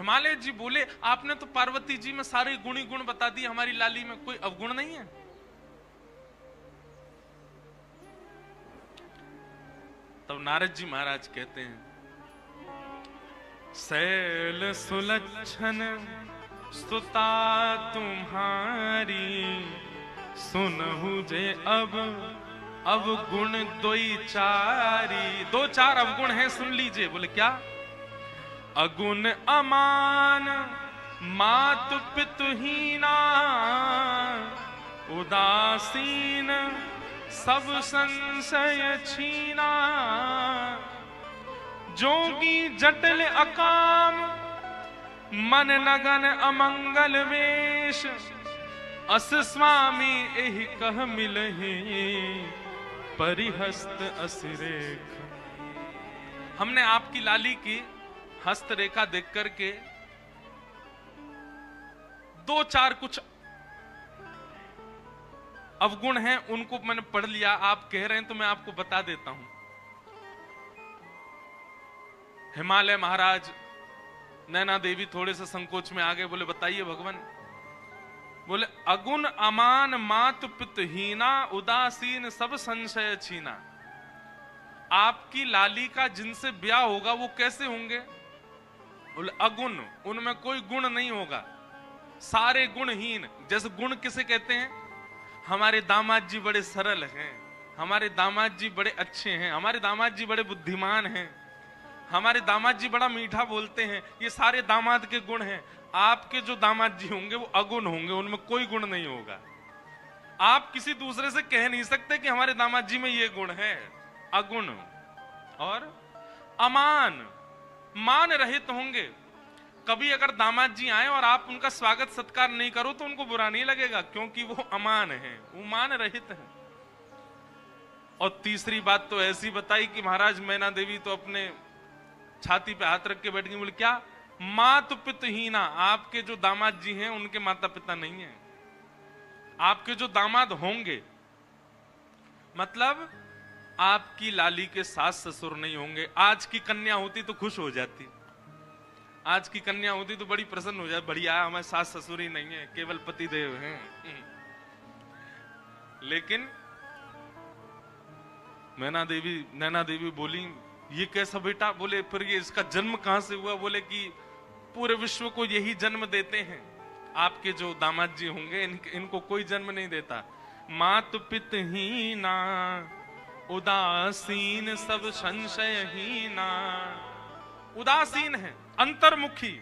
हिमालय जी बोले आपने तो पार्वती जी में सारे गुण ही गुण बता दिए, हमारी लाली में कोई अवगुण नहीं है। तब नारद जी महाराज कहते हैं, शैल सुलक्षण स्तुता तुम्हारी, सुनहु जे अब गुण दोई चारी। दो चार अवगुण हैं, सुन लीजिए। बोले क्या? अगुण अमान मातु पितुहीना, उदासीन सब संशय छीना, जोगी जटिल अकाम मन नगन अमंगल वेश, अस स्वामी एहि कह मिलहि परिहस्त असिरेख। हमने आपकी लाली की हस्त रेखा देख करके दो चार कुछ अवगुण हैं, उनको मैंने पढ़ लिया। आप कह रहे हैं तो मैं आपको बता देता हूं। हिमालय महाराज, नैना देवी थोड़े से संकोच में आ गए। बोले बताइए भगवान। बोले अगुण अमान मातु पितहीना, उदासीन सब संशय छीना। आपकी लाली का जिनसे ब्याह होगा वो कैसे होंगे? बोले अगुण, उनमें कोई गुण नहीं होगा, सारे गुणहीन। जैसे गुण किसे कहते हैं? हमारे दामाद जी बड़े सरल हैं, हमारे दामाद जी बड़े अच्छे हैं, हमारे दामाद जी बड़े बुद्धिमान हैं, हमारे दामाद जी बड़ा मीठा बोलते हैं, ये सारे दामाद के गुण हैं। आपके जो दामाद जी होंगे वो अगुण होंगे, उनमें कोई गुण नहीं होगा। आप किसी दूसरे से कह नहीं सकते कि हमारे दामाद जी में ये गुण है। अगुण और अमान, मान रहित होंगे। कभी अगर दामाद जी आए और आप उनका स्वागत सत्कार नहीं करो तो उनको बुरा नहीं लगेगा, क्योंकि वो अमान है, वो मान रहित है। और तीसरी बात तो ऐसी बताई कि महाराज मैना देवी तो अपने छाती पे हाथ रख के बैठ गई। बोले क्या? मातु पितहीना, आपके जो दामाद जी हैं उनके माता पिता नहीं है। आपके जो दामाद होंगे, मतलब आपकी लाली के सास ससुर नहीं होंगे। आज की कन्या होती तो खुश हो जाती, आज की कन्या होती तो बड़ी प्रसन्न हो जाती, बढ़िया हमारे सास ससुर ही नहीं है, केवल पतिदेव हैं। लेकिन नैना देवी बोली ये कैसा बेटा? बोले फिर ये इसका जन्म कहां से हुआ? बोले कि पूरे विश्व को यही जन्म देते हैं, आपके जो दामाद जी होंगे इनको कोई जन्म नहीं देता। मातु पितहीना, उदासीन सब संशयहीना। उदासीन है, अंतर्मुखी,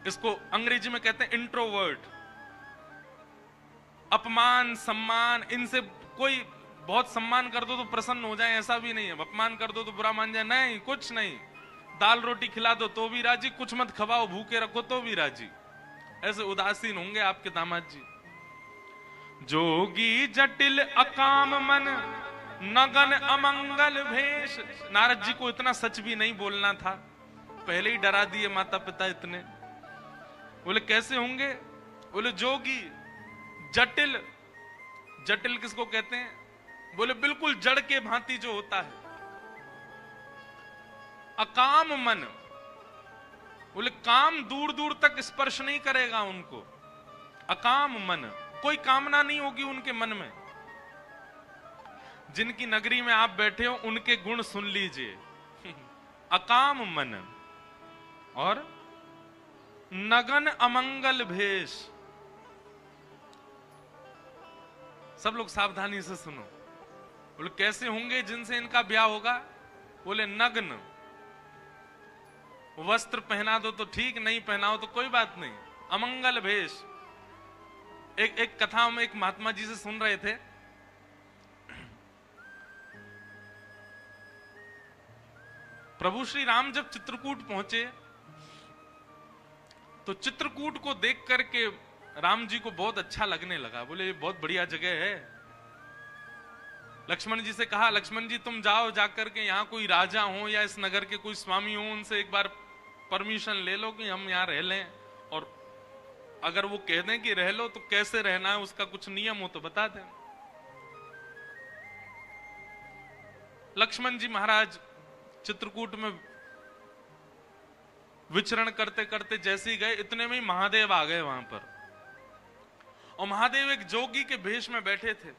इसको अंग्रेजी में कहते हैं इंट्रोवर्ट। अपमान सम्मान इनसे कोई, बहुत सम्मान कर दो तो प्रसन्न हो जाए ऐसा भी नहीं है, अपमान कर दो तो बुरा मान जाए, नहीं, कुछ नहीं। दाल रोटी खिला दो तो भी राजी, कुछ मत खवाओ भूखे रखो तो भी राजी। ऐसे उदासीन होंगे आपके दामाद जी। जोगी जटिल अकाम मन नगन अमंगल भेष। नारद जी को इतना सच भी नहीं बोलना था, पहले ही डरा दिए माता पिता इतने। बोले कैसे होंगे? बोले जोगी जटिल, जटिल किसको कहते हैं? बोले बिल्कुल जड़ के भांति जो होता है। अकाम मन, बोले काम दूर दूर तक स्पर्श नहीं करेगा उनको। अकाम मन, कोई कामना नहीं होगी उनके मन में। जिनकी नगरी में आप बैठे हो उनके गुण सुन लीजिए। अकाम मन और नगन अमंगल भेष। सब लोग सावधानी से सुनो। बोले कैसे होंगे जिनसे इनका ब्याह होगा? बोले नग्न, वस्त्र पहना दो तो ठीक, नहीं पहनाओ तो कोई बात नहीं। अमंगल भेष। एक कथा हम एक महात्मा जी से सुन रहे थे। प्रभु श्री राम जब चित्रकूट पहुंचे तो चित्रकूट को देख करके राम जी को बहुत अच्छा लगने लगा। बोले ये बहुत बढ़िया जगह है। लक्ष्मण जी से कहा, लक्ष्मण जी तुम जाओ, जाकर के यहाँ कोई राजा हो या इस नगर के कोई स्वामी हो, उनसे एक बार परमिशन ले लो कि हम यहाँ रह लें, और अगर वो कह दें कि रह लो तो कैसे रहना है उसका कुछ नियम हो तो बता दें। लक्ष्मण जी महाराज चित्रकूट में विचरण करते करते जैसे ही गए, इतने में ही महादेव आ गए वहां पर। और महादेव एक जोगी के भेष में बैठे थे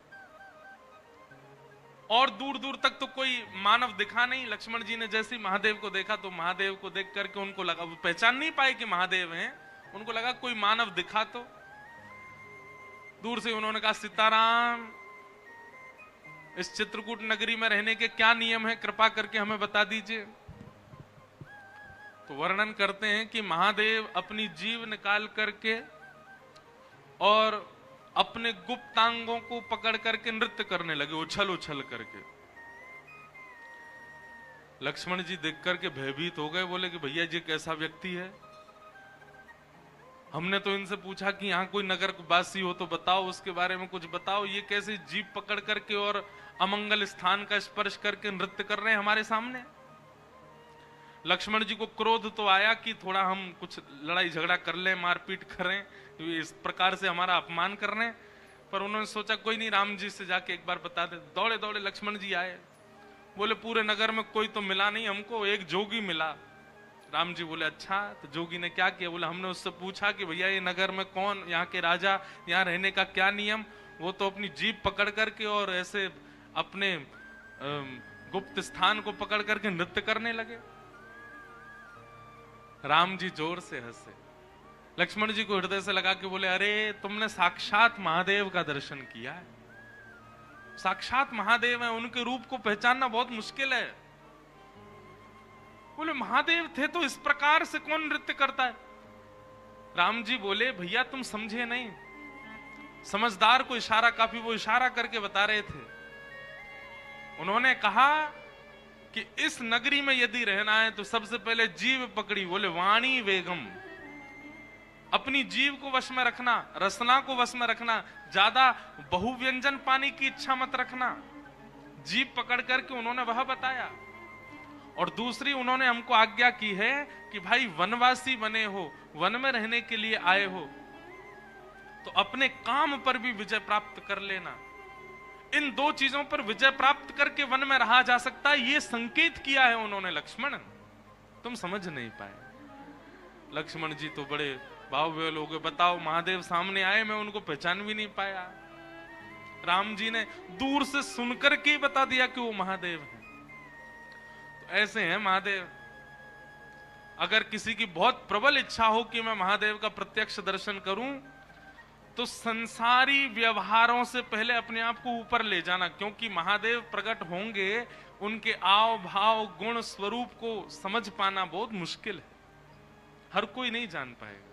और दूर दूर तक तो कोई मानव दिखा नहीं। लक्ष्मण जी ने जैसे ही महादेव को देखा तो महादेव को देख करके उनको लगा, वो पहचान नहीं पाए कि महादेव हैं, उनको लगा कोई मानव दिखा तो। दूर से उन्होंने कहा, सीताराम, इस चित्रकूट नगरी में रहने के क्या नियम है, कृपा करके हमें बता दीजिए। तो वर्णन करते हैं कि महादेव अपनी जीभ निकाल करके और अपने गुप्तांगों को पकड़ करके नृत्य करने लगे, उछल उछल करके। लक्ष्मण जी देख करके भयभीत हो गए, बोले कि भैया जी कैसा व्यक्ति है, हमने तो इनसे पूछा कि यहाँ कोई नगर वासी हो तो बताओ, उसके बारे में कुछ बताओ, ये कैसे जीभ पकड़ करके और अमंगल स्थान का स्पर्श करके नृत्य कर रहे हैं हमारे सामने। लक्ष्मण जी को क्रोध तो आया कि थोड़ा हम कुछ लड़ाई झगड़ा कर लें, मारपीट करें, तो इस प्रकार से हमारा अपमान कर रहे हैं। पर उन्होंने सोचा कोई नहीं, राम जी से जाके एक बार बता दे। दौड़े दौड़े लक्ष्मण जी आए, बोले पूरे नगर में कोई तो मिला नहीं हमको, एक जोगी मिला। राम जी बोले अच्छा, तो जोगी ने क्या किया? बोले हमने उससे पूछा कि भैया ये नगर में कौन, यहाँ के राजा, यहाँ रहने का क्या नियम? वो तो अपनी जीभ पकड़ करके और ऐसे अपने गुप्त स्थान को पकड़ करके नृत्य करने लगे। राम जी जोर से हंसे, लक्ष्मण जी को हृदय से लगा के बोले, अरे तुमने साक्षात महादेव का दर्शन किया है, साक्षात महादेव है, उनके रूप को पहचानना बहुत मुश्किल है। बोले महादेव थे तो इस प्रकार से कौन नृत्य करता है? राम जी बोले, भैया तुम समझे नहीं, समझदार को इशारा काफी, वो इशारा करके बता रहे थे। उन्होंने कहा कि इस नगरी में यदि रहना है तो सबसे पहले जीव पकड़ी, बोले वाणी वेगम, अपनी जीव को वश में रखना, रसना को वश में रखना, ज्यादा बहुव्यंजन पाने की इच्छा मत रखना। जीव पकड़ करके उन्होंने वह बताया। और दूसरी उन्होंने हमको आज्ञा की है कि भाई वनवासी बने हो, वन में रहने के लिए आए हो, तो अपने काम पर भी विजय प्राप्त कर लेना। इन दो चीजों पर विजय प्राप्त करके वन में रहा जा सकता है, ये संकेत किया है उन्होंने। लक्ष्मण तुम समझ नहीं पाए। लक्ष्मण जी तो बड़े भाव लोग, बताओ महादेव सामने आए, मैं उनको पहचान भी नहीं पाया। राम जी ने दूर से सुनकर के बता दिया कि वो महादेव है। तो ऐसे हैं महादेव। अगर किसी की बहुत प्रबल इच्छा हो कि मैं महादेव का प्रत्यक्ष दर्शन करूं, तो संसारी व्यवहारों से पहले अपने आप को ऊपर ले जाना, क्योंकि महादेव प्रकट होंगे, उनके आव भाव गुण स्वरूप को समझ पाना बहुत मुश्किल है, हर कोई नहीं जान पाएगा।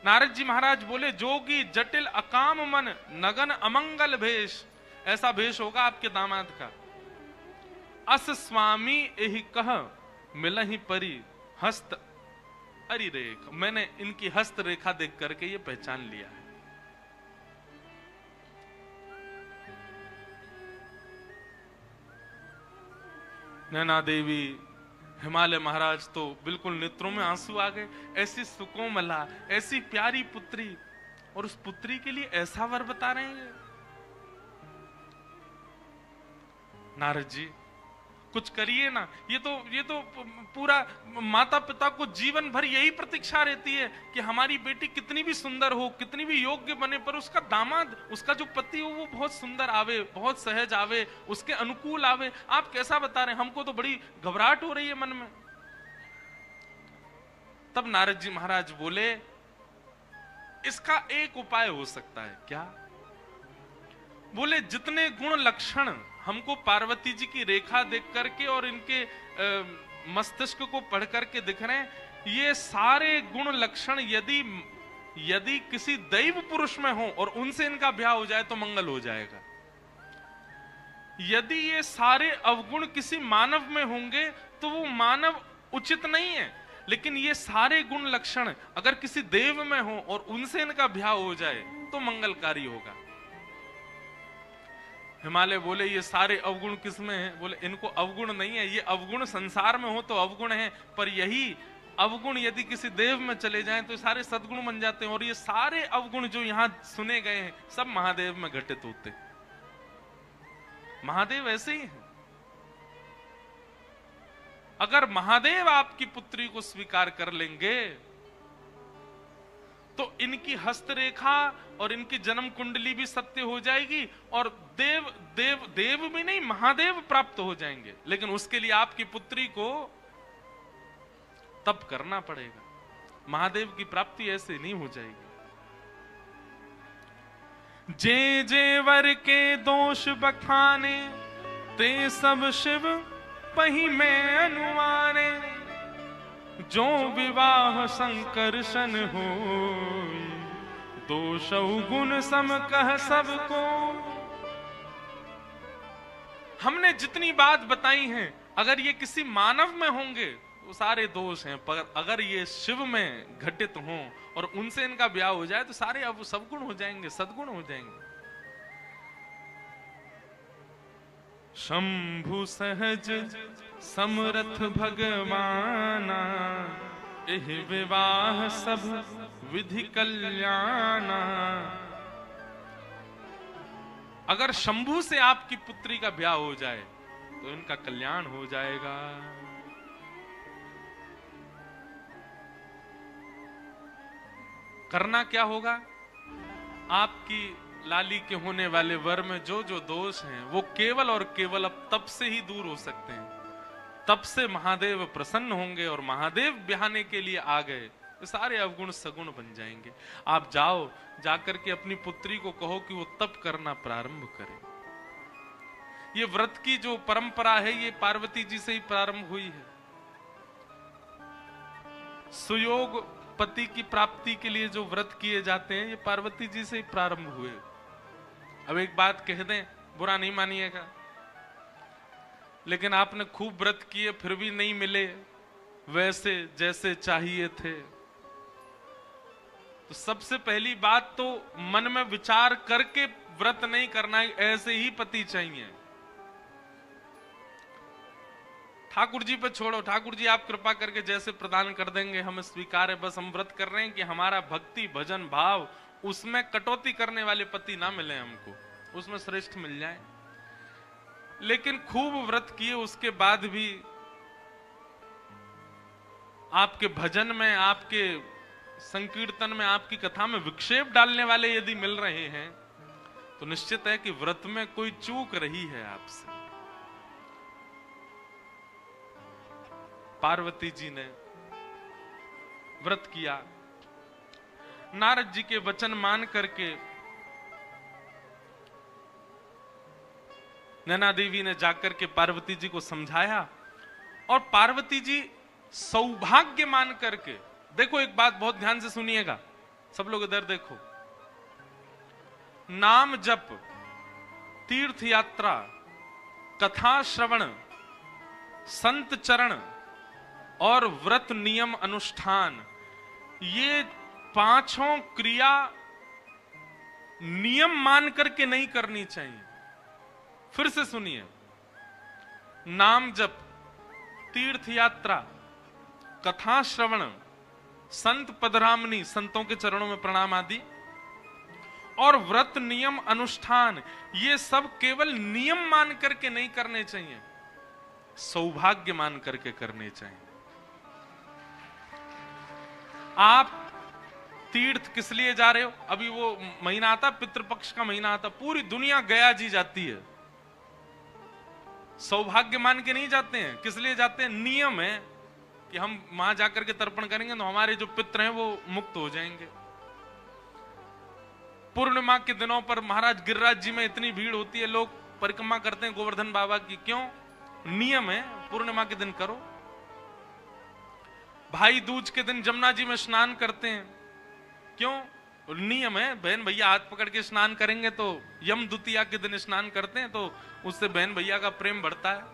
नारद जी महाराज बोले, जोगी जटिल अकाम मन, नगन अमंगल भेष, ऐसा भेष होगा आपके दामाद का। अस स्वामी एहि कह मिलहि परी हस्त अरि रेख, मैंने इनकी हस्त रेखा देख करके ये पहचान लिया है। नैना देवी, हिमालय महाराज तो बिल्कुल नेत्रों में आंसू आ गए। ऐसी सुकोमला, ऐसी प्यारी पुत्री, और उस पुत्री के लिए ऐसा वर बता रहे हैं। नारद जी कुछ करिए ना, ये तो पूरा माता पिता को जीवन भर यही प्रतीक्षा रहती है कि हमारी बेटी कितनी भी सुंदर हो, कितनी भी योग्य बने, पर उसका दामाद, उसका जो पति हो वो बहुत सुंदर आवे, बहुत सहज आवे, उसके अनुकूल आवे। आप कैसा बता रहे हैं? हमको तो बड़ी घबराहट हो रही है मन में। तब नारद जी महाराज बोले, इसका एक उपाय हो सकता है। क्या? बोले जितने गुण लक्षण हमको पार्वती जी की रेखा देख करके और इनके मस्तिष्क को पढ़ करके दिख रहे हैं, ये सारे गुण लक्षण यदि किसी दैव पुरुष में हो और उनसे इनका ब्याह हो जाए तो मंगल हो जाएगा। यदि ये सारे अवगुण किसी मानव में होंगे तो वो मानव उचित नहीं है, लेकिन ये सारे गुण लक्षण अगर किसी देव में हो और उनसे इनका ब्याह हो जाए तो मंगलकारी होगा। हिमालय बोले, ये सारे अवगुण किसमें हैं? बोले इनको अवगुण नहीं है, ये अवगुण संसार में हो तो अवगुण है, पर यही अवगुण यदि किसी देव में चले जाएं तो सारे सद्गुण बन जाते हैं। और ये सारे अवगुण जो यहां सुने गए हैं सब महादेव में घटित होते। महादेव ऐसे ही हैं। अगर महादेव आपकी पुत्री को स्वीकार कर लेंगे तो इनकी हस्तरेखा और इनकी जन्म कुंडली भी सत्य हो जाएगी और देव भी नहीं, महादेव प्राप्त हो जाएंगे। लेकिन उसके लिए आपकी पुत्री को तप करना पड़ेगा। महादेव की प्राप्ति ऐसे नहीं हो जाएगी। जे जे वर के दोष बखाने ते सब शिव पही में अनुमाने, जो विवाह संकर्षण हो दोष गुण सम कह सबको। हमने जितनी बात बताई है, अगर ये किसी मानव में होंगे वो सारे दोष हैं, पर अगर ये शिव में घटित हों और उनसे इनका ब्याह हो जाए तो सारे अब सब गुण हो जाएंगे, सद्गुण हो जाएंगे। शंभु सहज समरथ भगवाना, एह विवाह सब विधि कल्याणा। अगर शंभु से आपकी पुत्री का ब्याह हो जाए तो इनका कल्याण हो जाएगा। करना क्या होगा? आपकी लाली के होने वाले वर में जो जो दोष हैं वो केवल और केवल अब तप से ही दूर हो सकते हैं। तब से महादेव प्रसन्न होंगे और महादेव ब्याहने के लिए आ गए तो सारे अवगुण सगुण बन जाएंगे। आप जाओ, जाकर के अपनी पुत्री को कहो कि वो तप करना प्रारंभ करे। ये व्रत की जो परंपरा है ये पार्वती जी से ही प्रारंभ हुई है। सुयोग पति की प्राप्ति के लिए जो व्रत किए जाते हैं ये पार्वती जी से ही प्रारंभ हुए। अब एक बात कह दें, बुरा नहीं मानिएगा, लेकिन आपने खूब व्रत किए फिर भी नहीं मिले वैसे जैसे चाहिए थे, तो सबसे पहली बात तो मन में विचार करके व्रत नहीं करना, ऐसे ही पति चाहिए। ठाकुर जी पे छोड़ो, ठाकुर जी आप कृपा करके जैसे प्रदान कर देंगे हमें स्वीकार है। बस हम व्रत कर रहे हैं कि हमारा भक्ति भजन भाव उसमें कटौती करने वाले पति ना मिले हमको, उसमें श्रेष्ठ मिल जाए। लेकिन खूब व्रत किए उसके बाद भी आपके भजन में, आपके संकीर्तन में, आपकी कथा में विक्षेप डालने वाले यदि मिल रहे हैं तो निश्चित है कि व्रत में कोई चूक रही है आपसे। पार्वती जी ने व्रत किया, नारद जी के वचन मान करके नैना देवी ने जाकर के पार्वती जी को समझाया और पार्वती जी सौभाग्य मान करके, देखो एक बात बहुत ध्यान से सुनिएगा, सब लोग इधर देखो, नाम जप, तीर्थ यात्रा, कथा श्रवण, संत चरण और व्रत नियम अनुष्ठान, ये पांचों क्रिया नियम मान करके नहीं करनी चाहिए। फिर से सुनिए, नाम जप, तीर्थ यात्रा, कथा श्रवण, संत पदरामनी, संतों के चरणों में प्रणाम आदि, और व्रत नियम अनुष्ठान, ये सब केवल नियम मान करके नहीं करने चाहिए, सौभाग्य मान करके करने चाहिए। आप तीर्थ किस लिए जा रहे हो? अभी वो महीना आता, पितृपक्ष का महीना आता, पूरी दुनिया गया जी जाती है, सौभाग्य मान के नहीं जाते हैं। किस लिए जाते हैं? नियम है कि हम वहां जाकर के तर्पण करेंगे तो हमारे जो पितृ हैं वो मुक्त हो जाएंगे। पूर्णिमा के दिनों पर महाराज गिरिराज जी में इतनी भीड़ होती है, लोग परिक्रमा करते हैं गोवर्धन बाबा की, क्यों? नियम है, पूर्णिमा के दिन करो। भाई दूज के दिन जमुना जी में स्नान करते हैं, क्यों? नियम है, बहन भैया हाथ पकड़ के स्नान करेंगे तो यम द्वितीया के दिन स्नान करते हैं तो उससे बहन भैया का प्रेम बढ़ता है।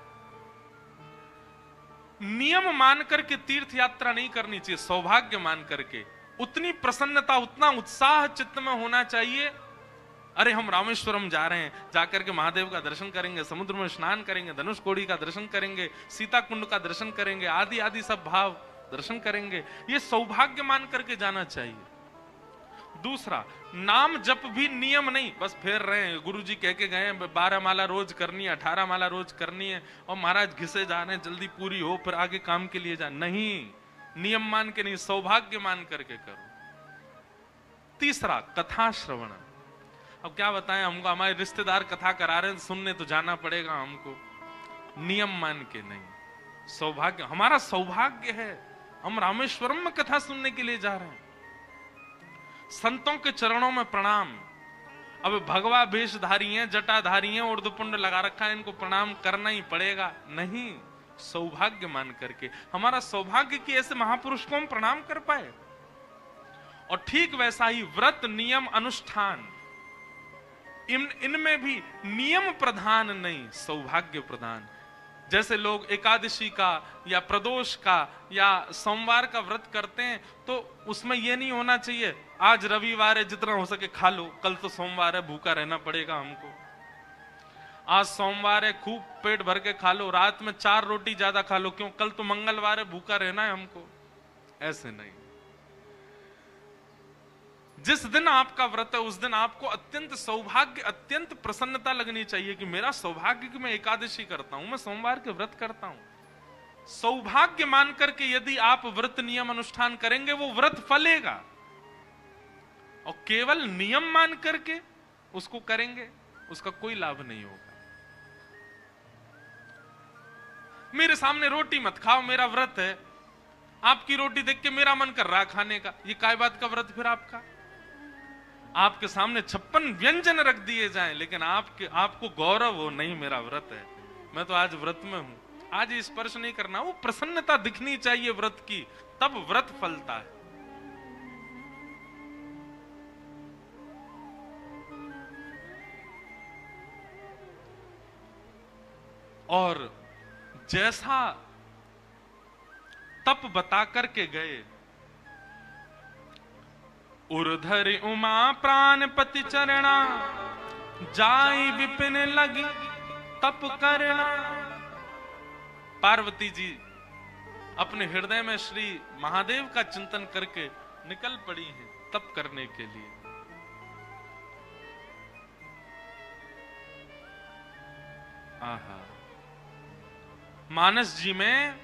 नियम मान करके तीर्थ यात्रा नहीं करनी चाहिए, सौभाग्य मान करके। उतनी प्रसन्नता, उतना उत्साह चित्त में होना चाहिए, अरे हम रामेश्वरम जा रहे हैं, जाकर के महादेव का दर्शन करेंगे, समुद्र में स्नान करेंगे, धनुष कोड़ी का दर्शन करेंगे, सीता कुंड का दर्शन करेंगे, आदि आदि सब भाव दर्शन करेंगे। ये सौभाग्य मान करके जाना चाहिए। दूसरा, नाम जप भी नियम नहीं, बस फेर रहे हैं, गुरुजी कह के गए 12 माला रोज करनी है, 18 माला रोज करनी है, और महाराज घिसे जा रहे हैं जल्दी पूरी हो फिर आगे काम के लिए जा, नहीं, नियम मान के नहीं, सौभाग्य मान करके करो। तीसरा, कथा श्रवण। अब क्या बताएं, हमको हमारे रिश्तेदार कथा करा रहे हैं, सुनने तो जाना पड़ेगा हमको, नियम मान के नहीं, सौभाग्य, हमारा सौभाग्य है, हम रामेश्वरम में कथा सुनने के लिए जा रहे हैं। संतों के चरणों में प्रणाम। अब भगवा वेशधारी हैं, जटाधारी हैं, ऊर्ध्वपुंड लगा रखा है, इनको प्रणाम करना ही पड़ेगा, नहीं, सौभाग्य मान करके, हमारा सौभाग्य कि ऐसे महापुरुष को हम प्रणाम कर पाए। और ठीक वैसा ही व्रत, नियम, अनुष्ठान, इनमें भी नियम प्रधान नहीं, सौभाग्य प्रधान। जैसे लोग एकादशी का या प्रदोष का या सोमवार का व्रत करते हैं, तो उसमें यह नहीं होना चाहिए आज रविवार है जितना हो सके खा लो, कल तो सोमवार है भूखा रहना पड़ेगा हमको, आज सोमवार है खूब पेट भर के खा लो, रात में 4 रोटी ज्यादा खा लो, क्यों, कल तो मंगलवार है भूखा रहना है हमको। ऐसे नहीं, जिस दिन आपका व्रत है उस दिन आपको अत्यंत सौभाग्य, अत्यंत प्रसन्नता लगनी चाहिए कि मेरा सौभाग्य कि मैं एकादशी करता हूं, मैं सोमवार के व्रत करता हूं। सौभाग्य मान करके यदि आप व्रत नियम अनुष्ठान करेंगे वो व्रत फलेगा, और केवल नियम मान करके उसको करेंगे उसका कोई लाभ नहीं होगा। मेरे सामने रोटी मत खाओ, मेरा व्रत है, आपकी रोटी देख के मेरा मन कर रहा खाने का, ये काय बात का व्रत फिर आपका? आपके सामने 56 व्यंजन रख दिए जाएं, लेकिन आपको गौरव हो, नहीं मेरा व्रत है, मैं तो आज व्रत में हूं, आज स्पर्श नहीं करना, वो प्रसन्नता दिखनी चाहिए व्रत की, तब व्रत फलता है। और जैसा तप बता करके गए, उर्धरि उमा प्राणपति चरणा, जाई विपिन लगी तप करना। पार्वती जी अपने हृदय में श्री महादेव का चिंतन करके निकल पड़ी हैं तप करने के लिए। आहा, मानस जी में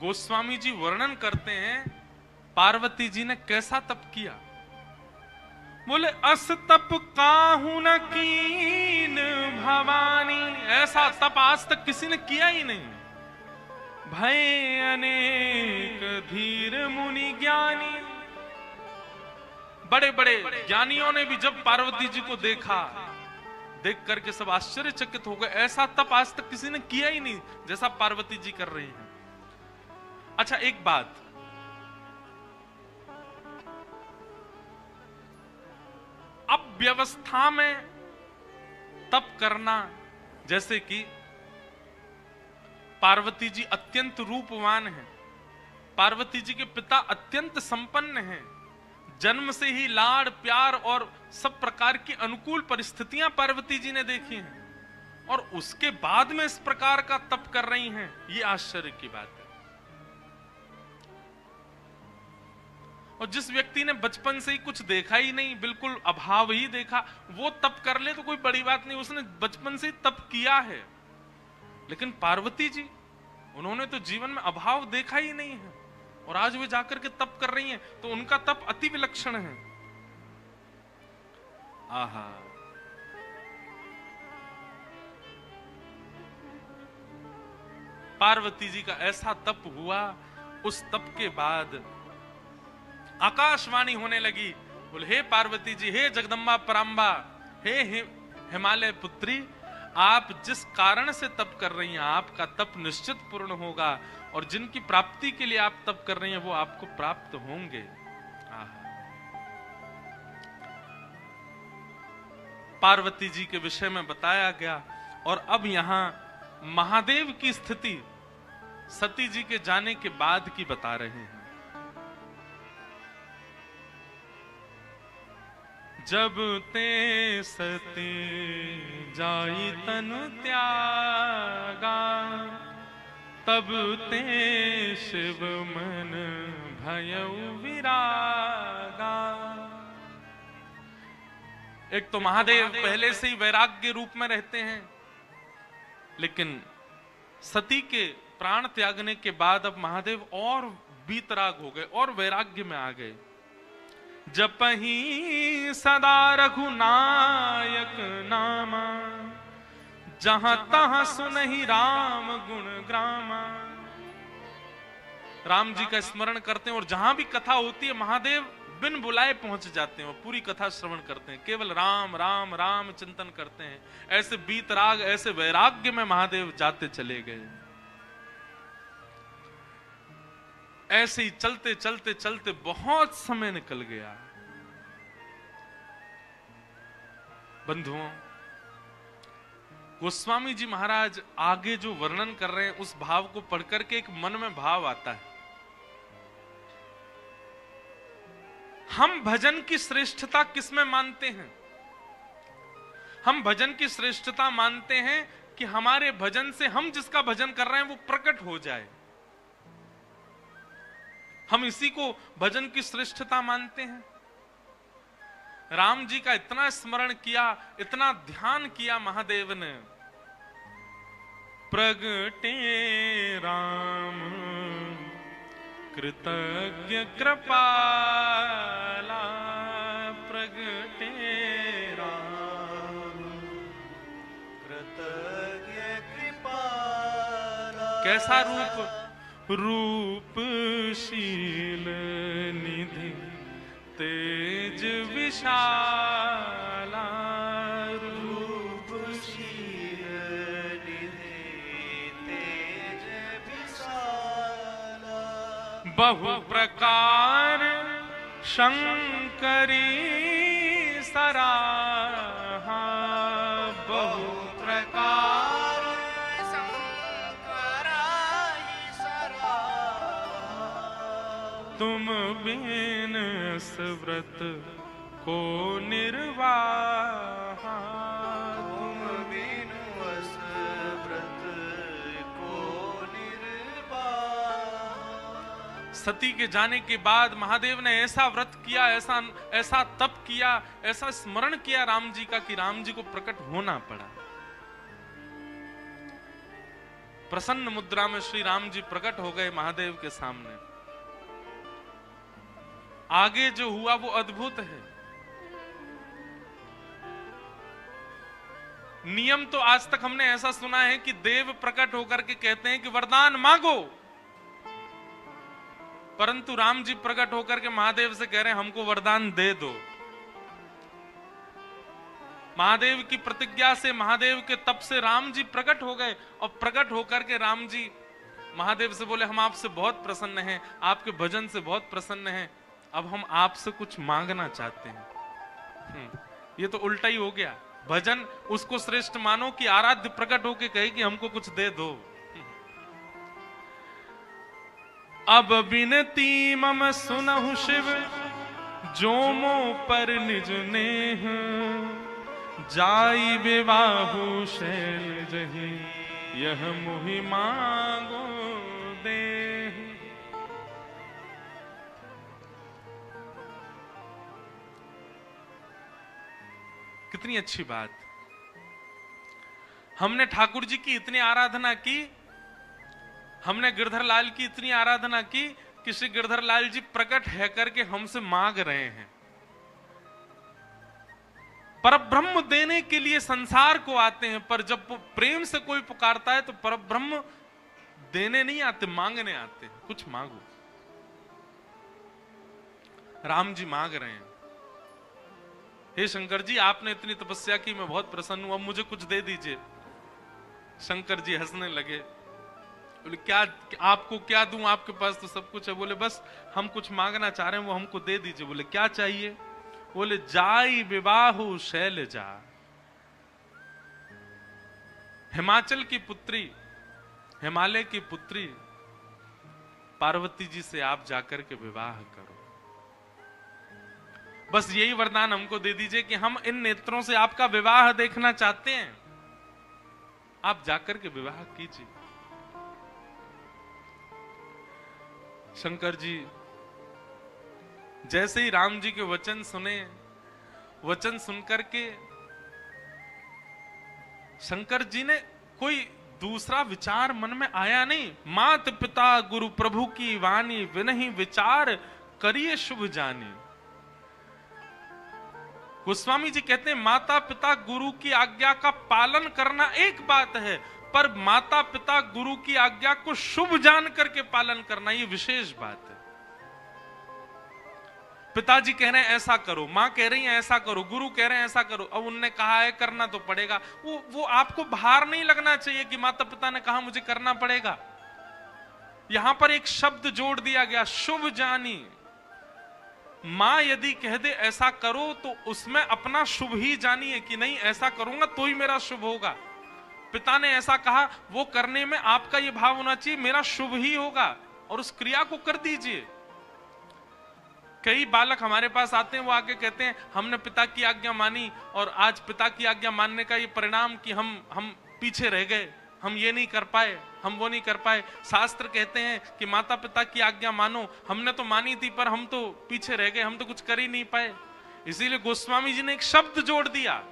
गोस्वामी जी वर्णन करते हैं पार्वती जी ने कैसा तप किया। बोले, अस तप काहू न कीन भवानी, ऐसा तप आज तक किसी ने किया ही नहीं। भय अनेक धीर मुनि ज्ञानी, बड़े बड़े ज्ञानियों ने भी जब पार्वती जी को देखा, देख करके सब आश्चर्यचकित हो गए, ऐसा तप आज तक किसी ने किया ही नहीं जैसा पार्वती जी कर रही हैं। अच्छा, एक बात, अब व्यवस्था में तप करना, जैसे कि पार्वती जी अत्यंत रूपवान हैं, पार्वती जी के पिता अत्यंत संपन्न हैं, जन्म से ही लाड़ प्यार और सब प्रकार की अनुकूल परिस्थितियां पार्वती जी ने देखी हैं, और उसके बाद में इस प्रकार का तप कर रही हैं, ये आश्चर्य की बात है। और जिस व्यक्ति ने बचपन से ही कुछ देखा ही नहीं, बिल्कुल अभाव ही देखा, वो तप कर ले तो कोई बड़ी बात नहीं, उसने बचपन से ही तप किया है। लेकिन पार्वती जी, उन्होंने तो जीवन में अभाव देखा ही नहीं है, और आज वे जाकर के तप कर रही हैं, तो उनका तप अति विलक्षण है। आहा, पार्वती जी का ऐसा तप हुआ, उस तप के बाद आकाशवाणी होने लगी। बोले, हे पार्वती जी, हे जगदम्बा पराम्बा, हे हिमालय पुत्री, आप जिस कारण से तप कर रही हैं, आपका तप निश्चित पूर्ण होगा, और जिनकी प्राप्ति के लिए आप तप कर रही हैं वो आपको प्राप्त होंगे। पार्वती जी के विषय में बताया गया। और अब यहां महादेव की स्थिति सती जी के जाने के बाद की बता रहे हैं। जब ते सती जाई तनु त्यागा, तब ते शिव मन भयउ विरागा। एक तो महादेव पहले से ही वैराग्य रूप में रहते हैं, लेकिन सती के प्राण त्यागने के बाद अब महादेव और बीतराग हो गए और वैराग्य में आ गए। जपहि सदा रघुनायक नामा, जहां तहां सुनहि राम गुण ग्रामा। राम जी का स्मरण करते हैं और जहां भी कथा होती है महादेव बिन बुलाए पहुंच जाते हैं और पूरी कथा श्रवण करते हैं, केवल राम राम राम चिंतन करते हैं। ऐसे बीतराग, ऐसे वैराग्य में महादेव जाते चले गए। ऐसे ही चलते चलते चलते बहुत समय निकल गया। बंधुओं, गोस्वामी जी महाराज आगे जो वर्णन कर रहे हैं उस भाव को पढ़कर के एक मन में भाव आता है। हम भजन की श्रेष्ठता किसमें मानते हैं? हम भजन की श्रेष्ठता मानते हैं कि हमारे भजन से हम जिसका भजन कर रहे हैं वो प्रकट हो जाए। हम इसी को भजन की श्रेष्ठता मानते हैं। राम जी का इतना स्मरण किया, इतना ध्यान किया महादेव ने। प्रगटे राम कृतज्ञ कृपाला, प्रगटे राम कृतज्ञ कृपाला। कैसा रूप? रूपशील निधि तेज विशाला, रूपशील निधि तेज विशाला। बहु प्रकार शंकरी सराहा, बहु प्रकार तुम बिन व्रत को निर्वाह, तुम बिन व्रत को निर्वाह। सती के जाने के बाद महादेव ने ऐसा व्रत किया, ऐसा तप किया, ऐसा स्मरण किया राम जी का कि राम जी को प्रकट होना पड़ा। प्रसन्न मुद्रा में श्री राम जी प्रकट हो गए महादेव के सामने। आगे जो हुआ वो अद्भुत है। नियम तो आज तक हमने ऐसा सुना है कि देव प्रकट होकर के कहते हैं कि वरदान मांगो, परंतु राम जी प्रकट होकर के महादेव से कह रहे हैं हमको वरदान दे दो। महादेव की प्रतिज्ञा से, महादेव के तप से राम जी प्रकट हो गए और प्रकट होकर के राम जी महादेव से बोले हम आपसे बहुत प्रसन्न हैं, आपके भजन से बहुत प्रसन्न हैं, अब हम आपसे कुछ मांगना चाहते हैं। ये तो उल्टा ही हो गया। भजन उसको श्रेष्ठ मानो कि आराध्य प्रकट होके कहे कि हमको कुछ दे दो। अब बिनती मम सुनहु शिव, जो मो पर निज नेह, जाई विवाहु शैल जहि, यह मुहि मांगो दे। कितनी अच्छी बात। हमने ठाकुर जी की इतनी आराधना की, हमने गिरधर लाल की इतनी आराधना की कि श्री गिरधर लाल जी प्रकट है करके हमसे मांग रहे हैं। परब्रह्म देने के लिए संसार को आते हैं, पर जब प्रेम से कोई पुकारता है तो परब्रह्म देने नहीं आते, मांगने आते हैं। कुछ मांगो। राम जी मांग रहे हैं, हे शंकर जी आपने इतनी तपस्या की, मैं बहुत प्रसन्न हूं, अब मुझे कुछ दे दीजिए। शंकर जी हंसने लगे, बोले क्या आपको क्या दूं, आपके पास तो सब कुछ है। बोले बस हम कुछ मांगना चाह रहे हैं, वो हमको दे दीजिए। बोले क्या चाहिए? बोले जाई विवाहु शैलजा, हिमाचल की पुत्री, हिमालय की पुत्री पार्वती जी से आप जाकर के विवाह करो। बस यही वरदान हमको दे दीजिए कि हम इन नेत्रों से आपका विवाह देखना चाहते हैं, आप जाकर के विवाह कीजिए। शंकर जी जैसे ही राम जी के वचन सुने वचन सुनकर के शंकर जी ने कोई दूसरा विचार मन में आया नहीं। मात पिता गुरु प्रभु की वाणी विनहि विचार करिए शुभ जानी। गोस्वामी जी कहते हैं माता पिता गुरु की आज्ञा का पालन करना एक बात है, पर माता पिता गुरु की आज्ञा को शुभ जान करके पालन करना ये विशेष बात है। पिताजी कह रहे हैं ऐसा करो, मां कह रही है ऐसा करो, गुरु कह रहे हैं ऐसा करो, अब उनने कहा है करना तो पड़ेगा। वो आपको भार नहीं लगना चाहिए कि माता पिता ने कहा मुझे करना पड़ेगा। यहां पर एक शब्द जोड़ दिया गया, शुभ जानी। मां यदि कह दे ऐसा करो तो उसमें अपना शुभ ही जानिए कि नहीं ऐसा करूंगा तो ही मेरा शुभ होगा। पिता ने ऐसा कहा, वो करने में आपका ये भाव होना चाहिए मेरा शुभ ही होगा, और उस क्रिया को कर दीजिए। कई बालक हमारे पास आते हैं, वो आके कहते हैं हमने पिता की आज्ञा मानी और आज पिता की आज्ञा मानने का ये परिणाम कि हम पीछे रह गए, हम ये नहीं कर पाए, हम वो नहीं कर पाए। शास्त्र कहते हैं कि माता पिता की आज्ञा मानो, हमने तो मानी थी पर हम तो पीछे रह गए, हम तो कुछ कर ही नहीं पाए। इसीलिए गोस्वामी जी ने एक शब्द जोड़ दिया,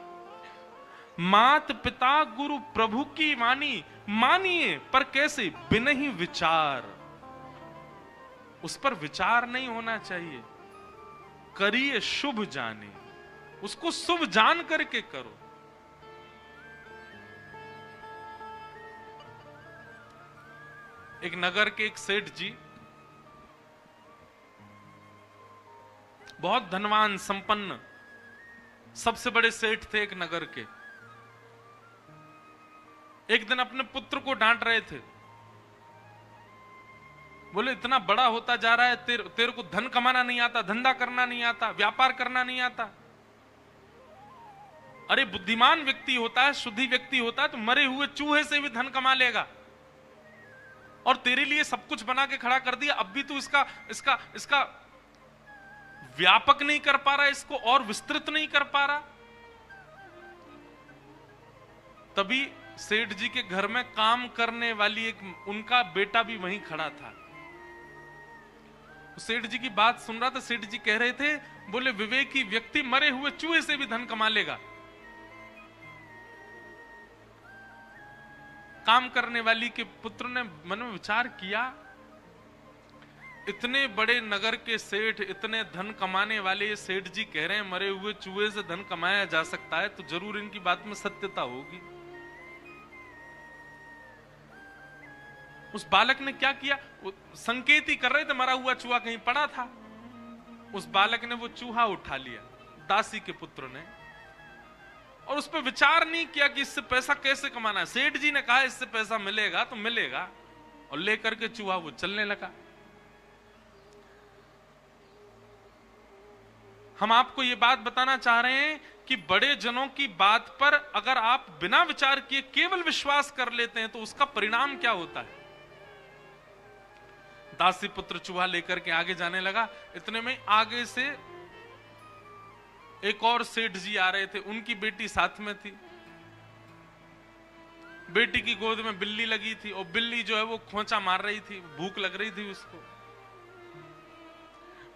मात पिता गुरु प्रभु की वाणी मानिए, पर कैसे? बिना ही विचार, उस पर विचार नहीं होना चाहिए। करिए शुभ जाने, उसको शुभ जान करके करो। एक नगर के एक सेठ जी बहुत धनवान संपन्न सबसे बड़े सेठ थे एक नगर के। एक दिन अपने पुत्र को डांट रहे थे, बोले इतना बड़ा होता जा रहा है, तेरे को धन कमाना नहीं आता, धंधा करना नहीं आता, व्यापार करना नहीं आता। अरे बुद्धिमान व्यक्ति होता है, शुद्धि व्यक्ति होता है तो मरे हुए चूहे से भी धन कमा लेगा, और तेरे लिए सब कुछ बना के खड़ा कर दिया, अब भी तू इसका व्यापक नहीं कर पा रहा, इसको और विस्तृत नहीं कर पा रहा। तभी सेठ जी के घर में काम करने वाली एक उनका बेटा भी वहीं खड़ा था। सेठ जी की बात सुन रहा था। सेठ जी कह रहे थे, बोले विवेकी व्यक्ति मरे हुए चूहे से भी धन कमा लेगा। काम करने वाली के पुत्र ने मन में विचार किया, इतने बड़े नगर के सेठ, इतने धन कमाने वाले सेठ जी कह रहे हैं मरे हुए चूहे से धन कमाया जा सकता है, तो जरूर इनकी बात में सत्यता होगी। उस बालक ने क्या किया, संकेत ही कर रहे थे, मरा हुआ चूहा कहीं पड़ा था। उस बालक ने वो चूहा उठा लिया, दासी के पुत्र ने, और उस पर विचार नहीं किया कि इससे पैसा कैसे कमाना है। सेठ जी ने कहा इससे पैसा मिलेगा तो मिलेगा, और लेकर के चूहा वो चलने लगा। हम आपको ये बात बताना चाह रहे हैं कि बड़े जनों की बात पर अगर आप बिना विचार किए केवल विश्वास कर लेते हैं तो उसका परिणाम क्या होता है। दासी पुत्र चूहा लेकर के आगे जाने लगा। इतने में आगे से एक और सेठ जी आ रहे थे, उनकी बेटी साथ में थी। बेटी की गोद में बिल्ली लगी थी, और बिल्ली जो है वो खोंचा मार रही थी, भूख लग रही थी उसको।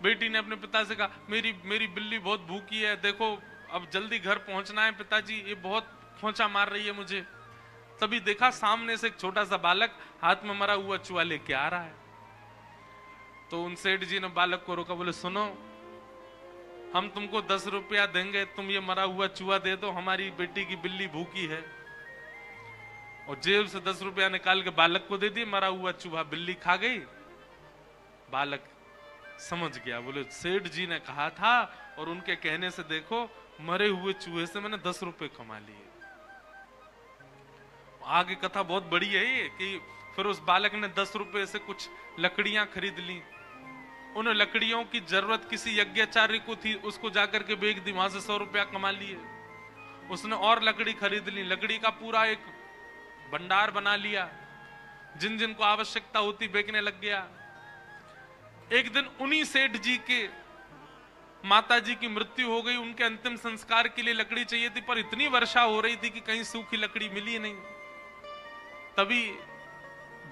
बेटी ने अपने पिता से कहा, मेरी बिल्ली बहुत भूखी है, देखो अब जल्दी घर पहुंचना है पिताजी, ये बहुत खोंचा मार रही है मुझे। तभी देखा सामने से एक छोटा सा बालक हाथ में मरा हुआ चूहा लेके आ रहा है। तो उन सेठ जी ने बालक को रोका, बोले सुनो, हम तुमको 10 रुपया देंगे, तुम ये मरा हुआ चूहा दे दो, हमारी बेटी की बिल्ली भूखी है। और जेब से 10 रुपया निकाल के बालक को दे दिए, मरा हुआ चूहा बिल्ली खा गई। बालक समझ गया, बोले सेठ जी ने कहा था, और उनके कहने से देखो मरे हुए चूहे से मैंने 10 रुपए कमा लिए। आगे कथा बहुत बड़ी है ये, कि फिर उस बालक ने 10 रुपए से कुछ लकड़ियां खरीद ली। उन लकड़ियों की जरूरत किसी यज्ञाचार्य को थी, उसको जाकर के बेच दी, वहां से 100 रुपया कमा लिए। उसने और लकड़ी खरीद ली, लकड़ी का पूरा एक भंडार बना लिया, जिन जिन को आवश्यकता होती बेचने लग गया। एक दिन उन्हीं सेठ जी के माता जी की मृत्यु हो गई, उनके अंतिम संस्कार के लिए लकड़ी चाहिए थी, पर इतनी वर्षा हो रही थी कि कहीं सूखी लकड़ी मिली नहीं। तभी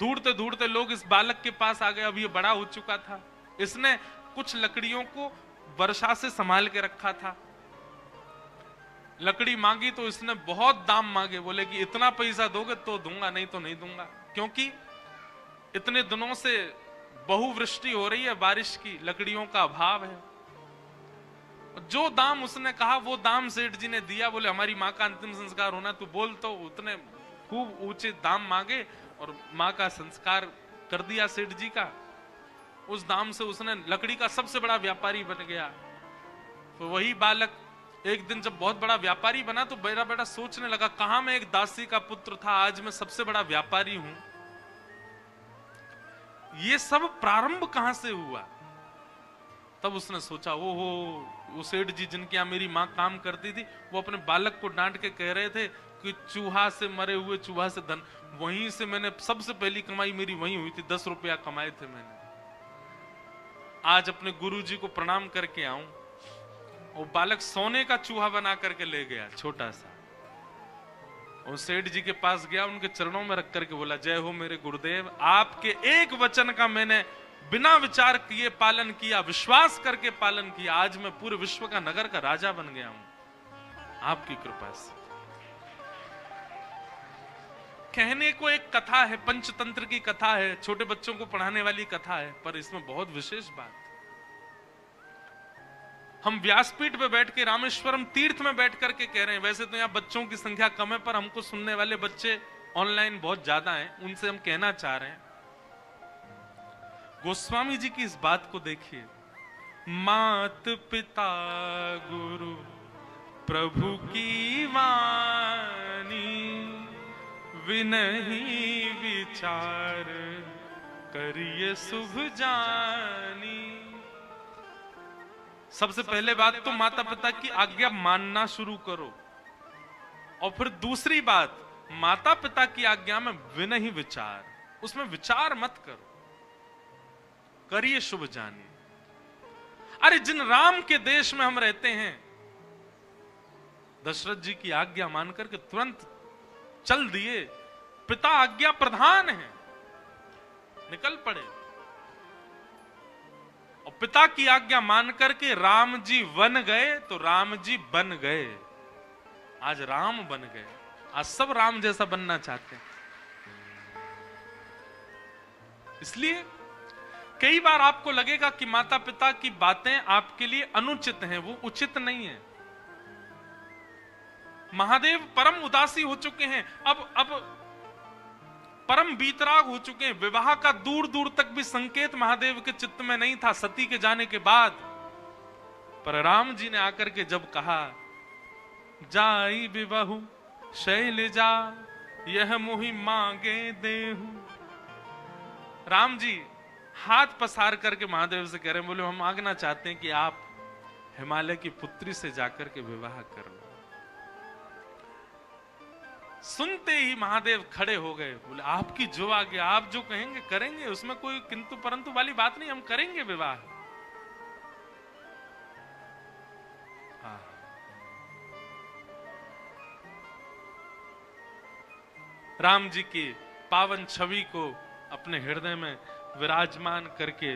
ढूंढते ढूंढते लोग इस बालक के पास आ गए। अब ये बड़ा हो चुका था, इसने कुछ लकड़ियों को वर्षा से संभाल के रखा था। लकड़ी मांगी तो इसने बहुत दाम मांगे, बोले कि इतना पैसा दोगे तो दूंगा, नहीं तो नहीं दूंगा, क्योंकि इतने दिनों से बहुवृष्टि हो रही है, बारिश की, लकड़ियों का अभाव है। जो दाम उसने कहा वो दाम सेठ जी ने दिया। बोले हमारी माँ का अंतिम संस्कार होना, तू बोल, तो उतने खूब ऊंचे दाम मांगे और माँ का संस्कार कर दिया सेठ जी का। उस दाम से उसने लकड़ी का सबसे बड़ा व्यापारी बन गया। तो वही बालक एक दिन जब बहुत बड़ा व्यापारी बना तो मेरा बेटा सोचने लगा, कहां मैं एक दासी का पुत्र था, आज मैं सबसे बड़ा व्यापारी हूं। ये सब प्रारंभ कहां से हुआ? तब उसने सोचा, ओहो, वो सेठ जी जिनके यहां मेरी मां काम करती थी, वो अपने बालक को डांट के कह रहे थे कि चूहा से मरे हुए चूहा से धन। वहीं से मैंने सबसे पहली कमाई मेरी वहीं हुई थी, 10 रुपया कमाए थे मैंने। आज अपने गुरुजी को प्रणाम करके आऊं। वो बालक सोने का चूहा बना करके ले गया, छोटा सा। और सेठ जी के पास गया, उनके चरणों में रख करके बोला, जय हो मेरे गुरुदेव, आपके एक वचन का मैंने बिना विचार किए पालन किया, विश्वास करके पालन किया। आज मैं पूरे विश्व का, नगर का राजा बन गया हूं आपकी कृपा से। कहने को एक कथा है, पंचतंत्र की कथा है, छोटे बच्चों को पढ़ाने वाली कथा है, पर इसमें बहुत विशेष बात। हम व्यासपीठ पे बैठ के, रामेश्वरम तीर्थ में बैठ करके कह रहे हैं। वैसे तो यहाँ बच्चों की संख्या कम है, पर हमको सुनने वाले बच्चे ऑनलाइन बहुत ज्यादा हैं, उनसे हम कहना चाह रहे हैं, गोस्वामी जी की इस बात को देखिए। मात पिता गुरु प्रभु की वाणी, विनही विचार करिए शुभ जानी। सबसे पहले बात तो माता पिता की आज्ञा मानना शुरू करो, और फिर दूसरी बात, माता पिता की आज्ञा में विनही विचार, उसमें विचार मत करो, करिए शुभ जानी। अरे जिन राम के देश में हम रहते हैं, दशरथ जी की आज्ञा मान करके तुरंत चल दिए, पिता आज्ञा प्रधान है, निकल पड़े। और पिता की आज्ञा मान करके राम जी वन गए तो राम जी बन गए। आज राम बन गए, आज सब राम जैसा बनना चाहते हैं। इसलिए कई बार आपको लगेगा कि माता पिता की बातें आपके लिए अनुचित हैं, वो उचित नहीं है। महादेव परम उदासी हो चुके हैं, अब परम बीतराग हो चुके हैं। विवाह का दूर दूर तक भी संकेत महादेव के चित्त में नहीं था सती के जाने के बाद। पर राम जी ने आकर के जब कहा, जाई विवाहु शैलजा यह मोहि मांगे देहु, राम जी हाथ पसार करके महादेव से कह रहे हैं, बोले हम मांगना चाहते हैं कि आप हिमालय की पुत्री से जाकर के विवाह कर लो। सुनते ही महादेव खड़े हो गए, बोले आपकी जो आज्ञा, आप जो कहेंगे करेंगे, उसमें कोई किंतु परंतु वाली बात नहीं, हम करेंगे विवाह। राम जी की पावन छवि को अपने हृदय में विराजमान करके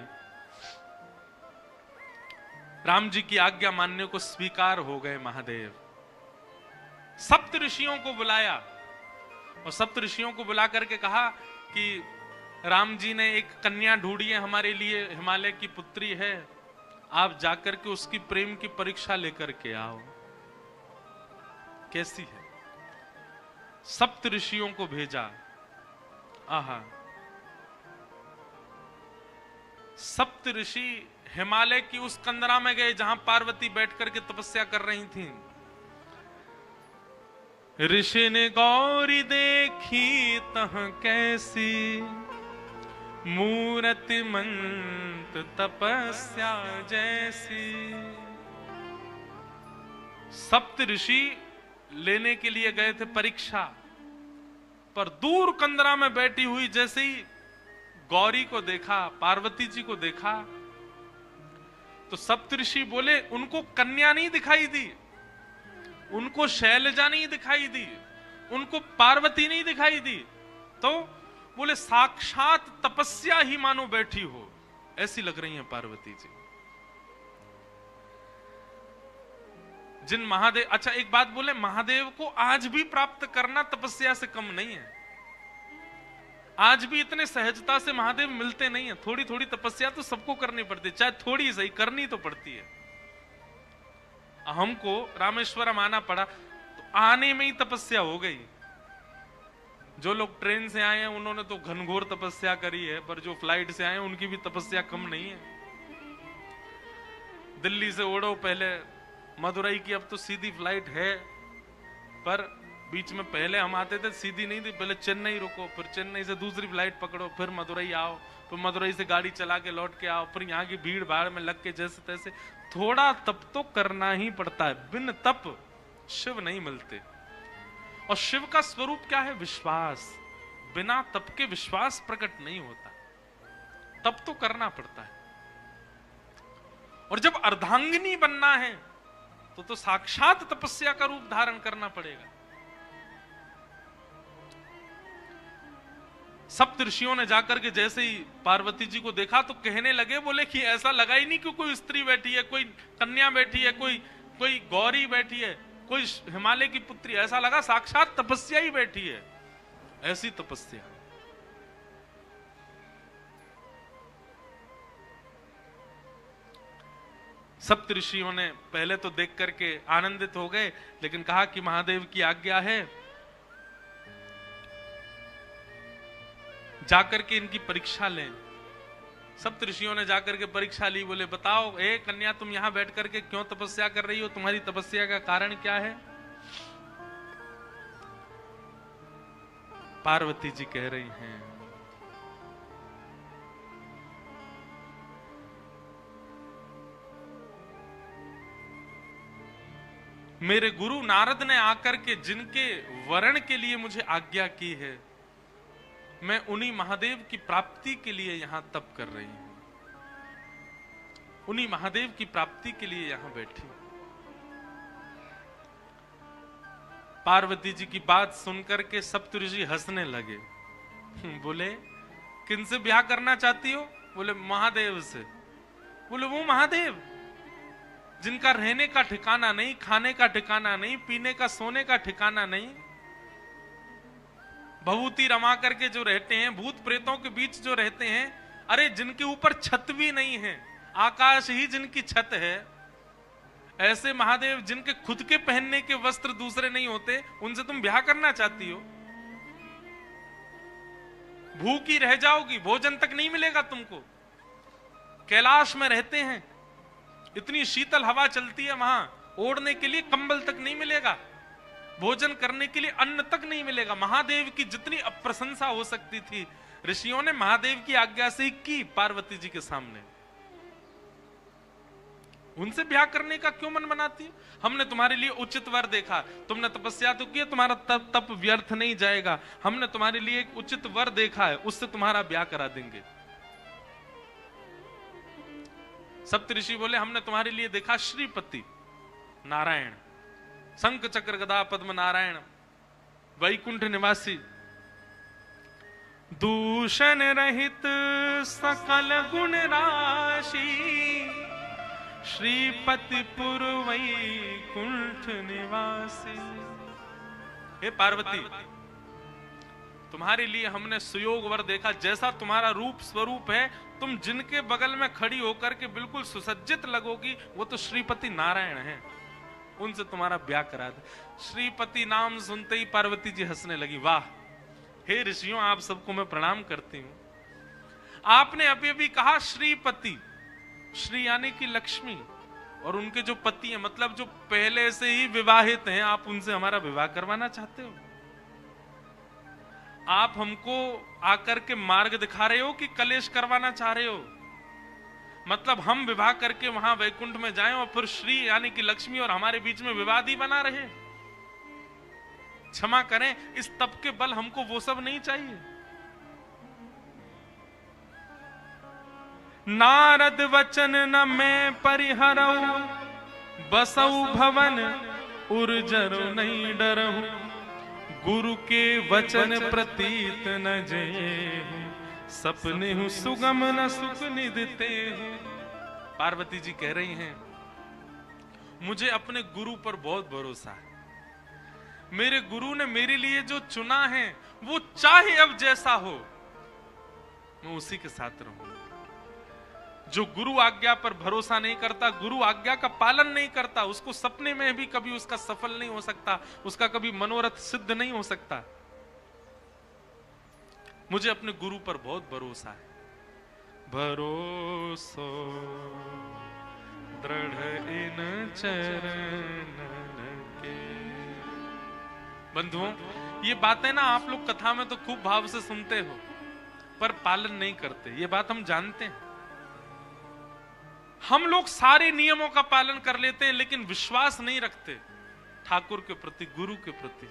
राम जी की आज्ञा मानने को स्वीकार हो गए महादेव। सप्त ऋषियों को बुलाया और सप्त ऋषियों को बुला करके कहा कि राम जी ने एक कन्या ढूंढी है हमारे लिए, हिमालय की पुत्री है, आप जाकर के उसकी प्रेम की परीक्षा लेकर के आओ, कैसी है। सप्त ऋषियों को भेजा। आहा, सप्त ऋषि हिमालय की उस कंदरा में गए जहां पार्वती बैठ करके तपस्या कर रही थी। ऋषि ने गौरी देखी तह कैसी, मूर्ति मंत तपस्या जैसी। सप्त ऋषि लेने के लिए गए थे परीक्षा, पर दूर कंदरा में बैठी हुई जैसे ही गौरी को देखा, पार्वती जी को देखा, तो सप्तऋषि बोले उनको कन्या नहीं दिखाई दी, उनको शैलजा नहीं दिखाई दी, उनको पार्वती नहीं दिखाई दी, तो बोले साक्षात तपस्या ही मानो बैठी हो, ऐसी लग रही है पार्वती जी। जिन महादेव, अच्छा एक बात बोले, महादेव को आज भी प्राप्त करना तपस्या से कम नहीं है। आज भी इतने सहजता से महादेव मिलते नहीं है। थोड़ी थोड़ी तपस्या तो सबको करनी पड़ती है, चाहे थोड़ी सही करनी तो पड़ती है। हमको रामेश्वरम आना पड़ा तो आने में ही तपस्या हो गई। जो लोग ट्रेन से आए हैं उन्होंने तो घनघोर तपस्या करी है, पर जो फ्लाइट से आए हैं उनकी भी तपस्या कम नहीं है। दिल्ली से उड़ो पहले मदुरई की, अब तो सीधी फ्लाइट है, पर बीच में पहले हम आते थे सीधी नहीं थी, पहले चेन्नई रुको, फिर चेन्नई से दूसरी फ्लाइट पकड़ो, फिर मदुरई आओ, फिर मदुरई से गाड़ी चला के लौट के आओ, फिर यहाँ की भीड़ भाड़ में लग के जैसे तैसे। थोड़ा तप तो करना ही पड़ता है, बिन तप शिव नहीं मिलते। और शिव का स्वरूप क्या है? विश्वास। बिना तप के विश्वास प्रकट नहीं होता, तप तो करना पड़ता है। और जब अर्धांगिनी बनना है तो साक्षात तपस्या का रूप धारण करना पड़ेगा। सप्त ऋषियों ने जाकर के जैसे ही पार्वती जी को देखा तो कहने लगे, बोले कि ऐसा लगा ही नहीं कि कोई स्त्री बैठी है, कोई कन्या बैठी है, कोई गौरी बैठी है, कोई हिमालय की पुत्री, ऐसा लगा साक्षात तपस्या ही बैठी है। ऐसी तपस्या। सप्त ऋषियों ने पहले तो देख करके आनंदित हो गए, लेकिन कहा कि महादेव की आज्ञा है, जाकर के इनकी परीक्षा लें। सप्त ऋषियों ने जाकर के परीक्षा ली। बोले बताओ ए कन्या, तुम यहां बैठ करके क्यों तपस्या कर रही हो? तुम्हारी तपस्या का कारण क्या है? पार्वती जी कह रही हैं, मेरे गुरु नारद ने आकर के जिनके वरण के लिए मुझे आज्ञा की है, मैं उन्हीं महादेव की प्राप्ति के लिए यहां तप कर रही हूं, उन्हीं महादेव की प्राप्ति के लिए यहां बैठी। पार्वती जी की बात सुनकर के सप्त ऋषि हंसने लगे। बोले किनसे ब्याह करना चाहती हो? बोले महादेव से। बोले वो महादेव जिनका रहने का ठिकाना नहीं, खाने का ठिकाना नहीं, पीने का सोने का ठिकाना नहीं, भभूति रमा करके जो रहते हैं, भूत प्रेतों के बीच जो रहते हैं, अरे जिनके ऊपर छत भी नहीं है, आकाश ही जिनकी छत है, ऐसे महादेव जिनके खुद के पहनने के वस्त्र दूसरे नहीं होते, उनसे तुम ब्याह करना चाहती हो? भूखी रह जाओगी, भोजन तक नहीं मिलेगा तुमको। कैलाश में रहते हैं, इतनी शीतल हवा चलती है, वहां ओढ़ने के लिए कंबल तक नहीं मिलेगा, भोजन करने के लिए अन्न तक नहीं मिलेगा। महादेव की जितनी अप्रशंसा हो सकती थी, ऋषियों ने महादेव की आज्ञा से ही की पार्वती जी के सामने। उनसे ब्याह करने का क्यों मन बनाती? हमने तुम्हारे लिए उचित वर देखा, तुमने तपस्या तो की, तुम्हारा तप व्यर्थ नहीं जाएगा। हमने तुम्हारे लिए एक उचित वर देखा है, उससे तुम्हारा ब्याह करा देंगे। सप्त ऋषि बोले हमने तुम्हारे लिए देखा श्रीपति नारायण, शंख चक्र गदा पद्म नारायण, वैकुंठ निवासी, दूषण रहित सकल गुण राशि, श्रीपति पुर वैकुंठ निवासी। हे पार्वती, तुम्हारे लिए हमने सुयोग वर देखा, जैसा तुम्हारा रूप स्वरूप है, तुम जिनके बगल में खड़ी होकर के बिल्कुल सुसज्जित लगोगी, वो तो श्रीपति नारायण हैं, उनसे तुम्हारा ब्याह करा दे। श्रीपति नाम सुनते ही पार्वती जी हंसने लगी। वाह, हे ऋषियों, आप सबको मैं प्रणाम करती हूं। आपने अभी अभी कहा श्रीपति, श्री यानी कि लक्ष्मी, और उनके जो पति हैं, मतलब जो पहले से ही विवाहित हैं, आप उनसे हमारा विवाह करवाना चाहते हो? आप हमको आकर के मार्ग दिखा रहे हो कि कलेश करवाना चाह रहे हो? मतलब हम विवाह करके वहां वैकुंठ में जाएं और फिर श्री यानी कि लक्ष्मी और हमारे बीच में विवाद ही बना रहे? क्षमा करें, इस तप के बल हमको वो सब नहीं चाहिए। नारद वचन न मैं परिहरऊ, बसऊ भवन उर्जरु नहीं डरहु, गुरु के वचन प्रतीत न जये, सपने हूं सुगम न सुख निधते हूं। पार्वती जी कह रही हैं, मुझे अपने गुरु पर बहुत भरोसा है। मेरे गुरु ने मेरे लिए जो चुना है वो चाहे अब जैसा हो मैं उसी के साथ रहूंगा। जो गुरु आज्ञा पर भरोसा नहीं करता, गुरु आज्ञा का पालन नहीं करता, उसको सपने में भी कभी उसका सफल नहीं हो सकता, उसका कभी मनोरथ सिद्ध नहीं हो सकता। मुझे अपने गुरु पर बहुत भरोसा है। भरोसो दृढ़ इन चरणन के। बंधुओं, ये बातें ना आप लोग कथा में तो खूब भाव से सुनते हो पर पालन नहीं करते, ये बात हम जानते हैं। हम लोग सारे नियमों का पालन कर लेते हैं लेकिन विश्वास नहीं रखते ठाकुर के प्रति, गुरु के प्रति।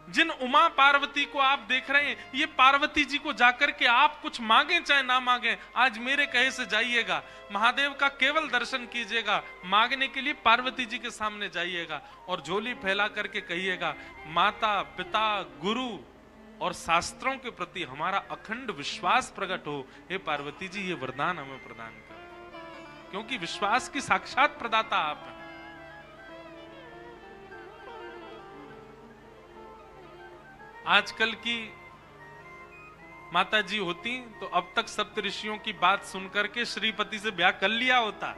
जिन उमा पार्वती को आप देख रहे हैं, ये पार्वती जी को जाकर के आप कुछ मांगे चाहे ना मांगे, आज मेरे कहे से जाइएगा, महादेव का केवल दर्शन कीजिएगा, मांगने के लिए पार्वती जी के सामने जाइएगा और झोली फैला करके कहिएगा, माता पिता गुरु और शास्त्रों के प्रति हमारा अखंड विश्वास प्रकट हो। हे पार्वती जी, ये वरदान हमें प्रदान करो, क्योंकि विश्वास की साक्षात प्रदाता आप हैं। आजकल की माता जी होती तो अब तक सप्त ऋषियों की बात सुनकर के श्रीपति से ब्याह कर लिया होता।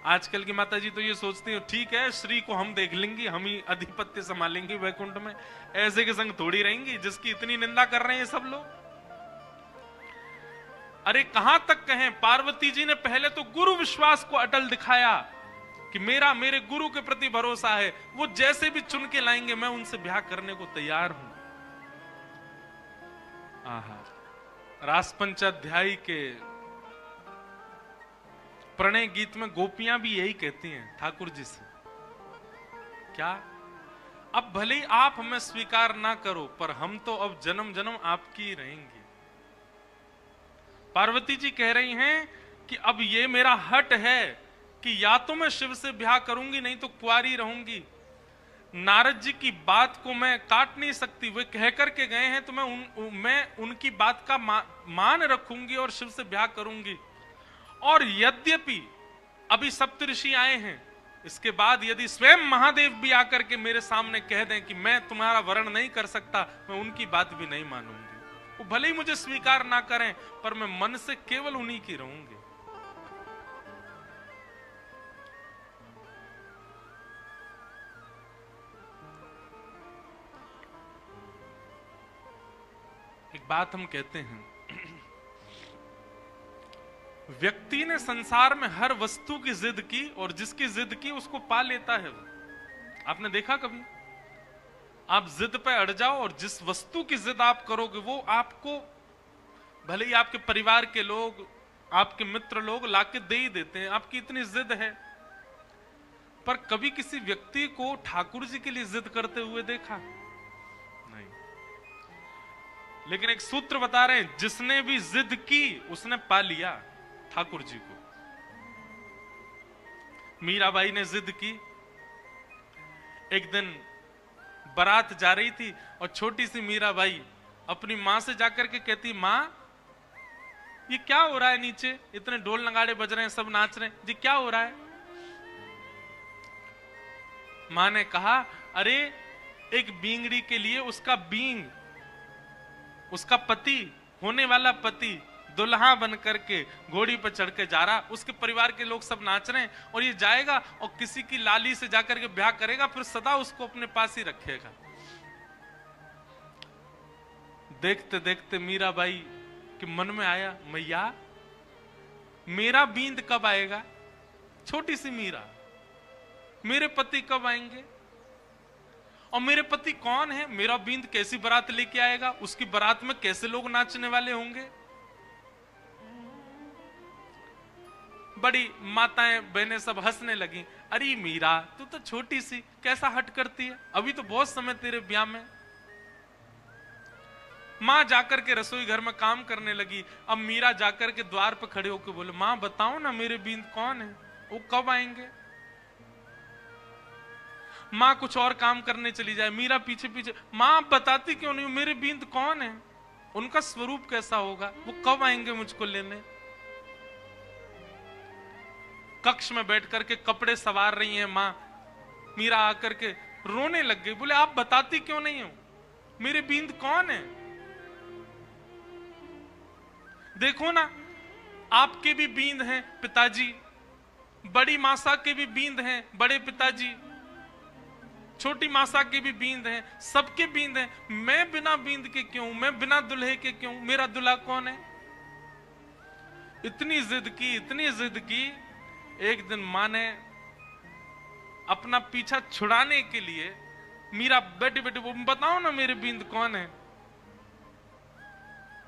आजकल की माता जी तो ये सोचती है ठीक है, श्री को हम देख लेंगी, हम ही अधिपत्य संभालेंगे वैकुंठ में, ऐसे के संग थोड़ी रहेंगी जिसकी इतनी निंदा कर रहे हैं सब लोग। अरे कहां तक कहें, पार्वती जी ने पहले तो गुरु विश्वास को अटल दिखाया कि मेरे गुरु के प्रति भरोसा है, वो जैसे भी चुन के लाएंगे मैं उनसे ब्याह करने को तैयार हूं। रास पंचाध्यायी के प्रणय गीत में गोपियां भी यही कहती हैं ठाकुर जी से, क्या अब भले ही आप हमें स्वीकार ना करो पर हम तो अब जन्म जन्म आपकी ही रहेंगे। पार्वती जी कह रही हैं कि अब ये मेरा हट है कि या तो मैं शिव से ब्याह करूंगी नहीं तो कुंवारी रहूंगी। नारद जी की बात को मैं काट नहीं सकती, वे कह करके गए हैं तो मैं उनकी बात का मान रखूंगी और शिव से ब्याह करूंगी। और यद्यपि अभी सप्तऋषि आए हैं, इसके बाद यदि स्वयं महादेव भी आकर के मेरे सामने कह दें कि मैं तुम्हारा वर्ण नहीं कर सकता, मैं उनकी बात भी नहीं मानूंगी। वो भले ही मुझे स्वीकार ना करें पर मैं मन से केवल उन्हीं की रहूंगी। एक बात हम कहते हैं, व्यक्ति ने संसार में हर वस्तु की जिद की और जिसकी जिद की उसको पा लेता है। आपने देखा कभी? आप जिद पे अड़ जाओ और जिस वस्तु की जिद आप करोगे वो आपको, भले ही आपके परिवार के लोग, आपके मित्र लोग लाके दे ही देते हैं, आपकी इतनी जिद है। पर कभी किसी व्यक्ति को ठाकुर जी के लिए जिद करते हुए देखा नहीं। लेकिन एक सूत्र बता रहे हैं, जिसने भी जिद की उसने पा लिया ठाकुर जी को। मीराबाई ने जिद की, एक दिन बारात जा रही थी और छोटी सी मीराबाई अपनी मां से जाकर के कहती, मां ये क्या हो रहा है, नीचे इतने ढोल नगाड़े बज रहे हैं, सब नाच रहे हैं जी, क्या हो रहा है? मां ने कहा, अरे एक बींगड़ी के लिए उसका बींग, उसका पति, होने वाला पति दुल्हा बन करके घोड़ी पर चढ़ के जा रहा, उसके परिवार के लोग सब नाच रहे हैं और ये जाएगा और किसी की लाली से जाकर के ब्याह करेगा, फिर सदा उसको अपने पास ही रखेगा। देखते देखते मीराबाई के मन में आया, मैया मेरा बींद कब आएगा? छोटी सी मीरा, मेरे पति कब आएंगे? और मेरे पति कौन है? मेरा बींद कैसी बारात लेके आएगा? उसकी बारात में कैसे लोग नाचने वाले होंगे? बड़ी माताएं बहनें सब हंसने लगी। अरे मीरा, तू तो छोटी सी, कैसा हट करती है, अभी तो बहुत समय तेरे ब्याह में। मां जाकर के रसोई घर में काम करने लगी। अब मीरा जाकर के द्वार पर खड़े होकर बोले, मां बताओ ना मेरे बींद कौन है, वो कब आएंगे? मां कुछ और काम करने चली जाए, मीरा पीछे पीछे, मां बताती क्यों नहीं मेरे बींद कौन है, उनका स्वरूप कैसा होगा, वो कब आएंगे मुझको लेने? कक्ष में बैठ करके कपड़े सवार रही हैं मां। मीरा आकर के रोने लग गई, बोले आप बताती क्यों नहीं हो, मेरे बींद कौन है? देखो ना, आपके भी बींद हैं पिताजी, बड़ी मासा के भी बींद हैं बड़े पिताजी, छोटी मासा के भी बींद हैं, सबके बींद हैं, मैं बिना बींद के क्यों, मैं बिना दुल्हे के क्यों, मेरा दूल्हा कौन है? इतनी जिद की, इतनी जिद की, एक दिन मां ने अपना पीछा छुड़ाने के लिए, मीरा बेटे बेटे वो बताओ ना मेरे बींद कौन है।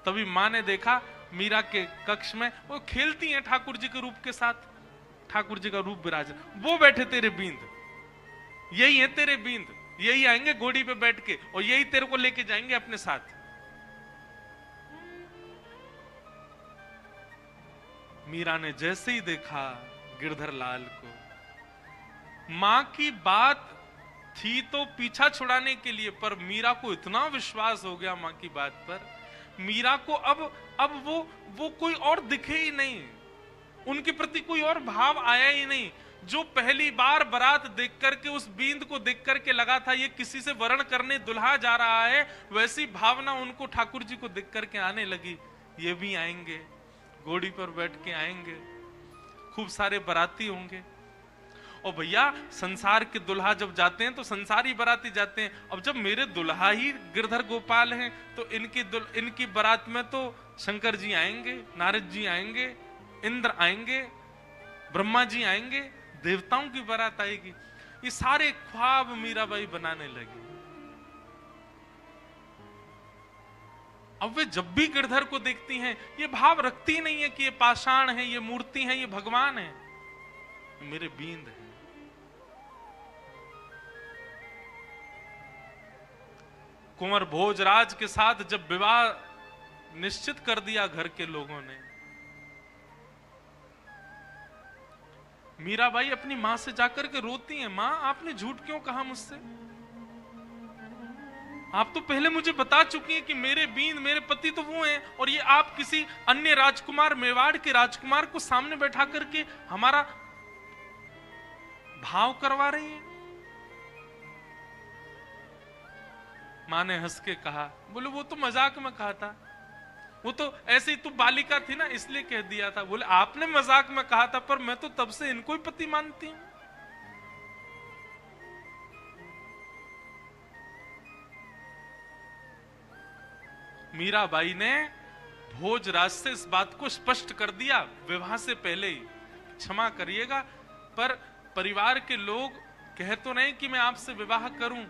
तभी मां ने देखा मीरा के कक्ष में वो खेलती हैं ठाकुर जी के रूप के साथ, ठाकुर जी का रूप विराज, वो बैठे तेरे बींद, यही है तेरे बींद, यही आएंगे घोड़ी पे बैठ के और यही तेरे को लेके जाएंगे अपने साथ। मीरा ने जैसे ही देखा गिरधर लाल को, मां की बात थी तो पीछा छुड़ाने के लिए, पर मीरा को इतना विश्वास हो गया मां की बात पर, मीरा को अब वो कोई और दिखे ही नहीं, उनके प्रति कोई और भाव आया ही नहीं। जो पहली बार बारात देख करके उस बींद को देख करके लगा था ये किसी से वरण करने दुल्हा जा रहा है, वैसी भावना उनको ठाकुर जी को देख करके आने लगी, ये भी आएंगे, घोड़ी पर बैठ के आएंगे, खूब सारे बाराती होंगे। और भैया संसार के दुल्हा जब जाते हैं तो संसारी बाराती जाते हैं, अब जब मेरे दुल्हा ही गिरधर गोपाल हैं तो इनकी बारात में तो शंकर जी आएंगे, नारद जी आएंगे, इंद्र आएंगे, ब्रह्मा जी आएंगे, देवताओं की बारात आएगी। ये सारे ख्वाब मीराबाई बनाने लगी। अब वे जब भी गिरधर को देखती हैं ये भाव रखती नहीं है कि ये पाषाण है, ये मूर्ति है, ये भगवान है, मेरे बींद है। कुंवर भोजराज के साथ जब विवाह निश्चित कर दिया घर के लोगों ने, मीराबाई अपनी मां से जाकर के रोती हैं, मां आपने झूठ क्यों कहा मुझसे, आप तो पहले मुझे बता चुकी हैं कि मेरे बींद, मेरे पति तो वो हैं, और ये आप किसी अन्य राजकुमार, मेवाड़ के राजकुमार को सामने बैठा करके हमारा भाव करवा रही हैं। मां ने हंस के कहा, बोले वो तो मजाक में कहा था, वो तो ऐसे ही तू बालिका थी ना इसलिए कह दिया था। बोले आपने मजाक में कहा था, पर मैं तो तब से इनको ही पति मानती हूं। मीराबाई ने भोजराज से इस बात को स्पष्ट कर दिया विवाह से पहले ही, क्षमा करिएगा पर परिवार के लोग कह तो नहीं कि मैं आपसे विवाह करूं,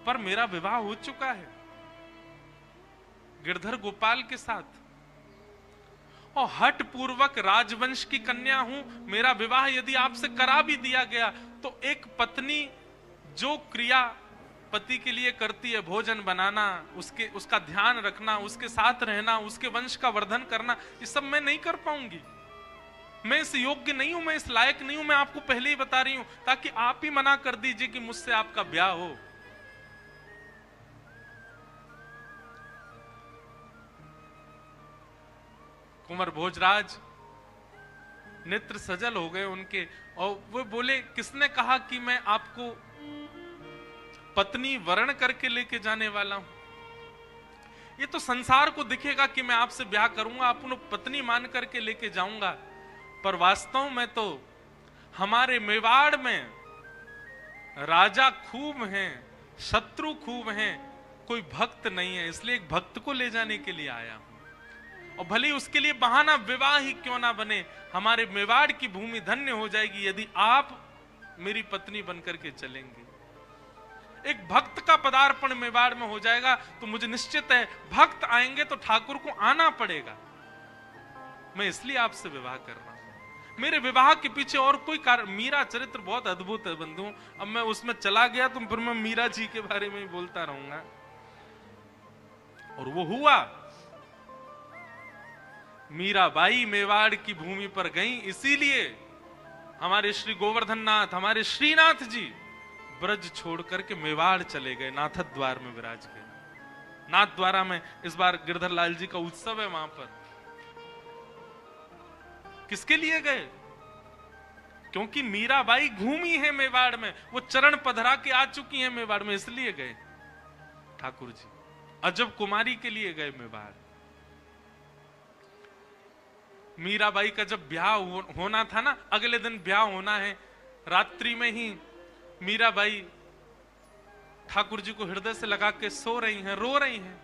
पर मेरा विवाह हो चुका है गिरधर गोपाल के साथ, और हठ पूर्वक राजवंश की कन्या हूं। मेरा विवाह यदि आपसे करा भी दिया गया तो एक पत्नी जो क्रिया पति के लिए करती है, भोजन बनाना, उसका ध्यान रखना, उसके साथ रहना, उसके वंश का वर्धन करना, ये सब मैं नहीं कर पाऊंगी। मैं इस योग्य नहीं हूं, मैं इस लायक नहीं हूं, मैं आपको पहले ही बता रही हूं, ताकि आप ही मना कर दीजिए कि मुझसे आपका ब्याह हो। कुंवर भोजराज नेत्र सजल हो गए उनके, और वो बोले किसने कहा कि मैं आपको पत्नी वर्ण करके लेके जाने वाला हूं। ये तो संसार को दिखेगा कि मैं आपसे ब्याह करूंगा, आप उन्हें पत्नी मान करके लेके जाऊंगा, पर वास्तव में तो हमारे मेवाड़ में राजा खूब हैं, शत्रु खूब हैं, कोई भक्त नहीं है, इसलिए एक भक्त को ले जाने के लिए आया हूं। और भले उसके लिए बहाना विवाह ही क्यों ना बने, हमारे मेवाड़ की भूमि धन्य हो जाएगी यदि आप मेरी पत्नी बनकर के चलेंगे। एक भक्त का पदार्पण मेवाड़ में हो जाएगा तो मुझे निश्चित है भक्त आएंगे तो ठाकुर को आना पड़ेगा। मैं इसलिए आपसे विवाह कर रहा हूं। मेरे विवाह के पीछे और कोई कारण, मीरा चरित्र बहुत अद्भुत है बंधु, अब मैं उसमें चला गया तो फिर मैं मीरा जी के बारे में ही बोलता रहूंगा। और वो हुआ, मीराबाई मेवाड़ की भूमि पर गई, इसीलिए हमारे श्री गोवर्धन नाथ, हमारे श्रीनाथ जी ब्रज छोड़ करके मेवाड़ चले गए, नाथद द्वार में विराज गए। नाथ द्वारा में इस बार गिरधर लाल जी का उत्सव है, वहां पर किसके लिए गए? क्योंकि मीराबाई घूमी है मेवाड़ में, वो चरण पधरा के आ चुकी है मेवाड़ में, इसलिए गए ठाकुर जी। अजब कुमारी के लिए गए मेवाड़। मीराबाई का जब ब्याह होना था ना, अगले दिन ब्याह होना है, रात्रि में ही मीराबाई ठाकुर जी को हृदय से लगा के सो रही हैं, रो रही हैं।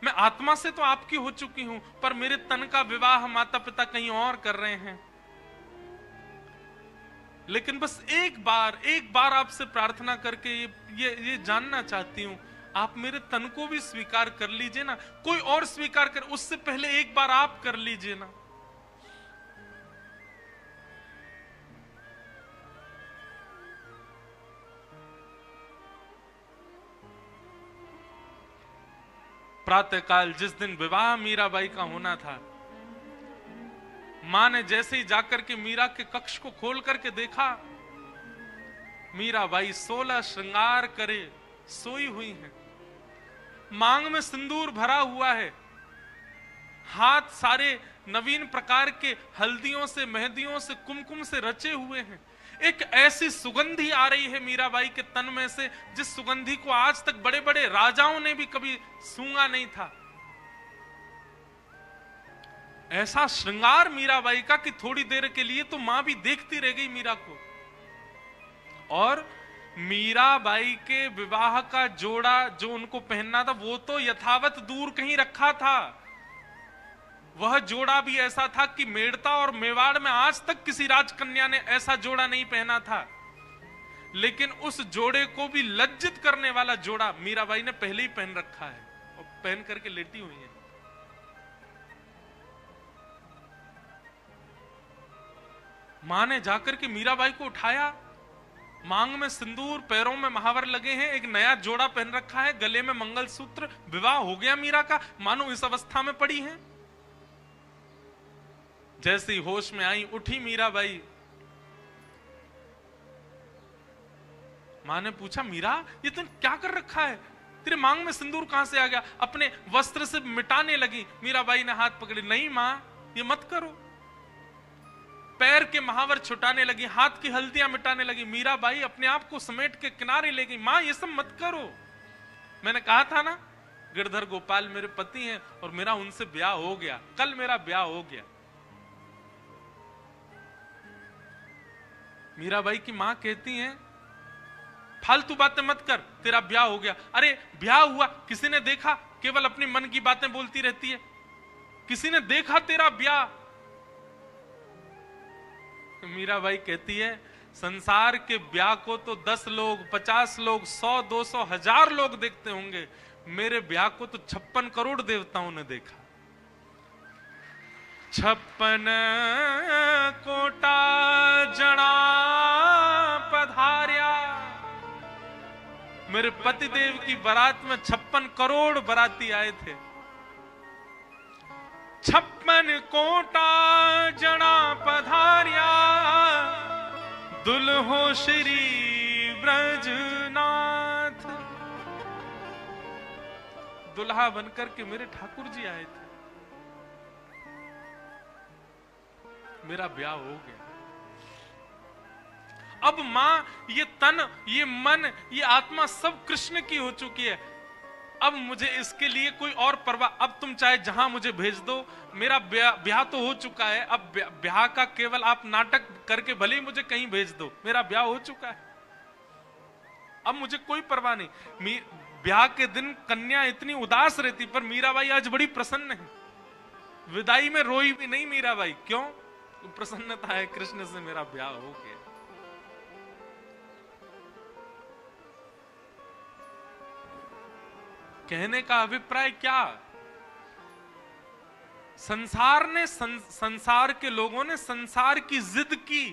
मैं आत्मा से तो आपकी हो चुकी हूं, पर मेरे तन का विवाह माता पिता कहीं और कर रहे हैं। लेकिन बस एक बार आपसे प्रार्थना करके ये जानना चाहती हूं, आप मेरे तन को भी स्वीकार कर लीजिए ना, कोई और स्वीकार कर, उससे पहले एक बार आप कर लीजिए ना। प्रातःकाल जिस दिन विवाह मीराबाई का होना था, मां ने जैसे ही जाकर के मीरा के कक्ष को खोल करके देखा, मीराबाई 16 श्रृंगार करे सोई हुई हैं। मांग में सिंदूर भरा हुआ है, हाथ सारे नवीन प्रकार के हल्दियों से, मेहंदियों से, कुमकुम से रचे हुए हैं। एक ऐसी सुगंधी आ रही है मीराबाई के तन में से, जिस सुगंधी को आज तक बड़े बड़े राजाओं ने भी कभी सूंघा नहीं था। ऐसा श्रृंगार मीराबाई का कि थोड़ी देर के लिए तो मां भी देखती रह गई मीरा को। और मीराबाई के विवाह का जोड़ा जो उनको पहनना था, वो तो यथावत दूर कहीं रखा था। वह जोड़ा भी ऐसा था कि मेड़ता और मेवाड़ में आज तक किसी राजकन्या ने ऐसा जोड़ा नहीं पहना था। लेकिन उस जोड़े को भी लज्जित करने वाला जोड़ा मीराबाई ने पहले ही पहन रखा है और पहन करके लेटी हुई है। मां ने जाकर के मीराबाई को उठाया, मांग में सिंदूर, पैरों में महावर लगे हैं, एक नया जोड़ा पहन रखा है, गले में मंगलसूत्र, विवाह हो गया मीरा का, मानो इस अवस्था में पड़ी है। जैसे ही होश में आई, उठी मीराबाई। मां ने पूछा, मीरा ये तुम क्या कर रखा है, तेरे मांग में सिंदूर कहां से आ गया? अपने वस्त्र से मिटाने लगी। मीराबाई ने हाथ पकड़े, नहीं मां ये मत करो। पैर के महावर छुटाने लगी, हाथ की हल्दियां मिटाने लगी। मीराबाई अपने आप को समेट के किनारे ले गई, मां ये सब मत करो। मैंने कहा था ना, गिरधर गोपाल मेरे पति हैं और मेरा उनसे ब्याह हो गया, कल मेरा ब्याह हो गया। मीराबाई की मां कहती हैं, फालतू बातें मत कर, तेरा ब्याह हो गया। अरे ब्याह हुआ, किसी ने देखा? केवल अपनी मन की बातें बोलती रहती है। किसी ने देखा तेरा ब्याह? मीराबाई कहती है, संसार के ब्याह को तो 10 लोग, 50 लोग, 100, 200, 1000 लोग देखते होंगे, मेरे ब्याह को तो 56 करोड़ देवताओं ने देखा। 56 कोटा जना पधार्या। मेरे पतिदेव की बारात में 56 करोड़ बाराती आए थे। 56 कोटा जना पधार्या, दुल्हो श्री ब्रजनाथ। दुल्हा बनकर के मेरे ठाकुर जी आए थे, मेरा ब्याह हो गया। अब मां, ये तन, ये मन, ये आत्मा सब कृष्ण की हो चुकी है। अब मुझे इसके लिए कोई और परवाह, अब तुम चाहे जहां मुझे भेज दो, मेरा ब्याह तो हो चुका है। अब ब्याह का केवल आप नाटक करके भले ही मुझे कहीं भेज दो, मेरा ब्याह हो चुका है। अब मुझे कोई परवाह नहीं। ब्याह के दिन कन्या इतनी उदास रहती, पर मीराबाई आज बड़ी प्रसन्न है। विदाई में रोई भी नहीं मीराबाई। क्यों? प्रसन्नता है, कृष्ण से मेरा ब्याह हो गया। कहने का अभिप्राय क्या? संसार ने, संसार के लोगों ने संसार की जिद की,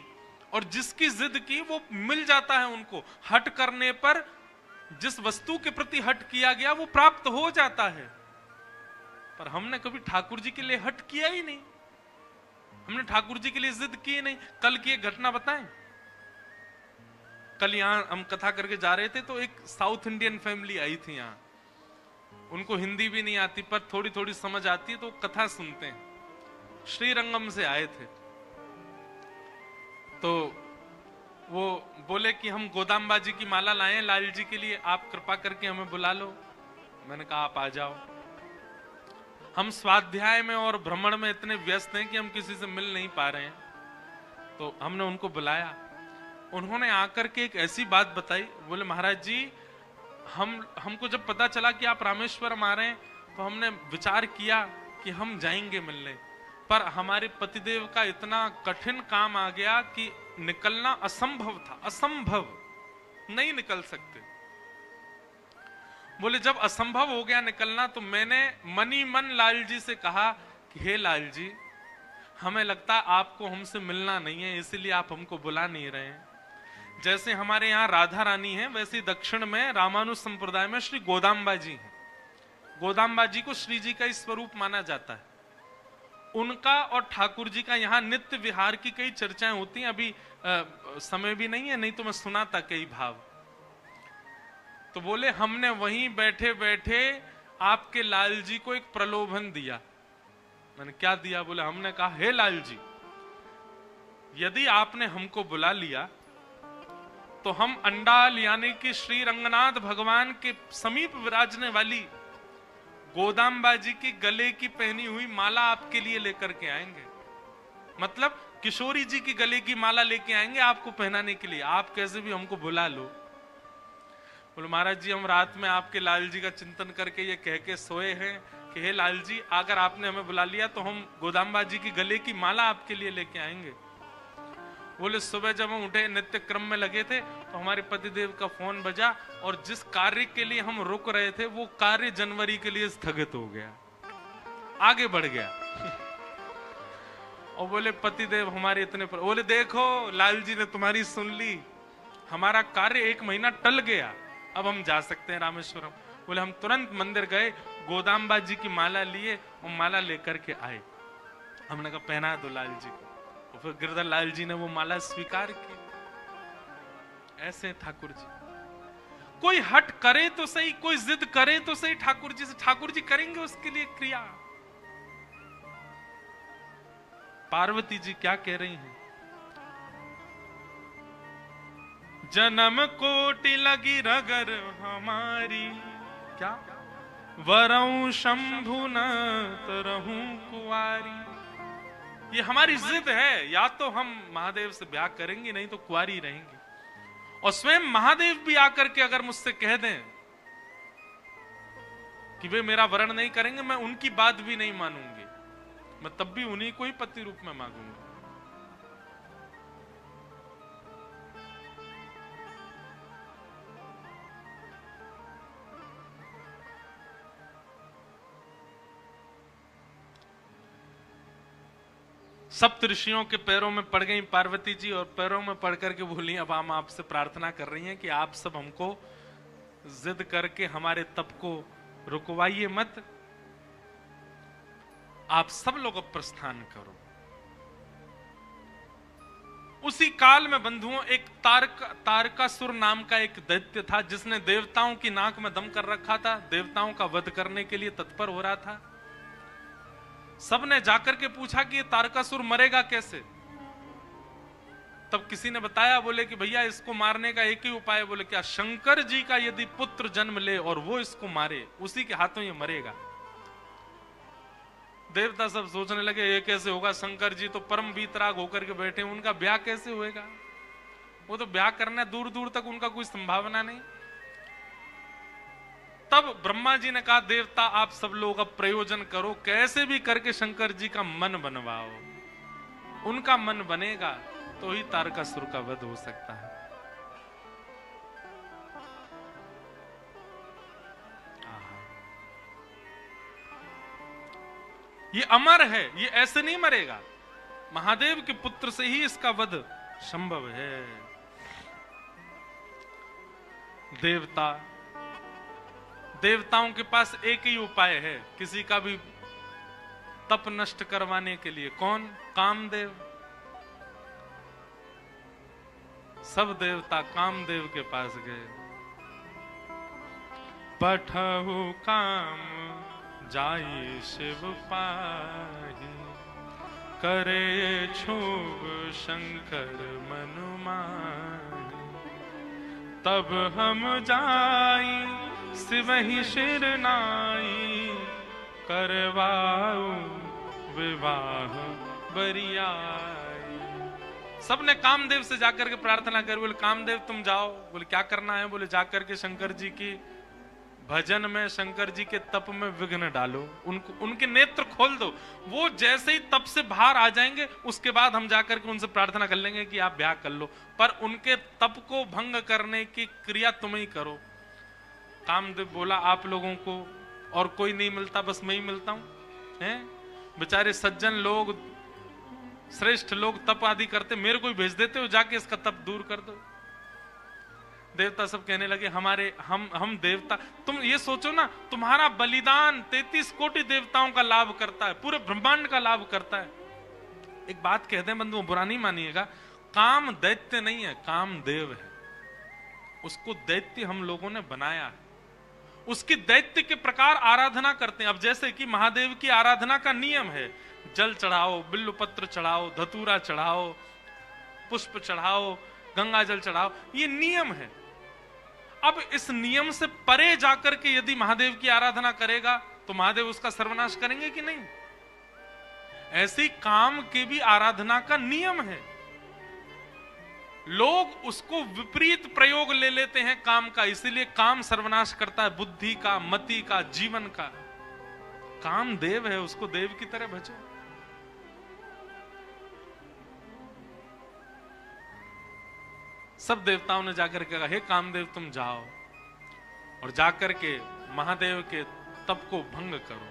और जिसकी जिद की वो मिल जाता है उनको। हट करने पर जिस वस्तु के प्रति हट किया गया वो प्राप्त हो जाता है। पर हमने कभी ठाकुर जी के लिए हट किया ही नहीं, हमने ठाकुर जी के लिए जिद की नहीं। कल की एक घटना बताएं। कल यहां हम कथा करके जा रहे थे, तो एक साउथ इंडियन फैमिली आई थी यहां। उनको हिंदी भी नहीं आती, पर थोड़ी थोड़ी समझ आती है, तो कथा सुनते हैं। श्रीरंगम से आए थे। तो वो बोले कि हम गोदाम्बा जी की माला लाए हैं लाल जी के लिए, आप कृपा करके हमें बुला लो। मैंने कहा आप आ जाओ। हम स्वाध्याय में और भ्रमण में इतने व्यस्त हैं कि हम किसी से मिल नहीं पा रहे हैं। तो हमने उनको बुलाया। उन्होंने आकर के एक ऐसी बात बताई, बोले महाराज जी हमको जब पता चला कि आप रामेश्वरम आ रहे हैं तो हमने विचार किया कि हम जाएंगे मिलने, पर हमारे पतिदेव का इतना कठिन काम आ गया कि निकलना असंभव था, असंभव, नहीं निकल सकते। बोले जब असंभव हो गया निकलना तो मैंने मनी मन लाल जी से कहा कि हे लाल जी, हमें लगता आपको हमसे मिलना नहीं है, इसलिए आप हमको बुला नहीं रहे हैं। जैसे हमारे यहाँ राधा रानी है, वैसे दक्षिण में रामानुज संप्रदाय में श्री गोदाम्बा जी हैं। गोदाम्बा जी को श्री जी का ही स्वरूप माना जाता है। उनका और ठाकुर जी का यहाँ नित्य विहार की कई चर्चाएं होती हैं। अभी समय भी नहीं है, नहीं तो मैं सुनाता कई भाव। तो बोले हमने वहीं बैठे बैठे आपके लाल जी को एक प्रलोभन दिया। मैंने क्या दिया? बोले हमने कहा हे लाल जी, यदि आपने हमको बुला लिया तो हम अंडाल यानी कि श्री रंगनाथ भगवान के समीप विराजने वाली गोदाम्बा जी की गले की पहनी हुई माला आपके लिए लेकर के आएंगे। मतलब किशोरी जी की गले की माला लेके आएंगे आपको पहनाने के लिए, आप कैसे भी हमको बुला लो। बोले महाराज जी हम रात में आपके लाल जी का चिंतन करके ये कह के सोए हैं कि हे लाल जी, अगर आपने हमें बुला लिया तो हम गोदाम्बा जी की गले की माला आपके लिए लेके आएंगे। बोले सुबह जब हम उठे नित्य क्रम में लगे थे तो हमारे पतिदेव का फोन बजा और जिस कार्य के लिए हम रुक रहे थे वो कार्य जनवरी के लिए स्थगित हो गया, आगे बढ़ गया। और बोले पतिदेव हमारे इतने बोले देखो लाल जी ने तुम्हारी सुन ली, हमारा कार्य 1 महीना टल गया, अब हम जा सकते हैं रामेश्वरम। बोले हम तुरंत मंदिर गए, गोदाम्बा जी की माला लिए और माला लेकर के आए। हमने कहा पहना दो लाल जी को। फिर गिरधर लाल जी ने वो माला स्वीकार की। ऐसे ठाकुर जी, कोई हट करे तो सही, कोई जिद करे तो सही ठाकुर जी से, ठाकुर जी करेंगे उसके लिए क्रिया। पार्वती जी क्या कह रही हैं? जन्म कोटि लगी रगर हमारी, क्या वरऊ शंभु न तरहूं कुआरी। ये हमारी जिद है, या तो हम महादेव से ब्याह करेंगे नहीं तो कुंवारी रहेंगे। और स्वयं महादेव भी आकर के अगर मुझसे कह दें कि वे मेरा वरण नहीं करेंगे, मैं उनकी बात भी नहीं मानूंगी, मैं तब भी उन्हीं को ही पति रूप में मांगूंगा। सप्त ऋषियों के पैरों में पड़ गई पार्वती जी और पैरों में पड़ करके बोली अब हम आपसे प्रार्थना कर रही हैं कि आप सब हमको जिद करके हमारे तप को रुकवाइए मत, आप सब लोग अब प्रस्थान करो। उसी काल में बंधुओं एक तारकासुर नाम का एक दैत्य था जिसने देवताओं की नाक में दम कर रखा था, देवताओं का वध करने के लिए तत्पर हो रहा था। सबने जाकर के पूछा कि ये तारकासुर मरेगा कैसे? तब किसी ने बताया, बोले कि भैया इसको मारने का एक ही उपाय है। बोले क्या? शंकर जी का यदि पुत्र जन्म ले और वो इसको मारे, उसी के हाथों ये मरेगा। देवता सब सोचने लगे ये कैसे होगा, शंकर जी तो परम वीतराग होकर के बैठे, उनका ब्याह कैसे होएगा? वो तो ब्याह करना दूर दूर तक उनका कोई संभावना नहीं। तब ब्रह्मा जी ने कहा देवता आप सब लोग अब प्रयोजन करो, कैसे भी करके शंकर जी का मन बनवाओ, उनका मन बनेगा तो ही तारकासुर का वध हो सकता है। ये अमर है, ये ऐसे नहीं मरेगा, महादेव के पुत्र से ही इसका वध संभव है। देवताओं के पास एक ही उपाय है किसी का भी तप नष्ट करवाने के लिए। कौन? कामदेव। सब देवता कामदेव के पास गए। पठहु काम जाई शिव पाही, करे क्षोभ शंकर मनु माही। तब हम जाई सिवहि शिर नाई, करवाऊ विवाह बरियाई। सबने कामदेव से जाकर के प्रार्थना कर, बोले कामदेव तुम जाओ। बोले क्या करना है? बोले जाकर के शंकर जी की भजन में, शंकर जी के तप में विघ्न डालो, उनके नेत्र खोल दो। वो जैसे ही तप से बाहर आ जाएंगे उसके बाद हम जाकर के उनसे प्रार्थना कर लेंगे कि आप ब्याह कर लो, पर उनके तप को भंग करने की क्रिया तुम ही करो। कामदेव बोला आप लोगों को और कोई नहीं मिलता, बस मैं ही मिलता हूं। हैं बेचारे सज्जन लोग, श्रेष्ठ लोग तप आदि करते, मेरे को भेज देते हो जाके इसका तप दूर कर दो। देवता सब कहने लगे हम देवता, तुम ये सोचो ना, तुम्हारा बलिदान 33 कोटि देवताओं का लाभ करता है, पूरे ब्रह्मांड का लाभ करता है। एक बात कहते हैं बंधुओं, बुरा नहीं मानिएगा, काम दैत्य नहीं है, काम देव है। उसको दैत्य हम लोगों ने बनाया है, उसकी दैत्य के प्रकार आराधना करते हैं। अब जैसे कि महादेव की आराधना का नियम है, जल चढ़ाओ, बिल्व पत्र चढ़ाओ, धतूरा चढ़ाओ, पुष्प चढ़ाओ, गंगा जल चढ़ाओ, ये नियम है। अब इस नियम से परे जाकर के यदि महादेव की आराधना करेगा तो महादेव उसका सर्वनाश करेंगे कि नहीं? ऐसी काम की भी आराधना का नियम है। लोग उसको विपरीत प्रयोग ले लेते हैं काम का, इसीलिए काम सर्वनाश करता है, बुद्धि का, मति का, जीवन का। काम देव है, उसको देव की तरह भजो। सब देवताओं ने जाकर के कहा हे कामदेव तुम जाओ और जाकर के महादेव के तप को भंग करो।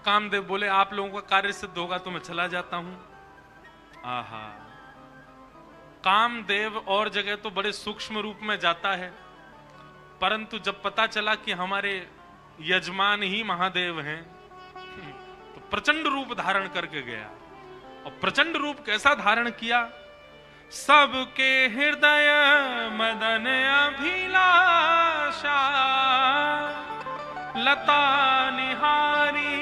कामदेव बोले आप लोगों का कार्य सिद्ध होगा तो मैं चला जाता हूं। आहा, कामदेव और जगह तो बड़े सूक्ष्म रूप में जाता है, परंतु जब पता चला कि हमारे यजमान ही महादेव हैं तो प्रचंड रूप धारण करके गया। और प्रचंड रूप कैसा धारण किया? सबके हृदय मदन अभिलाषा, लता निहारी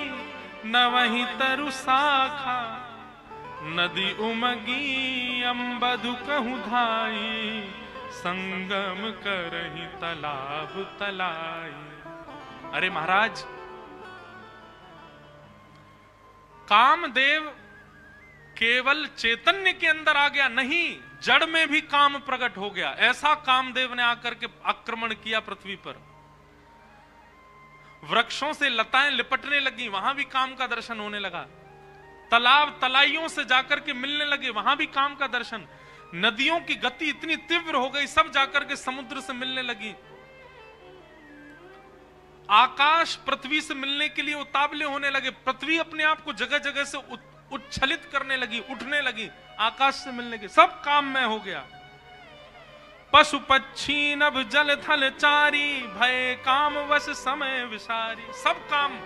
न वही तरु शाखा, नदी उमगी अम्बधु कहु धाई, संगम करहि तालाब तलाई। अरे महाराज, कामदेव केवल चैतन्य के अंदर आ गया नहीं, जड़ में भी काम प्रकट हो गया। ऐसा कामदेव ने आकर के आक्रमण किया पृथ्वी पर। वृक्षों से लताएं लिपटने लगी, वहां भी काम का दर्शन होने लगा। तालाब तलाइयों से जाकर के मिलने लगे, वहां भी काम का दर्शन। नदियों की गति इतनी तीव्र हो गई, सब जाकर के समुद्र से मिलने लगी। आकाश पृथ्वी से मिलने के लिए उतावले होने लगे। पृथ्वी अपने आप को जगह जगह से उच्छलित करने लगी, उठने लगी, आकाश से मिलने के। सब काम में हो गया। पशु पक्षी नभ जल थल चारी, भय काम वश समय विसारी। सब काम,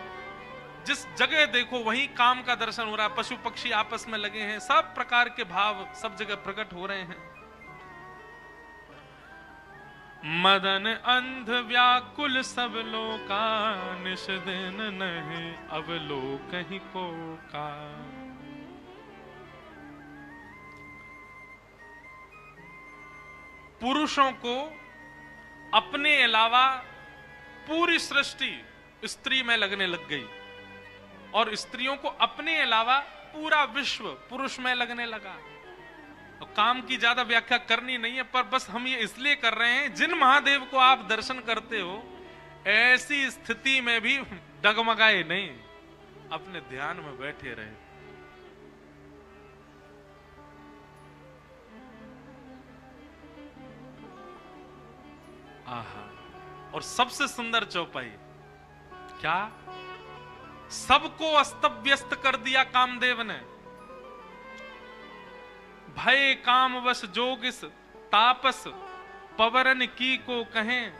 जिस जगह देखो वहीं काम का दर्शन हो रहा है। पशु पक्षी आपस में लगे हैं, सब प्रकार के भाव सब जगह प्रकट हो रहे हैं। मदन अंध व्याकुल सब लोका, निश दिन नहीं अब लोक ही को का। पुरुषों को अपने अलावा पूरी सृष्टि स्त्री में लगने लग गई और स्त्रियों को अपने अलावा पूरा विश्व पुरुष में लगने लगा। और काम की ज्यादा व्याख्या करनी नहीं है, पर बस हम ये इसलिए कर रहे हैं, जिन महादेव को आप दर्शन करते हो ऐसी स्थिति में भी डगमगाए नहीं, अपने ध्यान में बैठे रहे। आहा, और सबसे सुंदर चौपाई क्या, सबको अस्त व्यस्त कर दिया कामदेव ने। भय कामवश जोगिस तापस, पवरन की को कहें,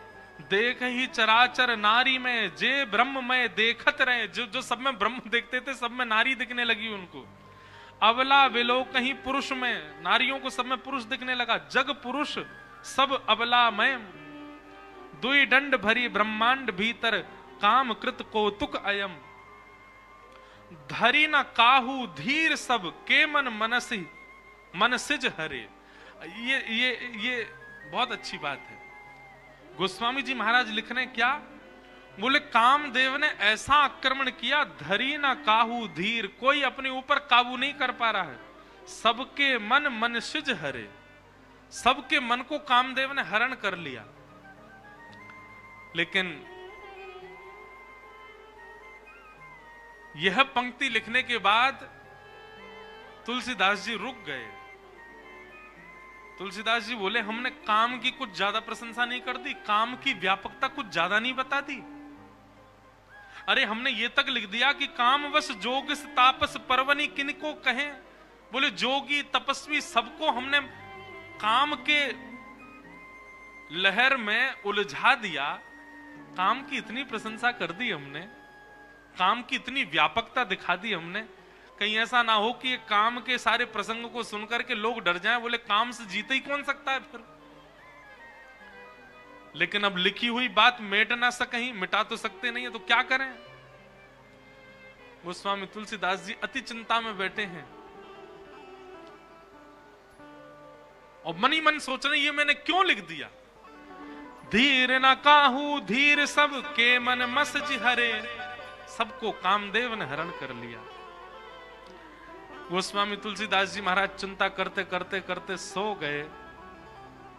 देख ही चराचर नारी में, जे ब्रह्म में देखत रहे। जो सब में ब्रह्म देखते थे, सब में नारी दिखने लगी उनको। अवला विलो कहीं पुरुष में, नारियों को सब में पुरुष दिखने लगा। जग पुरुष सब अबला में, दुई दंड भरी ब्रह्मांड भीतर, काम कृत कौतुक अयम। धरी न काहू धीर सब के मन मनसी मनसिज हरे। ये बहुत अच्छी बात है। गोस्वामी जी महाराज लिख रहे हैं क्या? बोले कामदेव ने ऐसा आक्रमण किया, धरी ना काहू धीर, कोई अपने ऊपर काबू नहीं कर पा रहा है। सबके मन मनसिज हरे, सबके मन को कामदेव ने हरण कर लिया। लेकिन यह पंक्ति लिखने के बाद तुलसीदास जी रुक गए। तुलसीदास जी बोले हमने काम की कुछ ज्यादा प्रशंसा नहीं कर दी, काम की व्यापकता कुछ ज्यादा नहीं बता दी। अरे हमने ये तक लिख दिया कि कामवश जोगिस तापस पर्वनी किनको कहें। बोले जोगी तपस्वी सबको हमने काम के लहर में उलझा दिया। काम की इतनी प्रशंसा कर दी हमने, काम की इतनी व्यापकता दिखा दी हमने, कहीं ऐसा ना हो कि ये काम के सारे प्रसंगों को सुनकर के लोग डर जाएं, बोले काम से जीते ही कौन सकता है फिर। लेकिन अब लिखी हुई बात मिट ना सकें, मिटा तो सकते नहीं है, तो क्या करें। गोस्वामी तुलसीदास जी अति चिंता में बैठे हैं और मन ही मन सोच रहे ये मैंने क्यों लिख दिया। धीर न काहू धीर सब के मन मसज हरे, सबको कामदेव ने हरण कर लिया। गोस्वामी तुलसीदास जी महाराज चिंता करते करते करते सो गए।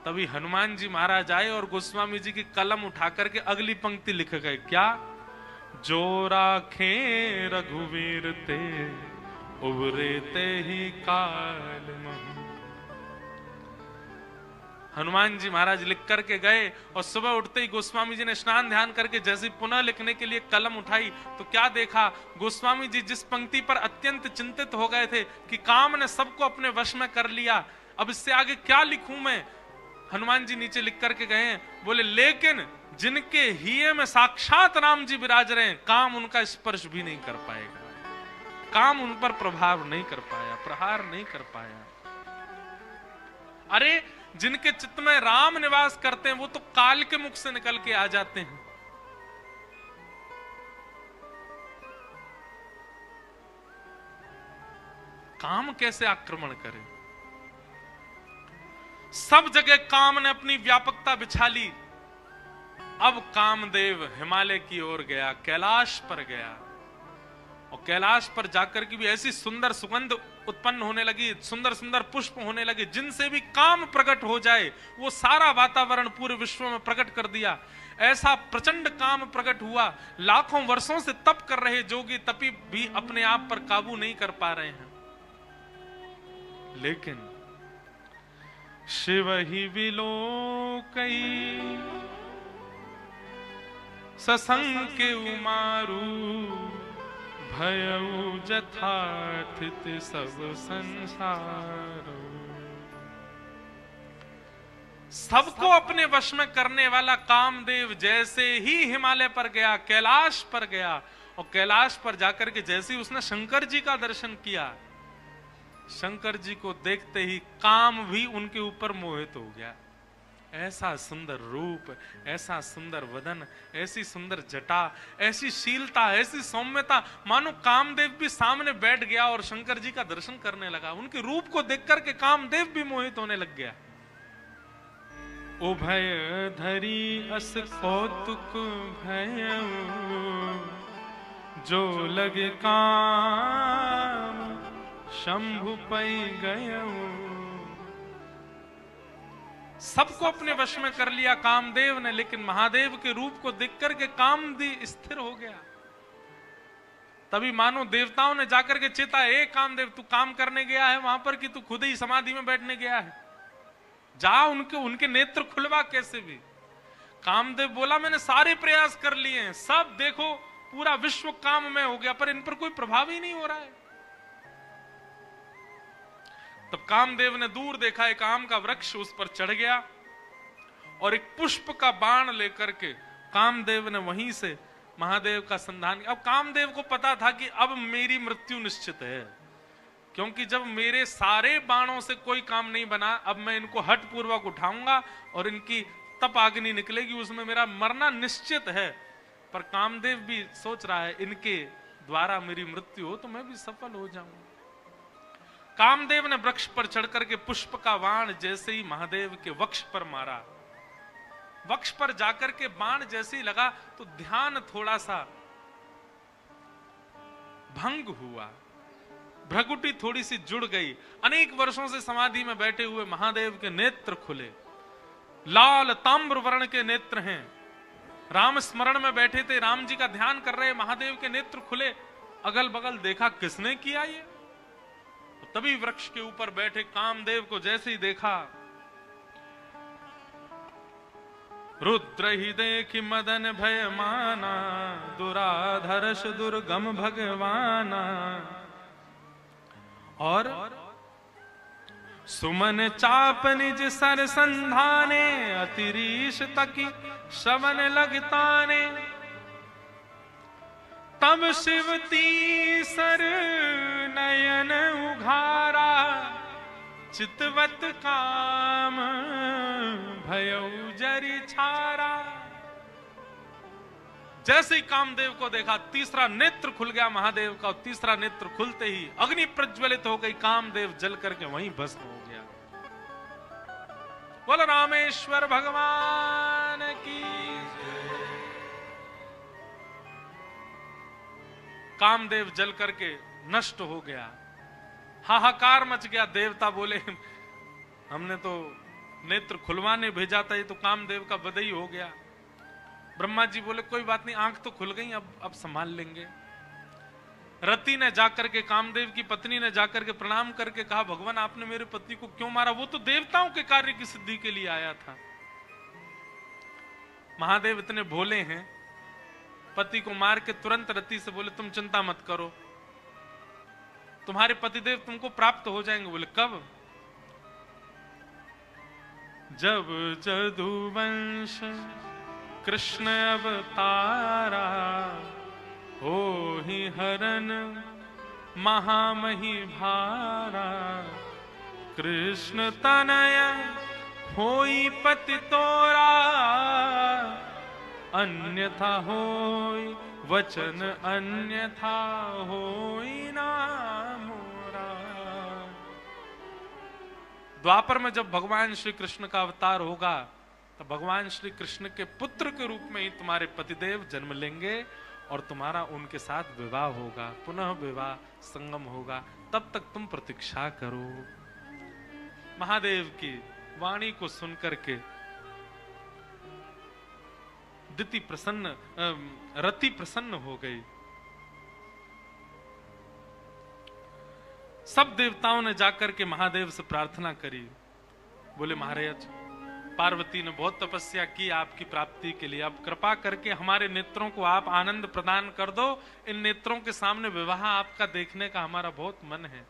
तभी हनुमान जी महाराज आए और गोस्वामी जी की कलम उठा करके अगली पंक्ति लिख गए। क्या? जो राखे रघुवीर ते उबरे ते ही काल मम। हनुमान जी महाराज लिख करके गए और सुबह उठते ही गोस्वामी जी ने स्नान ध्यान करके जैसे पुनः लिखने के लिए कलम उठाई तो क्या देखा, गोस्वामी जी जिस पंक्ति पर अत्यंत चिंतित हो गए थे कि काम ने सबको अपने वश में कर लिया, अब इससे आगे क्या लिखूं मैं। हनुमान जी नीचे लिख करके गए, बोले लेकिन जिनके हिये में साक्षात राम जी विराज रहे हैं, काम उनका स्पर्श भी नहीं कर पाएगा, काम उन पर प्रभाव नहीं कर पाया, प्रहार नहीं कर पाया। अरे जिनके चित्त में राम निवास करते हैं वो तो काल के मुख से निकल के आ जाते हैं। काम कैसे आक्रमण करे। सब जगह काम ने अपनी व्यापकता बिछा ली। अब कामदेव हिमालय की ओर गया, कैलाश पर गया और कैलाश पर जाकर के भी ऐसी सुंदर सुगंध उत्पन्न होने लगी, सुंदर सुंदर पुष्प होने लगे, जिनसे भी काम प्रकट हो जाए वो सारा वातावरण पूरे विश्व में प्रकट कर दिया। ऐसा प्रचंड काम प्रकट हुआ, लाखों वर्षों से तप कर रहे जोगी तपी भी अपने आप पर काबू नहीं कर पा रहे हैं। लेकिन शिव ही विलोकई ससंग के उमारू भयउ जथाथित सब संसार। सबको अपने वश में करने वाला कामदेव जैसे ही हिमालय पर गया, कैलाश पर गया और कैलाश पर जाकर के जैसे ही उसने शंकर जी का दर्शन किया, शंकर जी को देखते ही काम भी उनके ऊपर मोहित हो गया। ऐसा सुंदर रूप, ऐसा सुंदर वदन, ऐसी सुंदर जटा, ऐसी शीलता, ऐसी सौम्यता, मानो कामदेव भी सामने बैठ गया और शंकर जी का दर्शन करने लगा। उनके रूप को देख करके कामदेव भी मोहित होने लग गया। उभय धरी अस कौतुक भयउ जो लगे काम शंभु पै गयउ। सबको अपने वश में कर लिया कामदेव ने, लेकिन महादेव के रूप को देख करके कामदेव स्थिर हो गया। तभी मानो देवताओं ने जाकर के चेता, ए कामदेव तू काम करने गया है वहां पर कि तू खुद ही समाधि में बैठने गया है, जा उनके नेत्र खुलवा कैसे भी। कामदेव बोला मैंने सारे प्रयास कर लिए हैं, सब देखो पूरा विश्व काम में हो गया, पर इन पर कोई प्रभाव ही नहीं हो रहा है। तब कामदेव ने दूर देखा, एक आम का वृक्ष उस पर चढ़ गया और एक पुष्प का बाण लेकर के कामदेव ने वहीं से महादेव का संधान किया। अब कामदेव को पता था कि अब मेरी मृत्यु निश्चित है, क्योंकि जब मेरे सारे बाणों से कोई काम नहीं बना, अब मैं इनको हठ पूर्वक उठाऊंगा और इनकी तप अग्नि निकलेगी, उसमें मेरा मरना निश्चित है। पर कामदेव भी सोच रहा है इनके द्वारा मेरी मृत्यु हो तो मैं भी सफल हो जाऊं। कामदेव ने वृक्ष पर चढ़कर के पुष्प का बाण जैसे ही महादेव के वक्ष पर मारा, वक्ष पर जाकर के बाण जैसे ही लगा तो ध्यान थोड़ा सा भंग हुआ, भ्रगुटी थोड़ी सी जुड़ गई। अनेक वर्षों से समाधि में बैठे हुए महादेव के नेत्र खुले, लाल ताम्र वर्ण के नेत्र हैं। राम स्मरण में बैठे थे, राम जी का ध्यान कर रहे, महादेव के नेत्र खुले। अगल बगल देखा, किसने किया ये? तो तभी वृक्ष के ऊपर बैठे कामदेव को जैसे ही देखा, रुद्र ही देखी मदन भय माना, दुराधर्ष दुर्गम भगवाना। और सुमन चाप निज सर संधाने, अतिरीश तकी श्रवण लगताने। तब शिव तीसर नयन उघारा, चितवत काम भयउ जरि छारा। जैसे ही कामदेव को देखा, तीसरा नेत्र खुल गया महादेव का, और तीसरा नेत्र खुलते ही अग्नि प्रज्वलित हो गई, कामदेव जल करके वहीं भस्म हो गया। बोलो रामेश्वर भगवान की। कामदेव जल करके नष्ट हो गया, हाहाकार मच गया। देवता बोले, हमने तो नेत्र खुलवाने भेजा था, ये तो कामदेव का बदई हो गया। ब्रह्मा जी बोले, कोई बात नहीं, आंख तो खुल गई, अब संभाल लेंगे। रति ने जाकर के, कामदेव की पत्नी ने जाकर के प्रणाम करके कहा, भगवान आपने मेरे पति को क्यों मारा? वो तो देवताओं के कार्य की सिद्धि के लिए आया था। महादेव इतने भोले हैं, पति को मार के तुरंत रति से बोले, तुम चिंता मत करो, तुम्हारे पतिदेव तुमको प्राप्त हो जाएंगे। बोले, कब? जब जदुवंश कृष्ण अवतारा, हो ही हरन महामही भारा। कृष्ण तनय होई पति तोरा, अन्यथा होई वचन अन्यथा होई ना मोरा। द्वापर में जब भगवान श्री कृष्ण का अवतार होगा, तो भगवान श्री कृष्ण के पुत्र के रूप में ही तुम्हारे पतिदेव जन्म लेंगे और तुम्हारा उनके साथ विवाह होगा, पुनः विवाह संगम होगा। तब तक तुम प्रतीक्षा करो। महादेव की वाणी को सुनकर के रति प्रसन्न हो गई। सब देवताओं ने जाकर के महादेव से प्रार्थना करी। बोले, महाराज पार्वती ने बहुत तपस्या की आपकी प्राप्ति के लिए, अब कृपा करके हमारे नेत्रों को आप आनंद प्रदान कर दो। इन नेत्रों के सामने विवाह आपका देखने का हमारा बहुत मन है।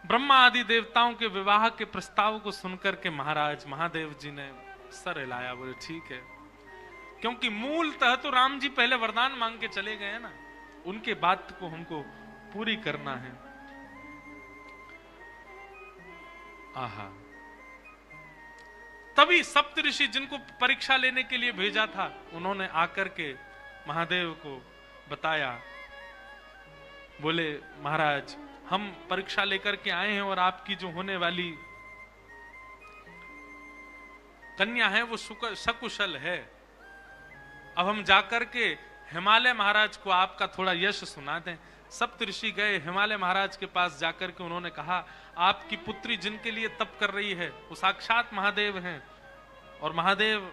ब्रह्मा आदि देवताओं के विवाह के प्रस्ताव को सुनकर के महाराज महादेव जी ने सर हिलाया। बोले, ठीक है, क्योंकि मूलतः तो राम जी पहले वरदान मांग के चले गए ना, उनके बात को हमको पूरी करना है। आहा, तभी सप्तऋषि जिनको परीक्षा लेने के लिए भेजा था, उन्होंने आकर के महादेव को बताया। बोले, महाराज हम परीक्षा लेकर के आए हैं और आपकी जो होने वाली कन्या है वो सकुशल है। अब हम जाकर के हिमालय महाराज को आपका थोड़ा यश सुना दें। सप्तऋषि गए हिमालय महाराज के पास, जाकर के उन्होंने कहा, आपकी पुत्री जिनके लिए तप कर रही है वो साक्षात महादेव हैं, और महादेव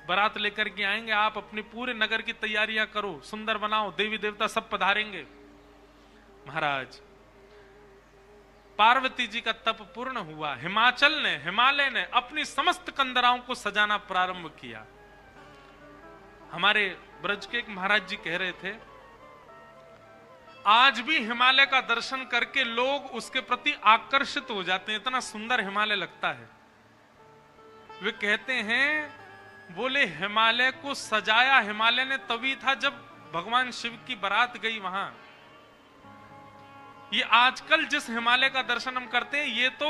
बारात लेकर के आएंगे। आप अपने पूरे नगर की तैयारियां करो, सुंदर बनाओ, देवी देवता सब पधारेंगे। महाराज पार्वती जी का तप पूर्ण हुआ। हिमालय ने अपनी समस्त कंदराओं को सजाना प्रारंभ किया। हमारे ब्रज के एक महाराज जी कह रहे थे, आज भी हिमालय का दर्शन करके लोग उसके प्रति आकर्षित हो जाते हैं, इतना सुंदर हिमालय लगता है। वे कहते हैं, बोले हिमालय को सजाया हिमालय ने तभी था जब भगवान शिव की बारात गई वहां। ये आजकल जिस हिमालय का दर्शन हम करते हैं ये तो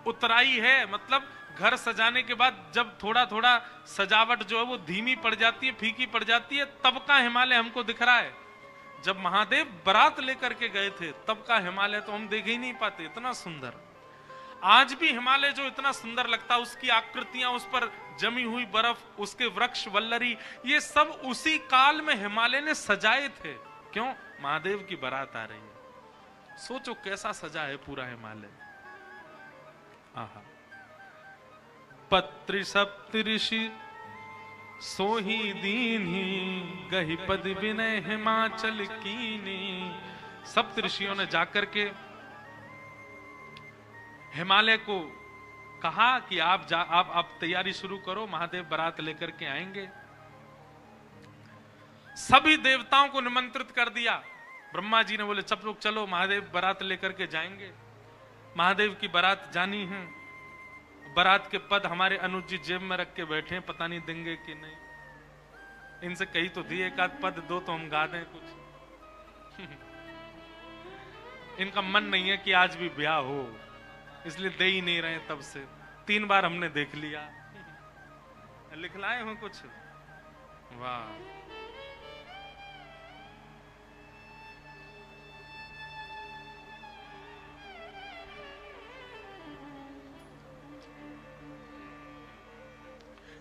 उतराई है, मतलब घर सजाने के बाद जब थोड़ा थोड़ा सजावट जो है वो धीमी पड़ जाती है, फीकी पड़ जाती है, तब का हिमालय हमको दिख रहा है। जब महादेव बारात लेकर के गए थे तब का हिमालय तो हम देख ही नहीं पाते, इतना सुंदर। आज भी हिमालय जो इतना सुंदर लगता, उसकी आकृतियां, उस पर जमी हुई बर्फ, उसके वृक्ष वल्लरी, ये सब उसी काल में हिमालय ने सजाए थे। क्यों? महादेव की बारात आ रही है। सोचो कैसा सजा है पूरा हिमालय। आहा। पत्र सप्तऋषि सोही दीन्ही, गही पद विनय हिमाचल कीनी। सप्त ऋषियों ने जाकर के हिमालय को कहा कि आप तैयारी शुरू करो, महादेव बारात लेकर के आएंगे। सभी देवताओं को निमंत्रित कर दिया। ब्रह्मा जी ने बोले सब लोग चलो, महादेव बारात लेकर के जाएंगे। महादेव की बारात जानी है। बारात के पद हमारे अनुज जी जेब में रख के बैठे हैं, पता नहीं देंगे कि नहीं। इनसे कही तो दिए एक आध पद दो तो हम गा दें कुछ। इनका मन नहीं है कि आज भी ब्याह हो, इसलिए दे ही नहीं रहे। तब से 3 बार हमने देख लिया। लिखलाए हो कुछ? वाह।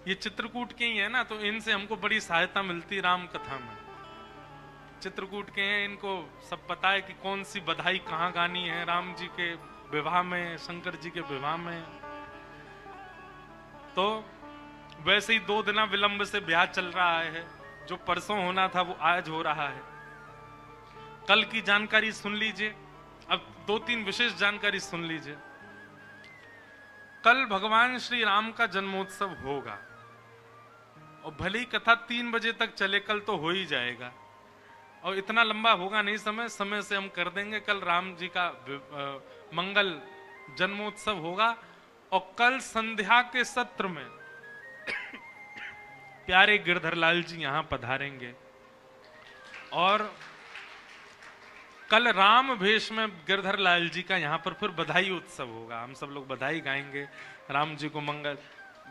ये चित्रकूट के ही है ना, तो इनसे हमको बड़ी सहायता मिलती राम कथा में। चित्रकूट के हैं, इनको सब पता है कि कौन सी बधाई कहाँ गानी है। राम जी के विवाह में, शंकर जी के विवाह में। तो वैसे ही 2 दिन विलंब से ब्याह चल रहा है। जो परसों होना था वो आज हो रहा है। कल की जानकारी सुन लीजिए। अब 2-3 विशेष जानकारी सुन लीजिए। कल भगवान श्री राम का जन्मोत्सव होगा और भली कथा 3 बजे तक चले, कल तो हो ही जाएगा। और इतना लंबा होगा नहीं समय से हम कर देंगे। कल राम जी का मंगल जन्मोत्सव होगा और कल संध्या के सत्र में प्यारे गिरधरलाल जी यहां पधारेंगे। और कल राम भेष में गिरधरलाल जी का यहां पर फिर बधाई उत्सव होगा। हम सब लोग बधाई गाएंगे, राम जी को मंगल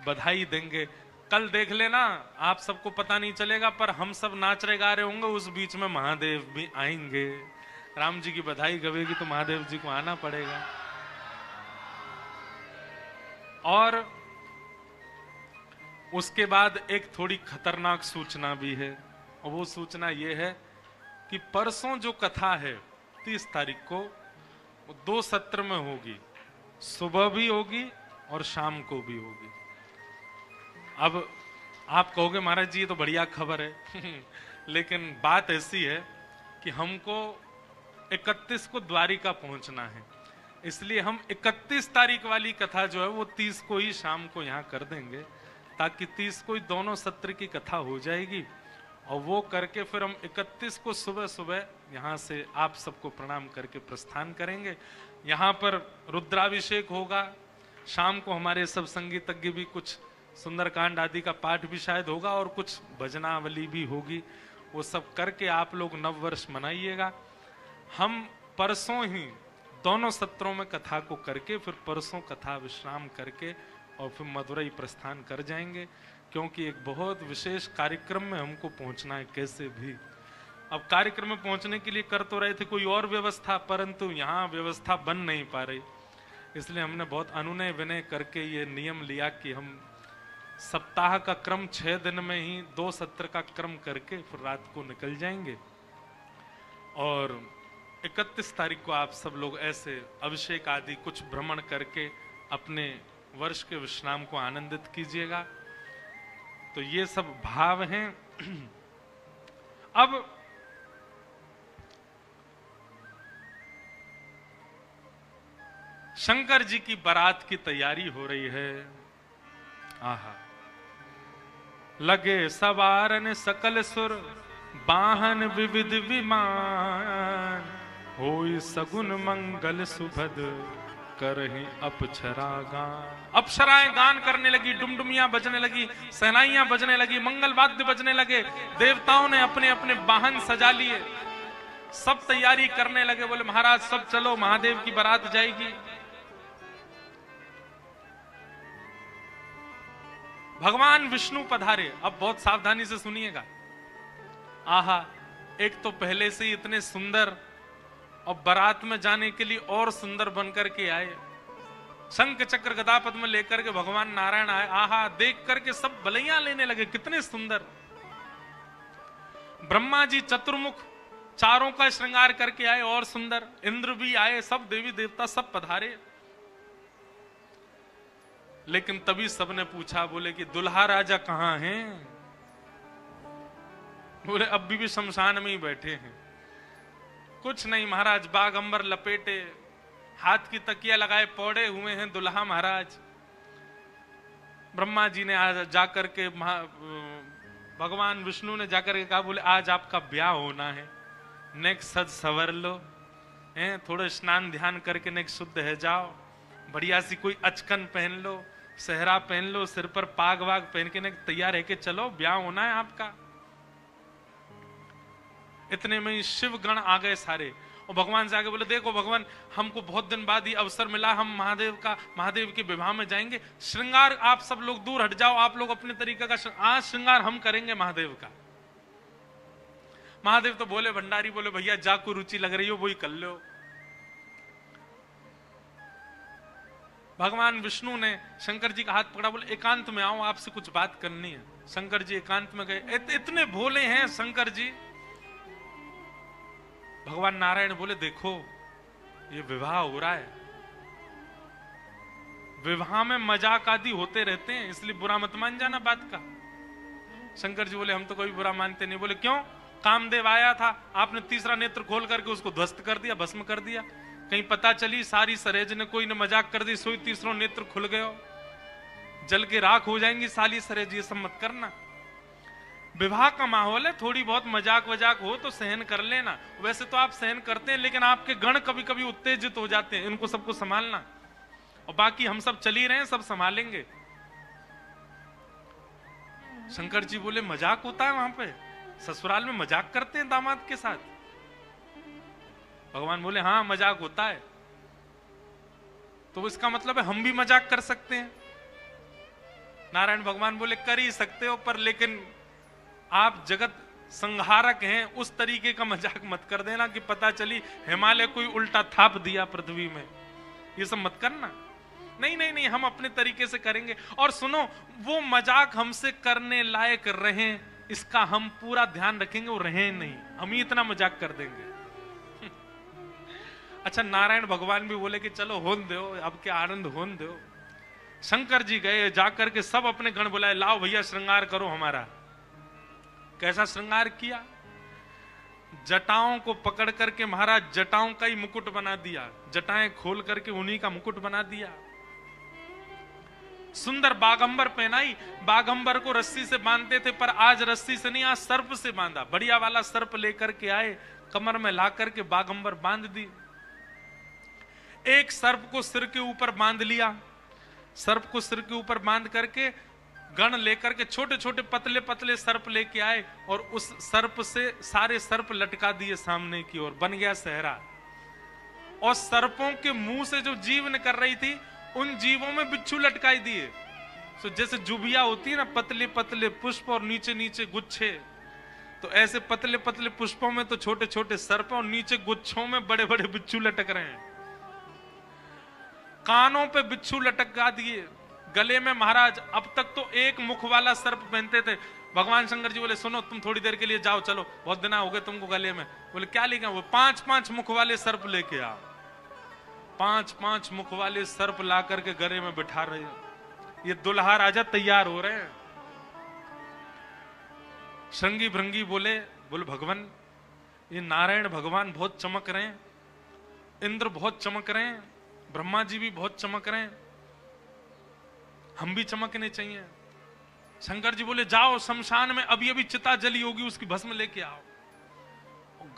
बधाई देंगे। कल देख लेना, आप सबको पता नहीं चलेगा पर हम सब नाच रहे गा रहे होंगे, उस बीच में महादेव भी आएंगे। राम जी की बधाई गवेगी तो महादेव जी को आना पड़ेगा। और उसके बाद एक थोड़ी खतरनाक सूचना भी है, और वो सूचना ये है कि परसों जो कथा है 30 तारीख को, वो 2 सत्र में होगी। सुबह भी होगी और शाम को भी होगी। अब आप कहोगे महाराज जी ये तो बढ़िया खबर है। लेकिन बात ऐसी है कि हमको 31 को द्वारिका पहुंचना है, इसलिए हम 31 तारीख वाली कथा जो है वो 30 को ही शाम को यहाँ कर देंगे, ताकि 30 को ही दोनों सत्र की कथा हो जाएगी। और वो करके फिर हम 31 को सुबह सुबह यहाँ से आप सबको प्रणाम करके प्रस्थान करेंगे। यहाँ पर रुद्राभिषेक होगा। शाम को हमारे सब संगीतज्ञ भी कुछ सुंदरकांड आदि का पाठ भी शायद होगा और कुछ भजनावली भी होगी। वो सब करके आप लोग नव वर्ष मनाइएगा। हम परसों ही दोनों सत्रों में कथा को करके फिर परसों कथा विश्राम करके और फिर मदुरई प्रस्थान कर जाएंगे, क्योंकि एक बहुत विशेष कार्यक्रम में हमको पहुंचना है कैसे भी। अब कार्यक्रम में पहुंचने के लिए कर तो रहे थे कोई और व्यवस्था, परंतु यहाँ व्यवस्था बन नहीं पा रही। इसलिए हमने बहुत अनुनय विनय करके ये नियम लिया कि हम सप्ताह का क्रम 6 दिन में ही 2 सत्र का क्रम करके फिर रात को निकल जाएंगे। और 31 तारीख को आप सब लोग ऐसे अभिषेक आदि कुछ भ्रमण करके अपने वर्ष के विश्राम को आनंदित कीजिएगा। तो ये सब भाव हैं। अब शंकर जी की बारात की तैयारी हो रही है। आहा। लगे सवारन सकल सुर, वाहन विविध विमान, होई सगुन मंगल सुभद, करहि अप्सरा गान। अप्सराएं गान करने लगी, डुमडुमियां बजने लगी, सहनाइयां बजने लगी, मंगल वाद्य बजने लगे। देवताओं ने अपने अपने वाहन सजा लिए, सब तैयारी करने लगे। बोले महाराज सब चलो, महादेव की बारात जाएगी। भगवान विष्णु पधारे। अब बहुत सावधानी से सुनिएगा। आहा, एक तो पहले से ही इतने सुंदर और बारात में जाने के लिए और सुंदर बनकर के आए, शंख चक्र गदा पद्म लेकर के भगवान नारायण आए। आहा, देख करके सब बलैया लेने लगे, कितने सुंदर। ब्रह्मा जी चतुर्मुख चारों का श्रृंगार करके आए और सुंदर, इंद्र भी आए, सब देवी देवता सब पधारे। लेकिन तभी सबने पूछा, बोले कि दुल्हा राजा कहां हैं? बोले अभी भी शमशान में ही बैठे हैं। कुछ नहीं महाराज, बागंबर लपेटे, हाथ की तकिया लगाए पौड़े हुए हैं दुल्हा महाराज। ब्रह्मा जी ने आज जाकर के भगवान विष्णु ने जाकर के कहा, बोले आज आपका ब्याह होना है, नेक सज सवर लो, हैं थोड़े स्नान ध्यान करके नेक शुद्ध है जाओ, बढ़िया सी कोई अचकन पहन लो, सेहरा पहन लो, सिर पर पाग वाग पहन के नेक तैयार है के चलो, ब्याह होना है आपका। इतने में शिव गण आ गए सारे, और भगवान से आगे बोले, देखो भगवान, हमको बहुत दिन बाद ये अवसर मिला, हम महादेव के विवाह में जाएंगे, श्रृंगार आप सब लोग दूर हट जाओ, आप लोग अपने तरीके का आज श्रृंगार हम करेंगे महादेव का। महादेव तो बोले, भंडारी बोले, भैया जा को रुचि लग रही हो वही कर लो। भगवान विष्णु ने शंकर जी का हाथ पकड़ा, बोले एकांत में आओ, आपसे कुछ बात करनी है। शंकर जी एकांत में गए। इतने भोले हैं शंकर जी। भगवान नारायण बोले, देखो ये विवाह हो रहा है, विवाह में मजाक आदि होते रहते हैं, इसलिए बुरा मत मान जाना बात का। शंकर जी बोले, हम तो कोई बुरा मानते नहीं। बोले क्यों? कामदेव आया था, आपने तीसरा नेत्र खोल करके उसको ध्वस्त कर दिया, भस्म कर दिया। कहीं पता चली सारी सरेज ने कोई ने मजाक कर दी, सोई तीसरा नेत्र खुल गयो, जल के राख हो जाएंगी साली सरेज, ये सब मत करना। विवाह का माहौल है, थोड़ी बहुत मजाक वजाक हो तो सहन कर लेना। वैसे तो आप सहन करते हैं, लेकिन आपके गण कभी कभी उत्तेजित हो जाते हैं, इनको सबको संभालना। और बाकी हम सब चल ही रहे हैं, सब संभालेंगे। शंकर जी बोले, मजाक होता है वहां पे? ससुराल में मजाक करते हैं दामाद के साथ? भगवान बोले, हाँ मजाक होता है। तो इसका मतलब है हम भी मजाक कर सकते हैं? नारायण भगवान बोले, कर ही सकते हो, पर लेकिन आप जगत संहारक हैं, उस तरीके का मजाक मत कर देना कि पता चली हिमालय कोई उल्टा थाप दिया पृथ्वी में, ये सब मत करना। नहीं नहीं नहीं, हम अपने तरीके से करेंगे। और सुनो, वो मजाक हमसे करने लायक रहे, इसका हम पूरा ध्यान रखेंगे, वो रहे नहीं, हम ही इतना मजाक कर देंगे। अच्छा, नारायण भगवान भी बोले कि चलो होन दो, अब क्या आनंद होन दो। शंकर जी गए, जाकर के सब अपने गण बुलाए, लाओ भैया श्रृंगार करो हमारा। कैसा श्रृंगार किया? जटाओं को पकड़ करके महाराज जटाओं का ही मुकुट बना दिया, जटाएं खोल करके उन्हीं का मुकुट बना दिया। सुंदर बागंबर पहनाई। बागंबर को रस्सी से बांधते थे, पर आज रस्सी से नहीं, आज सर्प से बांधा। बढ़िया वाला सर्प लेकर के आए, कमर में ला करके बागंबर बांध दी। एक सर्प को सिर के ऊपर बांध लिया, सर्प को सिर के ऊपर बांध करके गण लेकर के छोटे छोटे पतले पतले सर्प लेके आए, और उस सर्प से सारे सर्प लटका दिए सामने की ओर, बन गया सहरा। और सर्पों के मुंह से जो जीव निकल रही थी, उन जीवों में बिच्छू लटकाई दिए। तो जैसे जुबिया होती है ना, पतले पतले पुष्प और नीचे नीचे गुच्छे, तो ऐसे पतले पतले पुष्पों में तो छोटे छोटे सर्प, और नीचे गुच्छों में बड़े बड़े बिच्छू लटक रहे हैं। कानों पे बिच्छू लटका दिए, गले में महाराज अब तक तो एक मुख वाला सर्प पहनते थे। भगवान शंकर जी बोले, सुनो तुम थोड़ी देर के लिए जाओ, चलो बहुत दिन हो गए तुमको गले में। बोले क्या लेके? वो 5-5 मुख वाले सर्प लेके आओ। 5-5 मुख वाले सर्प ला करके गले में बिठा रहे हैं। ये दुल्हा राजा तैयार हो रहे हैं। श्रृंगी भृंगी बोले भगवान, ये नारायण भगवान बहुत चमक रहे हैं, इंद्र बहुत चमक रहे हैं, ब्रह्मा जी भी बहुत चमक रहे हैं, हम भी चमकने चाहिए। शंकर जी बोले, जाओ शमशान में अभी अभी चिता जली होगी, उसकी भस्म लेके आओ।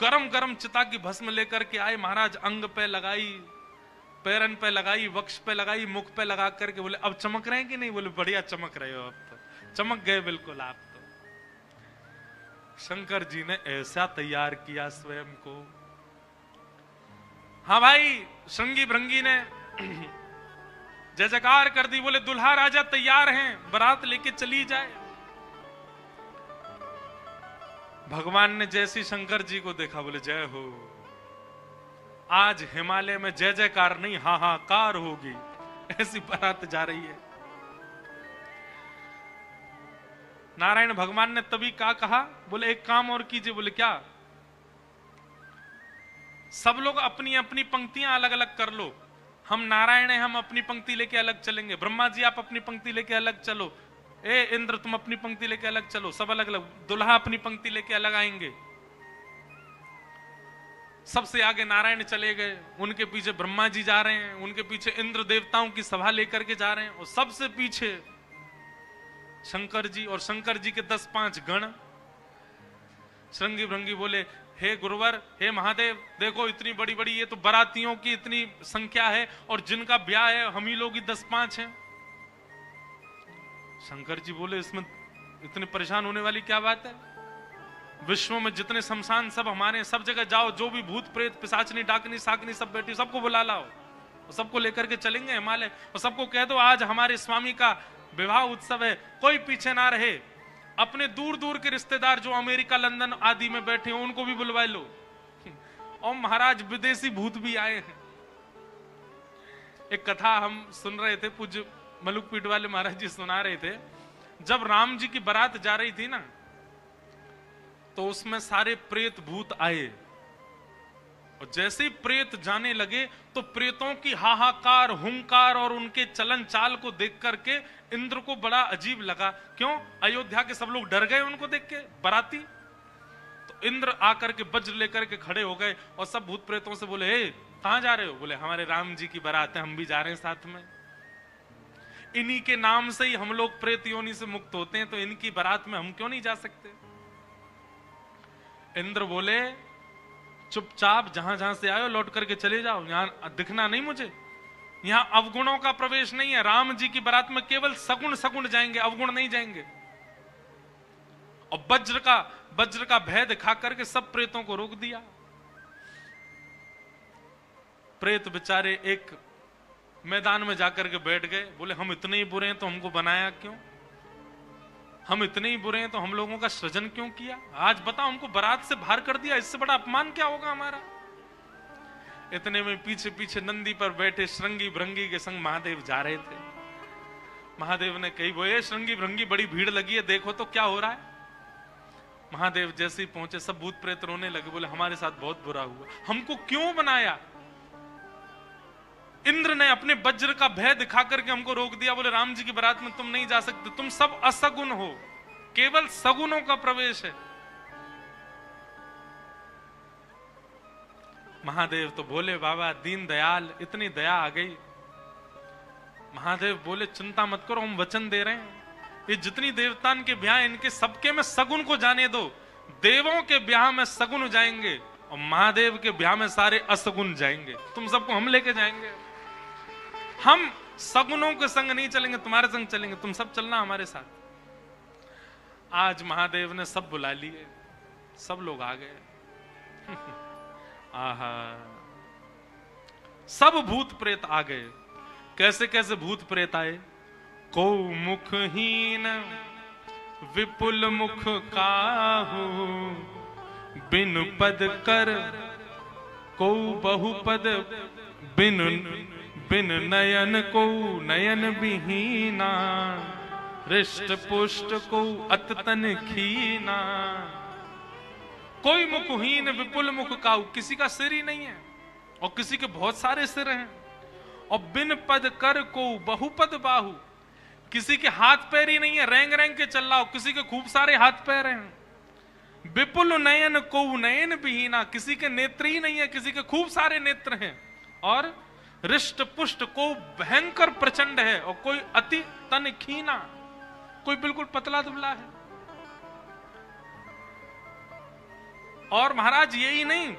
गरम गरम चिता की भस्म लेकर के आए महाराज, अंग पे लगाई, पैरन पे लगाई, वक्ष पे लगाई, मुख पे लगा करके बोले, अब चमक रहे हैं कि नहीं? बोले बढ़िया चमक रहे हो, अब तो चमक गए बिल्कुल आप तो। शंकर जी ने ऐसा तैयार किया स्वयं को। हाँ भाई, श्रृंगी भृंगी ने जय जयकार कर दी। बोले दुल्हा राजा तैयार हैं, बारात लेके चली जाए। भगवान ने जैसी शंकर जी को देखा बोले जय हो, आज हिमालय में जय जयकार नहीं हाहाकार होगी, ऐसी बारात जा रही है। नारायण भगवान ने तभी क्या कहा, बोले एक काम और कीजिए। बोले क्या? सब लोग अपनी अपनी पंक्तियां अलग अलग कर लो, हम नारायण हैं, हम अपनी पंक्ति लेके अलग चलेंगे। ब्रह्मा जी आप अपनी पंक्ति लेके अलग चलो, ए इंद्र तुम अपनी पंक्ति लेके अलग चलो, सब अलग अलग। दुल्हा अपनी पंक्ति लेके अलग आएंगे। सबसे आगे नारायण चले गए, उनके पीछे ब्रह्मा जी जा रहे हैं, उनके पीछे इंद्र देवताओं की सभा लेकर के जा रहे हैं, और सबसे पीछे शंकर जी, और शंकर जी के 10-5 गण। श्रृंगी भृंगी बोले हे गुरुवर, हे महादेव, देखो इतनी बड़ी बड़ी ये तो बारातियों की इतनी संख्या है, और जिनका ब्याह है हम ही लोग ही 10-5 हैं। शंकर जी बोले इसमें इतने परेशान होने वाली क्या बात है? विश्व में जितने शमशान सब हमारे, सब जगह जाओ, जो भी भूत प्रेत पिशाचनी डाकनी साकनी सब बैठी, सबको बुला लाओ, सबको लेकर के चलेंगे हिमालय, और सबको कह दो आज हमारे स्वामी का विवाह उत्सव है, कोई पीछे ना रहे। अपने दूर दूर के रिश्तेदार जो अमेरिका लंदन आदि में बैठे हैं उनको भी बुलवा लो। और महाराज विदेशी भूत भी आए हैं। एक कथा हम सुन रहे थे, पूज्य मलुकपीठ वाले महाराज जी सुना रहे थे। जब राम जी की बारात जा रही थी ना, तो उसमें सारे प्रेत भूत आए, और जैसे ही प्रेत जाने लगे तो प्रेतों की हाहाकार, हुंकार और उनके चलन चाल को देख करके इंद्र को बड़ा अजीब लगा। क्यों? अयोध्या के सब लोग डर गए उनको देख के, बाराती। तो इंद्र आकर के वज्र लेकर के खड़े हो गए, और सब भूत प्रेतों से बोले हे कहां जा रहे हो? बोले हमारे राम जी की बारात है, हम भी जा रहे हैं साथ में। इन्हीं के नाम से ही हम लोग प्रेत योनि से मुक्त होते हैं, तो इनकी बारात में हम क्यों नहीं जा सकते? इंद्र बोले चुपचाप जहां जहां से आए लौट करके चले जाओ, यहां दिखना नहीं मुझे। यहां अवगुणों का प्रवेश नहीं है। राम जी की बारात में केवल सगुण सगुण जाएंगे, अवगुण नहीं जाएंगे। और वज्र का भय दिखा करके सब प्रेतों को रोक दिया। प्रेत बेचारे एक मैदान में जाकर के बैठ गए, बोले हम इतने ही बुरे हैं तो हमको बनाया क्यों? हम इतने ही बुरे हैं तो हम लोगों का सृजन क्यों किया? आज बताओ हमको बारात से बाहर कर दिया, इससे बड़ा अपमान क्या होगा हमारा? इतने में पीछे पीछे नंदी पर बैठे श्रृंगी भृंगी के संग महादेव जा रहे थे। महादेव ने कही बोले श्रृंगी भृंगी बड़ी भीड़ लगी है, देखो तो क्या हो रहा है। महादेव जैसे ही पहुंचे सब भूत प्रेत रोने लगे, बोले हमारे साथ बहुत बुरा हुआ, हमको क्यों बनाया? इंद्र ने अपने वज्र का भय दिखा करके हमको रोक दिया। बोले राम जी की बारात में तुम नहीं जा सकते, तुम सब असगुण हो, केवल सगुणों का प्रवेश है। महादेव तो बोले बाबा दीन दयाल, इतनी दया आ गई। महादेव बोले चिंता मत करो, हम वचन दे रहे हैं, ये जितनी देवतान के ब्याह इनके सबके में सगुण को जाने दो। देवों के ब्याह में सगुण जाएंगे और महादेव के ब्याह में सारे असगुण जाएंगे। तुम सबको हम लेके जाएंगे, हम सगुनों के संग नहीं चलेंगे, तुम्हारे संग चलेंगे, तुम सब चलना हमारे साथ। आज महादेव ने सब बुला लिए, सब लोग आ गए। आहा, सब भूत प्रेत आ गए। कैसे कैसे भूत प्रेत आए? को मुखहीन विपुल मुख काहू, बिनु पद कर को बहुपद, बिनु बिन नयन को नयन विहीना, हृष्ट पुष्ट को अततन खीना। कोई मुखहीन विपुल मुख काऊ, किसी का सिर ही नहीं है और किसी के बहुत सारे सिर हैं। और बिन पद कर को बहुपद बाहु, किसी के हाथ पैर ही नहीं है, रेंग रेंग के चल रहा हो, किसी के खूब सारे हाथ पैर हैं। विपुल नयन को नयन विहीना, किसी के नेत्र ही नहीं है, किसी के खूब सारे नेत्र हैं। और हृष्ट पुष्ट को भयंकर प्रचंड है, और कोई अति तन खीना, कोई बिल्कुल पतला दुबला है। और महाराज यही नहीं,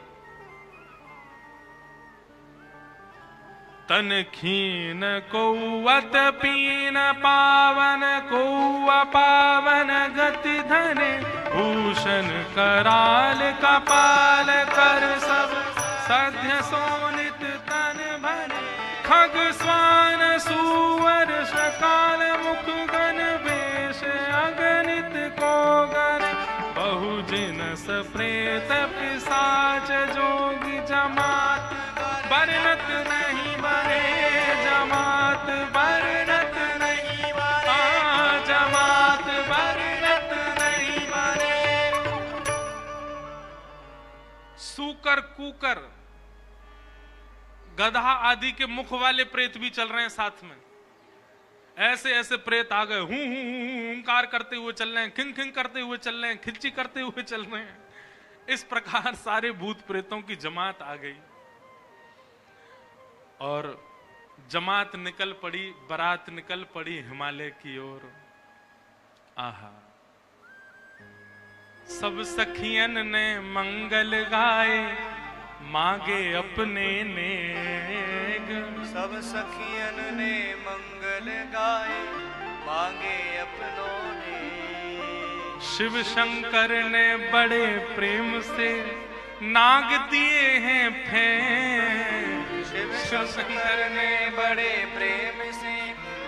तन खीन को अत पीन पावन को अपावन गति धने, भूषण कराल कपाल कर सब सध्य सोनित तन भरे। खग स्वान सुवर सकाल मुख गण वेश, अगणित को गण बहु जिनस प्रेत पिशाच जोगी जमात बरनत नहीं बरे, जमात बरनत नहीं बरे, जमात बरनत नहीं बरे। सूकर कुकर गधा आदि के मुख वाले प्रेत भी चल रहे हैं साथ में। ऐसे ऐसे प्रेत आ गए, हूं हुंकार करते हुए चल रहे हैं, खिंग खिंग करते हुए चल रहे हैं, खिलची करते हुए चल रहे हैं। इस प्रकार सारे भूत प्रेतों की जमात आ गई और जमात निकल पड़ी, बारात निकल पड़ी हिमालय की ओर। आहा, सब सखियन ने मंगल गाए, मांगे अपने नेग। सब सखियन ने मंगल गाए, मांगे अपनों ने। शिव शंकर ने बड़े प्रेम से नाग दिए हैं फेंक। शिव शंकर ने बड़े प्रेम से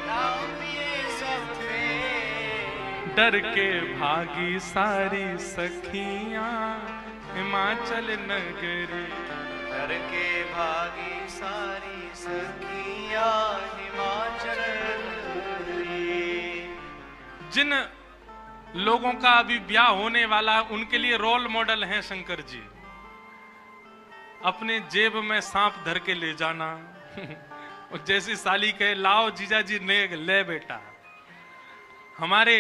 नाग दिए सब फेंक। डर के भागी सारी सखियां हिमाचल नगरी। डर के भागी सारी सखियां हिमाचल नगरी। जिन लोगों का अभी ब्याह होने वाला है उनके लिए रोल मॉडल हैं शंकर जी। अपने जेब में सांप धर के ले जाना और जैसी साली कहे लाओ जीजा जी ने ले बेटा। हमारे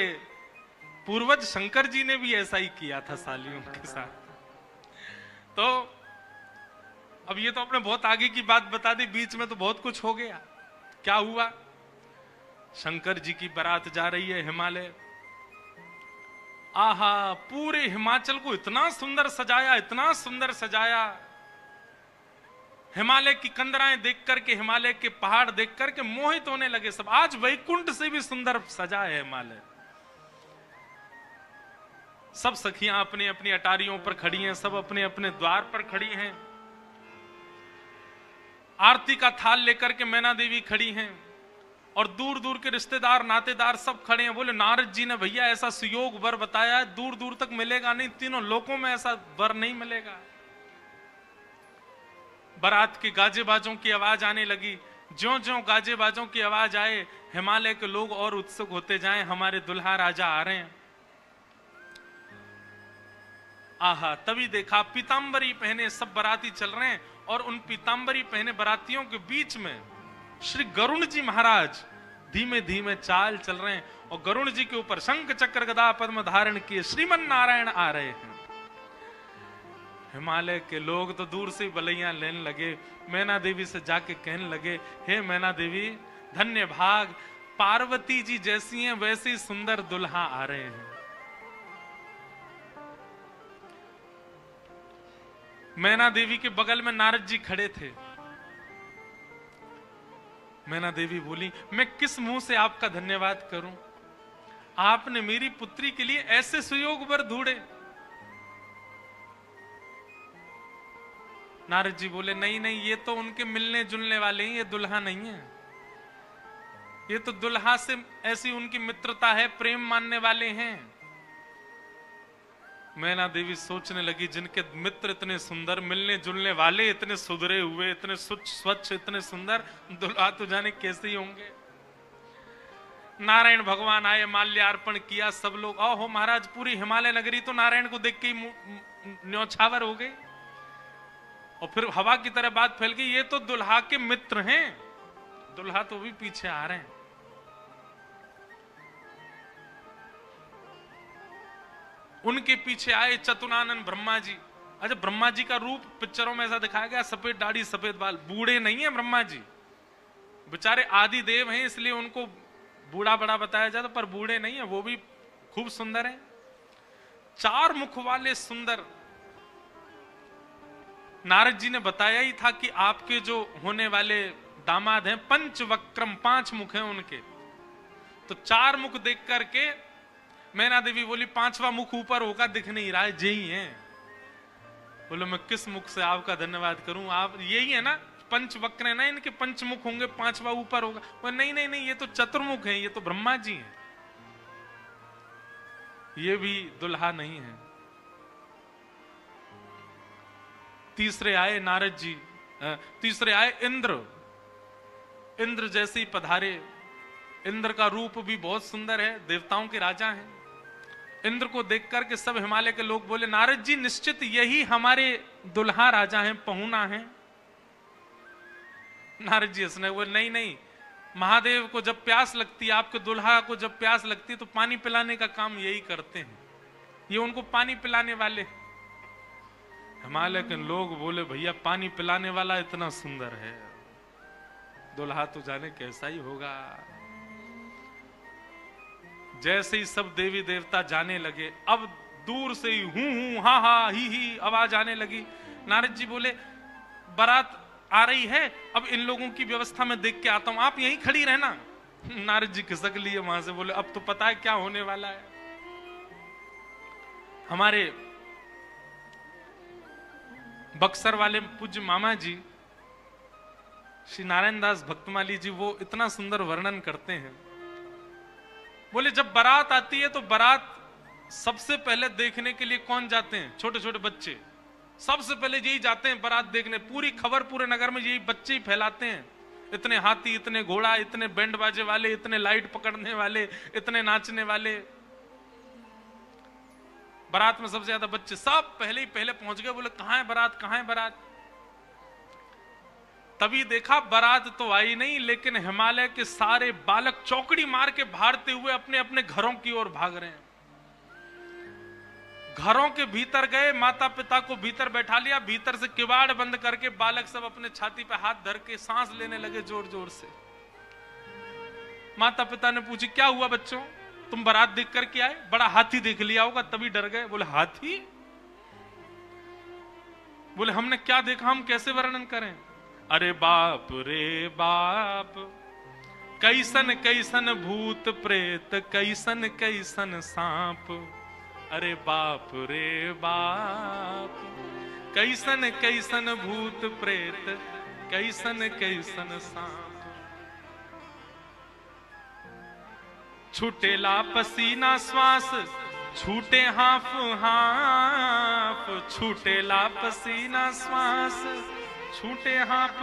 पूर्वज शंकर जी ने भी ऐसा ही किया था सालियों के साथ। तो अब ये तो आपने बहुत आगे की बात बता दी, बीच में तो बहुत कुछ हो गया। क्या हुआ? शंकर जी की बारात जा रही है हिमालय। आहा, पूरे हिमाचल को इतना सुंदर सजाया, इतना सुंदर सजाया। हिमालय की कंदराएं देख करके, हिमालय के पहाड़ देख करके मोहित होने लगे सब। आज वैकुंठ से भी सुंदर सजा है हिमालय। सब सखियां अपनी अपनी अटारियों पर खड़ी हैं, सब अपने अपने द्वार पर खड़ी हैं। आरती का थाल लेकर के मैना देवी खड़ी हैं और दूर दूर के रिश्तेदार नातेदार सब खड़े हैं। बोले नारद जी ने भैया ऐसा सुयोग वर बताया है, दूर दूर तक मिलेगा नहीं, तीनों लोकों में ऐसा वर नहीं मिलेगा। बारात के गाजे बाजों की आवाज आने लगी। ज्यों ज्यों गाजे बाजों की आवाज आए, हिमालय के लोग और उत्सुक होते जाएं, हमारे दुल्हा राजा आ रहे हैं। आहा, तभी देखा पीतांबरी पहने सब बाराती चल रहे हैं और उन पीतांबरी पहने बारातियों के बीच में श्री गरुण जी महाराज धीमे धीमे चाल चल रहे हैं और गरुण जी के ऊपर शंख चक्र गदा पद्म धारण किए श्रीमन नारायण आ रहे हैं। हिमालय के लोग तो दूर से बलैया लेने लगे। मैना देवी से जाके कहने लगे, हे मैना देवी धन्य भाग, पार्वती जी जैसी हैं वैसी सुंदर दुल्हा आ रहे हैं। मैना देवी के बगल में नारद जी खड़े थे। मैना देवी बोली, मैं किस मुंह से आपका धन्यवाद करूं? आपने मेरी पुत्री के लिए ऐसे सुयोग वर ढूंढे। नारद जी बोले, नहीं नहीं, ये तो उनके मिलने जुलने वाले हैं, ये दुल्हा नहीं है। ये तो दुल्हा से ऐसी उनकी मित्रता है, प्रेम मानने वाले हैं। मैना देवी सोचने लगी, जिनके मित्र इतने सुंदर, मिलने जुलने वाले इतने सुधरे हुए, इतने स्वच्छ, इतने सुंदर, दुल्हा तो जाने कैसे ही होंगे। नारायण भगवान आए, माल्यार्पण किया, सब लोग ओहो महाराज, पूरी हिमालय नगरी तो नारायण को देख के ही न्योछावर हो गई। और फिर हवा की तरह बात फैल गई, ये तो दुल्हा के मित्र हैं, दुल्हा तो भी पीछे आ रहे हैं। उनके पीछे आए चतुरानंद ब्रह्मा जी। अच्छा, ब्रह्मा जी का रूप पिक्चरों में ऐसा दिखाया गया, सफेद दाढ़ी सफेद बाल, बूढ़े नहीं है ब्रह्मा जी, बेचारे आदि देव हैं इसलिए उनको बूढ़ा बड़ा बताया जाता, पर बूढ़े नहीं है, वो भी खूब सुंदर है। चार मुख वाले सुंदर। नारद जी ने बताया ही था कि आपके जो होने वाले दामाद हैं पंचवक्रम, 5 मुख हैं उनके। तो 4 मुख देख करके मैना देवी बोली, 5वां मुख ऊपर होगा, दिख नहीं रहा है, यही है। बोलो मैं किस मुख से आपका धन्यवाद करूं? आप यही है ना, पंचवक्र है ना, इनके पंचमुख होंगे, 5वां ऊपर होगा। बोले नहीं नहीं नहीं, ये तो चतुर्मुख है, ये तो ब्रह्मा जी हैं, ये भी दुल्हा नहीं है। तीसरे आए नारद जी, तीसरे आए इंद्र। इंद्र जैसे ही पधारे, इंद्र का रूप भी बहुत सुंदर है, देवताओं के राजा हैं। इंद्र को देख करके सब हिमालय के लोग बोले, नारद जी निश्चित यही हमारे दुल्हा राजा हैं, पहुना हैं। नारद जी हंसने बोले, नहीं नहीं, महादेव को जब प्यास लगती है, आपके दुल्हा को जब प्यास लगती है तो पानी पिलाने का काम यही करते हैं, ये उनको पानी पिलाने वाले। हिमालय के लोग बोले, भैया पानी पिलाने वाला इतना सुंदर है, दुल्हा तो जाने कैसा ही होगा। जैसे ही सब देवी देवता जाने लगे, अब दूर से ही हूं हा हा ही आवाज आने लगी। नारद जी बोले, बारात आ रही है, अब इन लोगों की व्यवस्था में देख के आता हूं, आप यहीं खड़ी रहना। नारद जी खिसक लिए वहां से, बोले अब तो पता है क्या होने वाला है। हमारे बक्सर वाले पूज्य मामा जी श्री नारायण दास भक्तमाली जी, वो इतना सुंदर वर्णन करते हैं। बोले जब बारात आती है तो बारात सबसे पहले देखने के लिए कौन जाते हैं? छोटे छोटे बच्चे सबसे पहले यही जाते हैं बारात देखने। पूरी खबर पूरे नगर में यही बच्चे ही फैलाते हैं। इतने हाथी, इतने घोड़ा, इतने बैंड बाजे वाले, इतने लाइट पकड़ने वाले, इतने नाचने वाले। बारात में सबसे ज्यादा बच्चे, सब पहले ही पहले पहुंच गए। बोले कहां है बारात, कहां है बारात? तभी देखा बारात तो आई नहीं, लेकिन हिमालय के सारे बालक चौकड़ी मार के भागते हुए अपने अपने घरों की ओर भाग रहे हैं। घरों के भीतर गए, माता पिता को भीतर बैठा लिया, भीतर से किवाड़ बंद करके बालक सब अपने छाती पे हाथ धर के सांस लेने लगे जोर जोर से। माता पिता ने पूछी, क्या हुआ बच्चों, तुम बारात देख करके आए? बड़ा हाथी देख लिया होगा तभी डर गए। बोले हाथी? बोले हमने क्या देखा, हम कैसे वर्णन करें? अरे बाप रे बाप, कैसन कैसन भूत प्रेत, कैसन कैसन सांप। अरे बाप रे बाप, कैसन कैसन भूत प्रेत, कैसन कैसन सांप। छूटेला पसीना श्वास, छूटे हाफ हाफ। छूटेला पसीना श्वास, छूटे हाफ।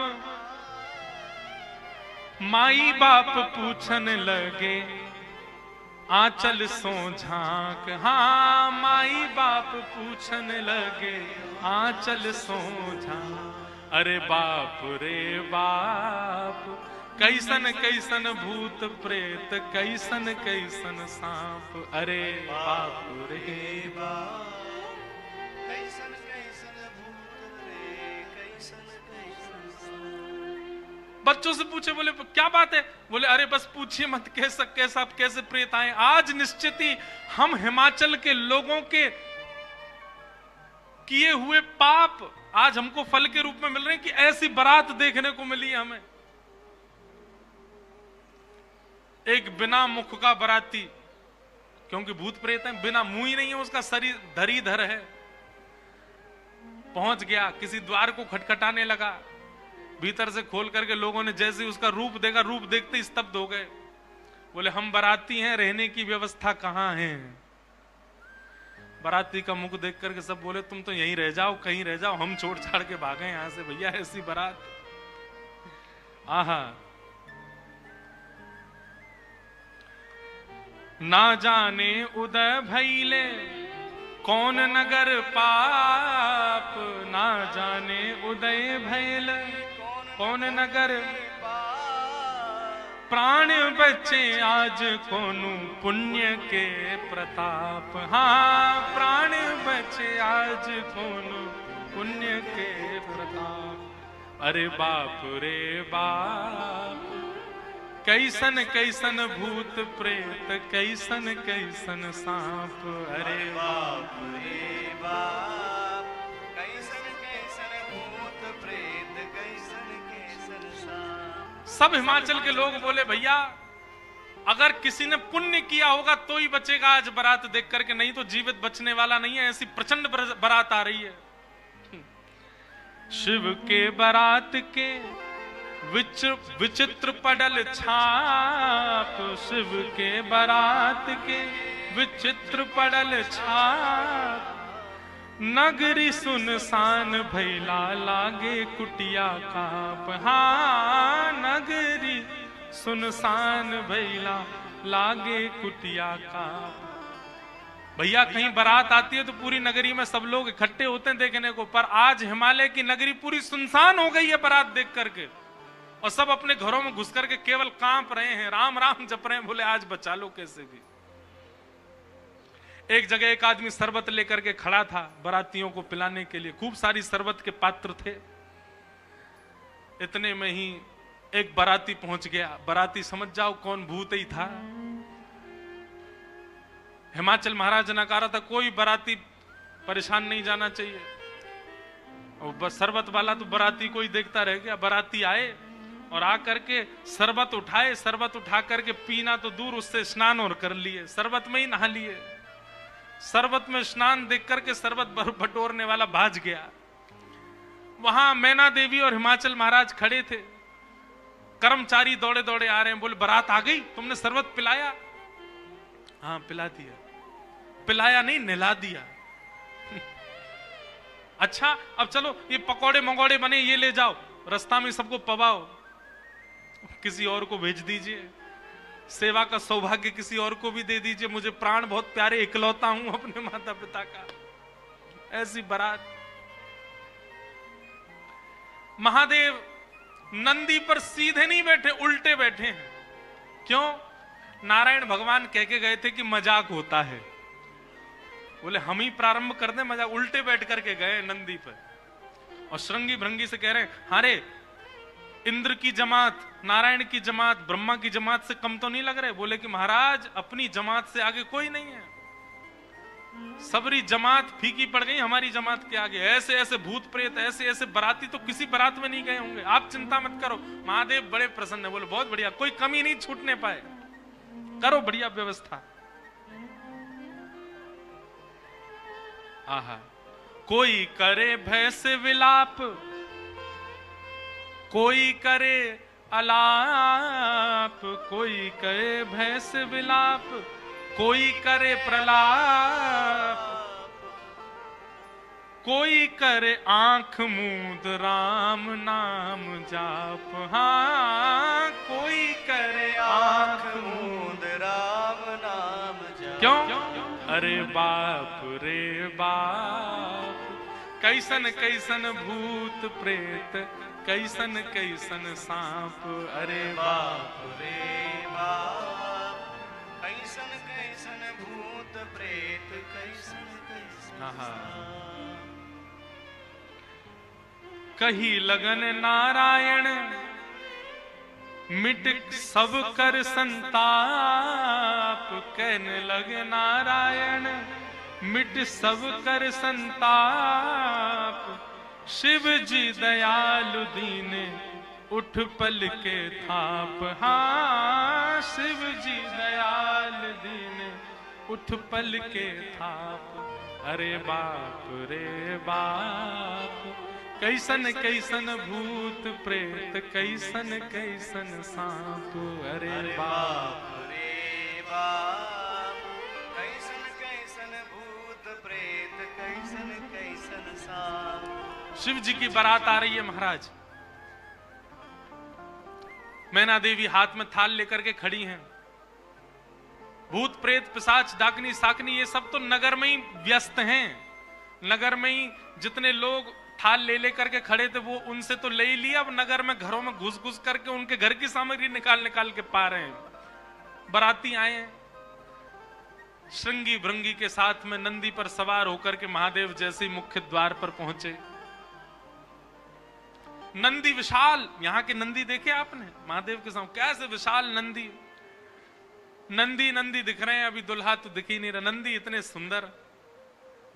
माई बाप पूछन लगे, आंचल सो झांक। हाँ, माई बाप पूछन लगे, आंचल सो झांक। अरे बाप रे बाप, कैसन कैसन भूत प्रेत, कैसन कैसन सांप। अरे बाप रे बाप, कैसन कैसन भूत प्रेत, कैसन कैसन सांप। बच्चों से पूछे, बोले क्या बात है? बोले अरे बस पूछिए मत, कैसा कैसे प्रेत आए। आज निश्चित ही हम हिमाचल के लोगों के किए हुए पाप आज हमको फल के रूप में मिल रहे हैं कि ऐसी बारात देखने को मिली हमें। एक बिना मुख का बराती, क्योंकि भूत प्रेत है, बिना मुंह ही नहीं है, उसका शरीर धरीधर है, पहुंच गया, किसी द्वार को खटखटाने लगा। भीतर से खोल करके लोगों ने जैसे उसका रूप देखा, रूप देखते ही स्तब्ध हो गए। बोले हम बाराती हैं, रहने की व्यवस्था कहां है? बाराती का मुख देख करके सब बोले तुम तो यहीं रह जाओ, कहीं रह जाओ, हम छोड़ छाड़ के भागे यहां से। भैया ऐसी बारात, आहा। ना जाने उदय भैले कौन नगर पाप। ना जाने उदय भैले कौन नगर, प्राण बचे आज कोनु पुण्य के प्रताप। हाँ, प्राण बचे आज कोनु पुण्य के प्रताप। अरे बाप रे बाप, कैसन कैसन भूत प्रेत, कैसन कैसन सांप। अरे बाप रे बाप, कैसन कैसन भूत प्रेत, कैसन कैसन सांप। सब हिमाचल के लोग बोले भैया अगर किसी ने पुण्य किया होगा तो ही बचेगा आज बारात देख करके, नहीं तो जीवित बचने वाला नहीं है। ऐसी प्रचंड बारात आ रही है। शिव के बारात के विचित्र पडल छाप। शिव के बारात के विचित्र पडल छाप। नगरी सुनसान भैला लागे कुटिया काप। हाँ नगरी सुनसान भैला लागे कुटिया काप। भैया कहीं बारात आती है तो पूरी नगरी में सब लोग इकट्ठे होते हैं देखने को, पर आज हिमालय की नगरी पूरी सुनसान हो गई है बारात देख करके, और सब अपने घरों में घुस करके केवल कांप रहे हैं, राम राम जप रहे हैं, बोले आज बचा लो कैसे भी। एक जगह एक आदमी शरबत लेकर के खड़ा था बारातियों को पिलाने के लिए, खूब सारी शरबत के पात्र थे। इतने में ही एक बाराती पहुंच गया। बाराती समझ जाओ कौन भूत ही था। हिमाचल महाराज ने कहा था कोई बाराती परेशान नहीं जाना चाहिए, और बस शरबत वाला तो बाराती को ही देखता रह गया। बाराती आए और आकर के शरबत उठाए, शरबत उठा करके पीना तो दूर, उससे स्नान और कर लिए, शरबत में ही नहा लिए। शरबत में स्नान देख करके शरबत बटोरने वाला भाज गया। वहां मैना देवी और हिमाचल महाराज खड़े थे। कर्मचारी दौड़े दौड़े आ रहे हैं, बोले बारात आ गई, तुमने शरबत पिलाया? हाँ पिला दिया। पिलाया नहीं, नहला दिया। अच्छा अब चलो ये पकौड़े मंगौड़े बने ये ले जाओ, रास्ता में सबको पवाओ, किसी और को भेज दीजिए, सेवा का सौभाग्य किसी और को भी दे दीजिए, मुझे प्राण बहुत प्यारे, इकलौता हूं अपने माता पिता का। ऐसी बारात। महादेव नंदी पर सीधे नहीं बैठे, उल्टे बैठे हैं। क्यों? नारायण भगवान कह के गए थे कि मजाक होता है, बोले हम ही प्रारंभ कर दें मजाक। उल्टे बैठ करके गए नंदी पर, और श्रृंगी भृंगी से कह रहे हैं हारे इंद्र की जमात, नारायण की जमात, ब्रह्मा की जमात से कम तो नहीं लग रहे? बोले कि महाराज अपनी जमात से आगे कोई नहीं है, सबरी जमात फीकी पड़ गई हमारी जमात के आगे। ऐसे ऐसे भूत प्रेत, ऐसे ऐसे बाराती तो किसी बारात में नहीं गए होंगे, आप चिंता मत करो। महादेव बड़े प्रसन्न है। बोले बहुत बढ़िया, कोई कमी नहीं छूटने पाए, करो बढ़िया व्यवस्था। आहा, कोई करे भय से विलाप, कोई करे अलाप, कोई करे भय से विलाप, कोई करे प्रलाप, कोई करे आंख मूंद राम नाम जाप। हाँ कोई करे आंख मूंद राम नाम जाप। क्यों? अरे बाप रे बाप, कैसन कैसन भूत प्रेत, कैसन कैसन सांप। अरे बाप रे बाप, कैसन कैसन भूत प्रेत, कैसन कैसन सांप। कही लगन नारायण, मिट सब कर संताप। कहने लगे नारायण, मिट सब कर संताप। शिव जी दयालु दीन, उठ पल के थाप। हाँ शिव जी दयालु दीन, उठ पल के थाप। अरे बाप रे बाप, कैसन कैसन भूत प्रेत, कैसन कैसन सांप। अरे बाप रे बाप, कैसन कैसन भूत प्रेत, कैसन कैसन सांप। शिव जी की बारात आ रही है महाराज। मैना देवी हाथ में थाल लेकर के खड़ी हैं। भूत प्रेत पिशाच डाकनी साकनी ये सब तो नगर में ही व्यस्त हैं। नगर में ही जितने लोग थाल ले लेकर के खड़े थे वो उनसे तो ले ही लिया, अब नगर में घरों में घुस घुस करके उनके घर की सामग्री निकाल निकाल के पा रहे हैं। बाराती आए हैं, श्रृंगी भृंगी के साथ में नंदी पर सवार होकर के महादेव जैसे ही मुख्य द्वार पर पहुंचे। नंदी विशाल, यहाँ के नंदी देखे आपने महादेव के सामने कैसे विशाल नंदी। नंदी नंदी दिख रहे हैं, अभी दुल्हा तो दिख ही नहीं रहा। नंदी इतने सुंदर।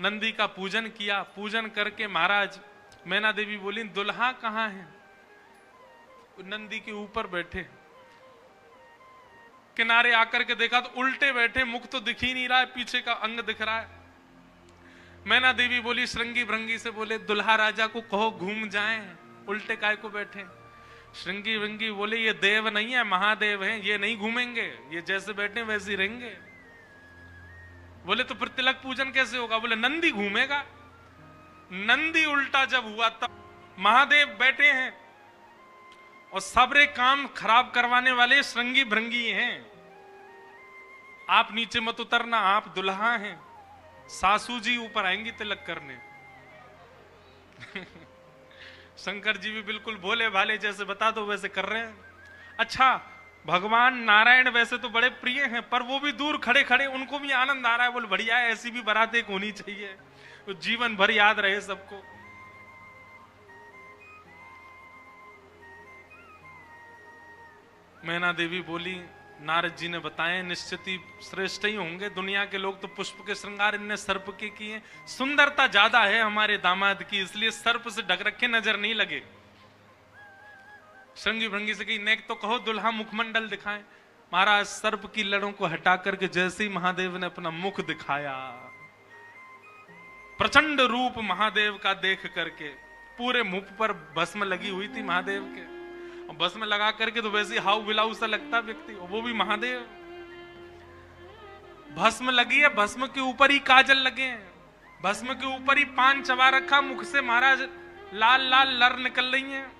नंदी का पूजन किया, पूजन करके महाराज मैना देवी बोली दुल्हा कहाँ है? नंदी के ऊपर बैठे। किनारे आकर के देखा तो उल्टे बैठे, मुख तो दिख ही नहीं रहा है, पीछे का अंग दिख रहा है। मैना देवी बोली श्रृंगी भृंगी से, बोले दुल्हा राजा को कहो घूम जाएं, उल्टे काय को बैठे। श्रृंगी भृंगी बोले ये देव नहीं है, महादेव हैं, ये नहीं घूमेंगे, ये जैसे बैठे वैसे ही रहेंगे। बोले तो फिर तिलक पूजन कैसे होगा? बोले नंदी घूमेगा। नंदी उल्टा जब हुआ तब महादेव बैठे हैं और सबरे काम खराब करवाने वाले श्रृंगी भृंगी हैं। आप नीचे मत उतरना, आप दुल्हा हैं, सासू जी ऊपर आएंगी तिलक करने। शंकर जी भी बिल्कुल भोले भाले, जैसे बता दो वैसे कर रहे हैं। अच्छा, भगवान नारायण वैसे तो बड़े प्रिय हैं, पर वो भी दूर खड़े खड़े उनको भी आनंद आ रहा है। बोल बढ़िया है, ऐसी भी बारात एक होनी चाहिए, तो जीवन भर याद रहे सबको। मैना देवी बोली, नारद जी ने बताए निश्चित ही श्रेष्ठ ही होंगे। दुनिया के लोग तो पुष्प के श्रृंगार इनने सर्प के किए, सुंदरता ज्यादा है हमारे दामाद की, इसलिए सर्प से ढक रखे नजर नहीं लगे। श्रृंगी भृंगी से कही, नेक तो कहो दुल्हा मुखमंडल दिखाए। महाराज सर्प की लड़ों को हटा करके जैसे ही महादेव ने अपना मुख दिखाया, प्रचंड रूप महादेव का देख करके पूरे मुख पर भस्म लगी हुई थी महादेव के, और भस्म लगा करके तो वैसे हाउ बिलाऊ सा लगता व्यक्ति, वो भी महादेव। भस्म लगी है, भस्म के ऊपर ही काजल लगे हैं, भस्म के ऊपर ही पान चबा रखा, मुख से महाराज लाल लाल लर निकल रही हैं।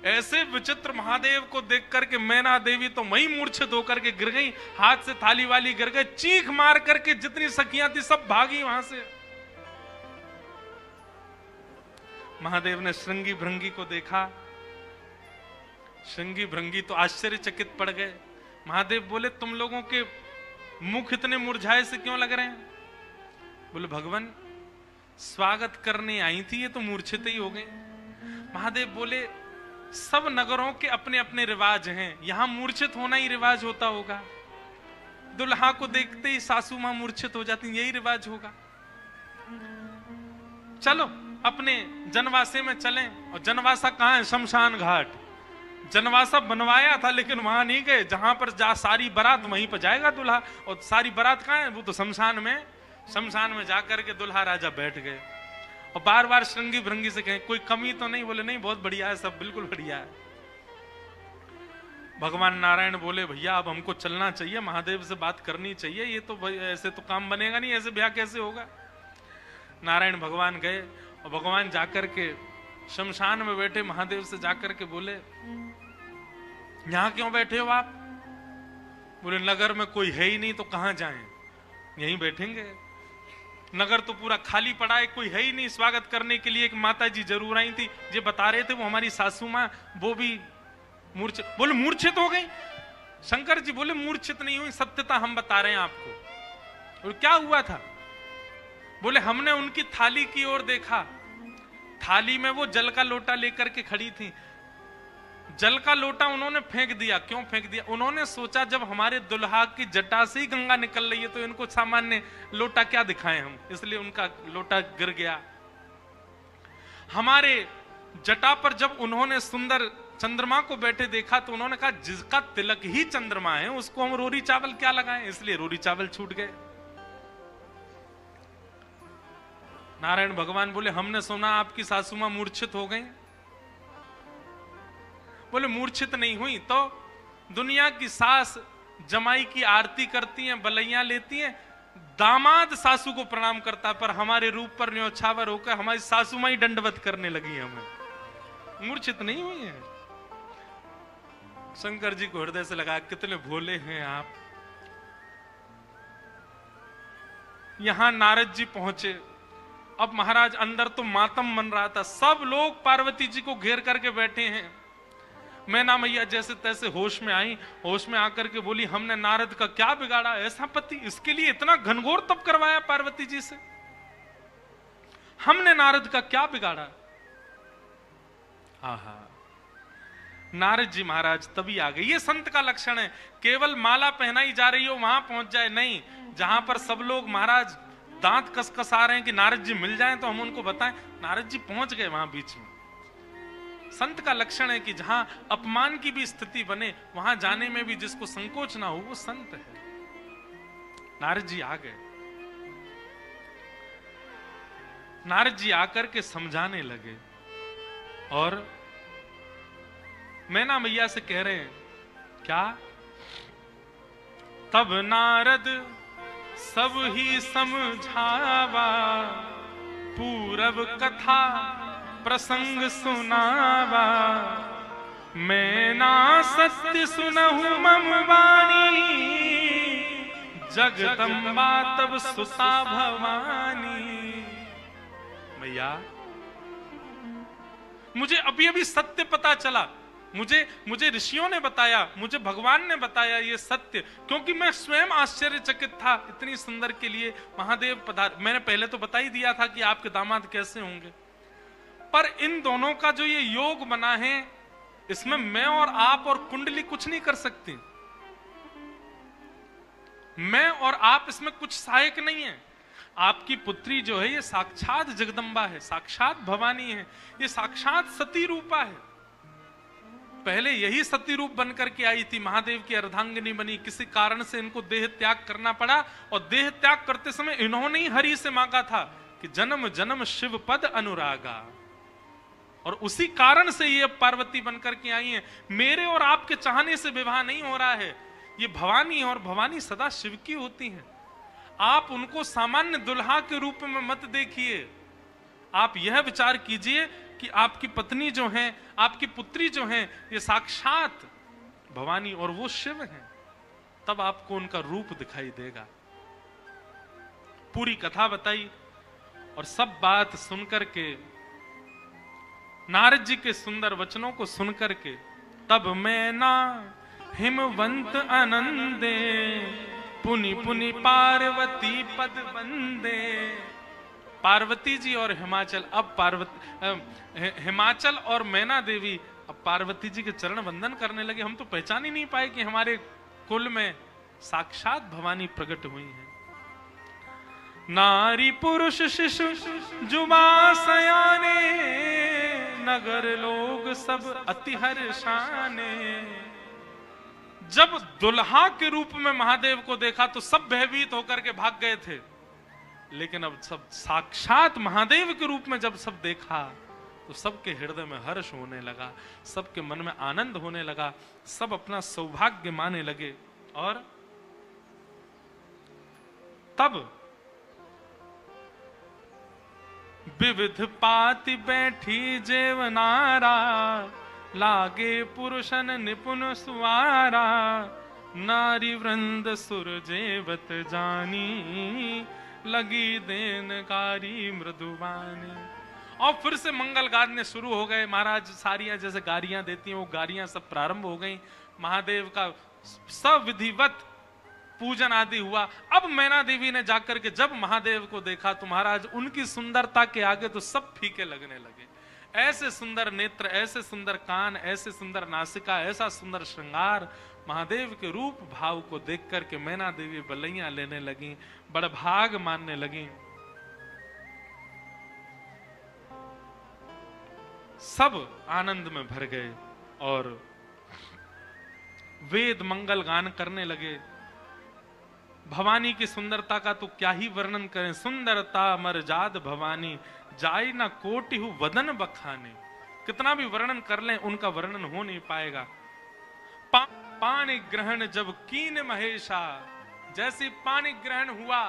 ऐसे विचित्र महादेव को देख करके मैना देवी तो वही मूर्छित होकर के गिर गई, हाथ से थाली वाली गिर गई, चीख मार करके जितनी सखियां थी सब भागी वहां से। महादेव ने श्रृंगी भृंगी को देखा, श्रृंगी भृंगी तो आश्चर्यचकित पड़ गए। महादेव बोले, तुम लोगों के मुख इतने मुरझाए से क्यों लग रहे हैं? बोले, भगवान स्वागत करने आई थी, ये तो मूर्छित ही हो गए। महादेव बोले, सब नगरों के अपने अपने रिवाज हैं, यहां मूर्छित होना ही रिवाज होता होगा। दुल्हा को देखते ही सासू मां मूर्छित हो जाती, यही रिवाज होगा। चलो अपने जनवासे में चलें। और जनवासा कहां है? शमशान घाट। जनवासा बनवाया था लेकिन वहां नहीं गए, जहां पर जा सारी बारात वहीं पर जाएगा दूल्हा। और सारी बारात कहां है? वो तो शमशान में। शमशान में जाकर के दुल्हा राजा बैठ गए और बार बार श्रृंगी भृंगी से कहें, कोई कमी तो नहीं? बोले, नहीं, बहुत बढ़िया है, सब बिल्कुल बढ़िया है। भगवान नारायण बोले, भैया अब हमको चलना चाहिए, महादेव से बात करनी चाहिए, ये तो ऐसे तो काम बनेगा नहीं, ऐसे ब्याह कैसे होगा। नारायण भगवान गए और भगवान जाकर के शमशान में बैठे महादेव से जाकर के बोले, यहां क्यों बैठे हो आप? बोले, नगर में कोई है ही नहीं तो कहां जाएं, यहीं बैठेंगे। नगर तो पूरा खाली पड़ा है, कोई है ही नहीं स्वागत करने के लिए। एक माता जी जरूर आई थी, जो बता रहे थे वो हमारी सासू मां, वो भी मूर्छित। बोले, मूर्छित हो गई? शंकर जी बोले, मूर्छित नहीं हुई, सत्यता हम बता रहे हैं आपको। और क्या हुआ था? बोले, हमने उनकी थाली की ओर देखा, थाली में वो जल का लोटा लेकर के खड़ी थी। जल का लोटा उन्होंने फेंक दिया। क्यों फेंक दिया? उन्होंने सोचा जब हमारे दुल्हा की जटा से ही गंगा निकल रही है तो इनको सामान्य लोटा क्या दिखाएं हम, इसलिए उनका लोटा गिर गया। हमारे जटा पर जब उन्होंने सुंदर चंद्रमा को बैठे देखा तो उन्होंने कहा, जिसका तिलक ही चंद्रमा है उसको हम रोरी चावल क्या लगाएं, इसलिए रोरी चावल छूट गए। नारायण भगवान बोले, हमने सुना आपकी सासू मां मूर्छित हो गई। बोले, मूर्छित नहीं हुई तो दुनिया की सास जमाई की आरती करती हैं, बलैया लेती हैं, दामाद सासू को प्रणाम करता, पर हमारे रूप पर न्योछावर होकर हमारी सासू मां ही दंडवत करने लगी हमें। मूर्छित नहीं हुई है। शंकर जी को हृदय से लगा, कितने भोले हैं आप। यहां नारद जी पहुंचे। अब महाराज अंदर तो मातम मन रहा था, सब लोग पार्वती जी को घेर करके बैठे हैं। मैना मैया जैसे तैसे होश में आई, होश में आकर के बोली, हमने नारद का क्या बिगाड़ा? ऐसा पति, इसके लिए इतना घनघोर तप करवाया पार्वती जी से, हमने नारद का क्या बिगाड़ा? आहा, नारद जी महाराज तभी आ गए। ये संत का लक्षण है, केवल माला पहनाई जा रही हो वहां पहुंच जाए नहीं, जहां पर सब लोग महाराज दांत कसकस आ रहे हैं कि नारद जी मिल जाएं तो हम उनको बताएं, नारद जी पहुंच गए वहां बीच में। संत का लक्षण है कि जहां अपमान की भी स्थिति बने वहां जाने में भी जिसको संकोच ना हो वो संत है। नारद जी आ गए। नारद जी आकर के समझाने लगे और मैना मैया से कह रहे हैं, क्या? तब नारद सब ही समझावा, पूरब कथा प्रसंग सुनावा, मैं ना सत्य सुनहु मम वाणी, जगदम्बा तब सुता भवानी। मैया मुझे अभी अभी सत्य पता चला, मुझे ऋषियों ने बताया, मुझे भगवान ने बताया ये सत्य, क्योंकि मैं स्वयं आश्चर्यचकित था। इतनी सुंदर के लिए महादेव पधार। मैंने पहले तो बता ही दिया था कि आपके दामाद कैसे होंगे, पर इन दोनों का जो ये योग बना है, इसमें मैं और आप और कुंडली कुछ नहीं कर सकती। मैं और आप इसमें कुछ सहायक नहीं है। आपकी पुत्री जो है ये साक्षात जगदम्बा है, साक्षात भवानी है, ये साक्षात सती रूपा है। पहले यही सती रूप बनकर के आई थी, महादेव की अर्धांगिनी बनी। किसी कारण से इनको देह त्याग करना पड़ा, और देह त्याग करते समय इन्होंने ही हरि से मांगा था कि जन्म जन्म शिव पद अनुरागा, और उसी कारण से ये पार्वती बनकर के आई हैं। मेरे और आपके चाहने से विवाह नहीं हो रहा है, ये भवानी है, और भवानी सदा शिव की होती है। आप उनको सामान्य दुल्हा के रूप में मत देखिए, आप यह विचार कीजिए कि आपकी पत्नी जो है, आपकी पुत्री जो है, ये साक्षात भवानी और वो शिव हैं। तब आपको उनका रूप दिखाई देगा। पूरी कथा बताई, और सब बात सुनकर के, नारद जी के सुंदर वचनों को सुनकर के, तब मैं ना हिमवंत आनंदे, पुनि पुनि पार्वती पद वंदे। पार्वती जी और हिमाचल, अब हिमाचल और मैना देवी अब पार्वती जी के चरण वंदन करने लगे। हम तो पहचान ही नहीं पाए कि हमारे कुल में साक्षात भवानी प्रकट हुई हैं। नारी पुरुष शिशु जुबा सयाने, नगर लोग सब अति हर्षाने। जब दुल्हा के रूप में महादेव को देखा तो सब भयभीत होकर के भाग गए थे, लेकिन अब सब साक्षात महादेव के रूप में जब सब देखा तो सबके हृदय में हर्ष होने लगा, सबके मन में आनंद होने लगा, सब अपना सौभाग्य माने लगे। और तब विविध पाति बैठी जेवनारा, लागे पुरुषन निपुण सुवारा, नारी वृंद सुर जेवत जानी, लगी देनकारी मृदुवानी। और फिर से मंगल गाने शुरू हो गए। महाराज सारियां जैसे गारियां देती हैं, वो गारियां सब प्रारंभ हो गई। महादेव का सविधिवत पूजन आदि हुआ। अब मैना देवी ने जाकर के जब महादेव को देखा तो महाराज उनकी सुंदरता के आगे तो सब फीके लगने लगे। ऐसे सुंदर नेत्र, ऐसे सुंदर कान, ऐसे सुंदर नासिका, ऐसा सुंदर श्रृंगार, महादेव के रूप भाव को देख करके मैना देवी बलैया लेने लगी, बड़भाग मानने लगी। सब आनंद में भर गए और वेद मंगल गान करने लगे। भवानी की सुंदरता का तो क्या ही वर्णन करें। सुंदरता मरजाद भवानी, जाय ना कोटि हु वदन बखाने। कितना भी वर्णन कर लें उनका वर्णन हो नहीं पाएगा। पानी ग्रहण जब कीन महेशा, जैसे पानी ग्रहण हुआ,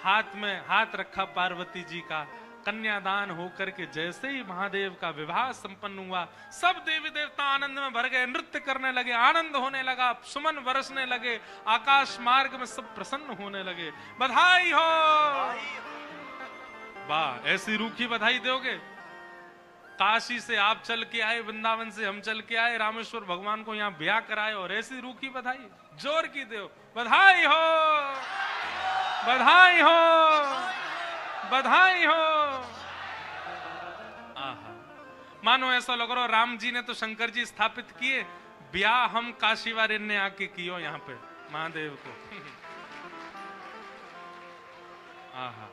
हाथ में हाथ रखा पार्वती जी का, कन्यादान होकर के जैसे ही महादेव का विवाह संपन्न हुआ, सब देवी देवता आनंद में भर गए, नृत्य करने लगे, आनंद होने लगा, सुमन बरसने लगे, आकाश मार्ग में सब प्रसन्न होने लगे। बधाई हो। वाह, ऐसी रूखी बधाई दोगे? काशी से आप चल के आए, वृंदावन से हम चल के आए, रामेश्वर भगवान को यहाँ ब्याह कराए, और ऐसी रूखी बधाई जोर की दो। बधाई हो, बधाई हो, बधाई हो। आहा, मानो ऐसा लग रहा राम जी ने तो शंकर जी स्थापित किए, ब्याह हम काशी वाले ने आके कियो यहाँ पे महादेव को। आहा।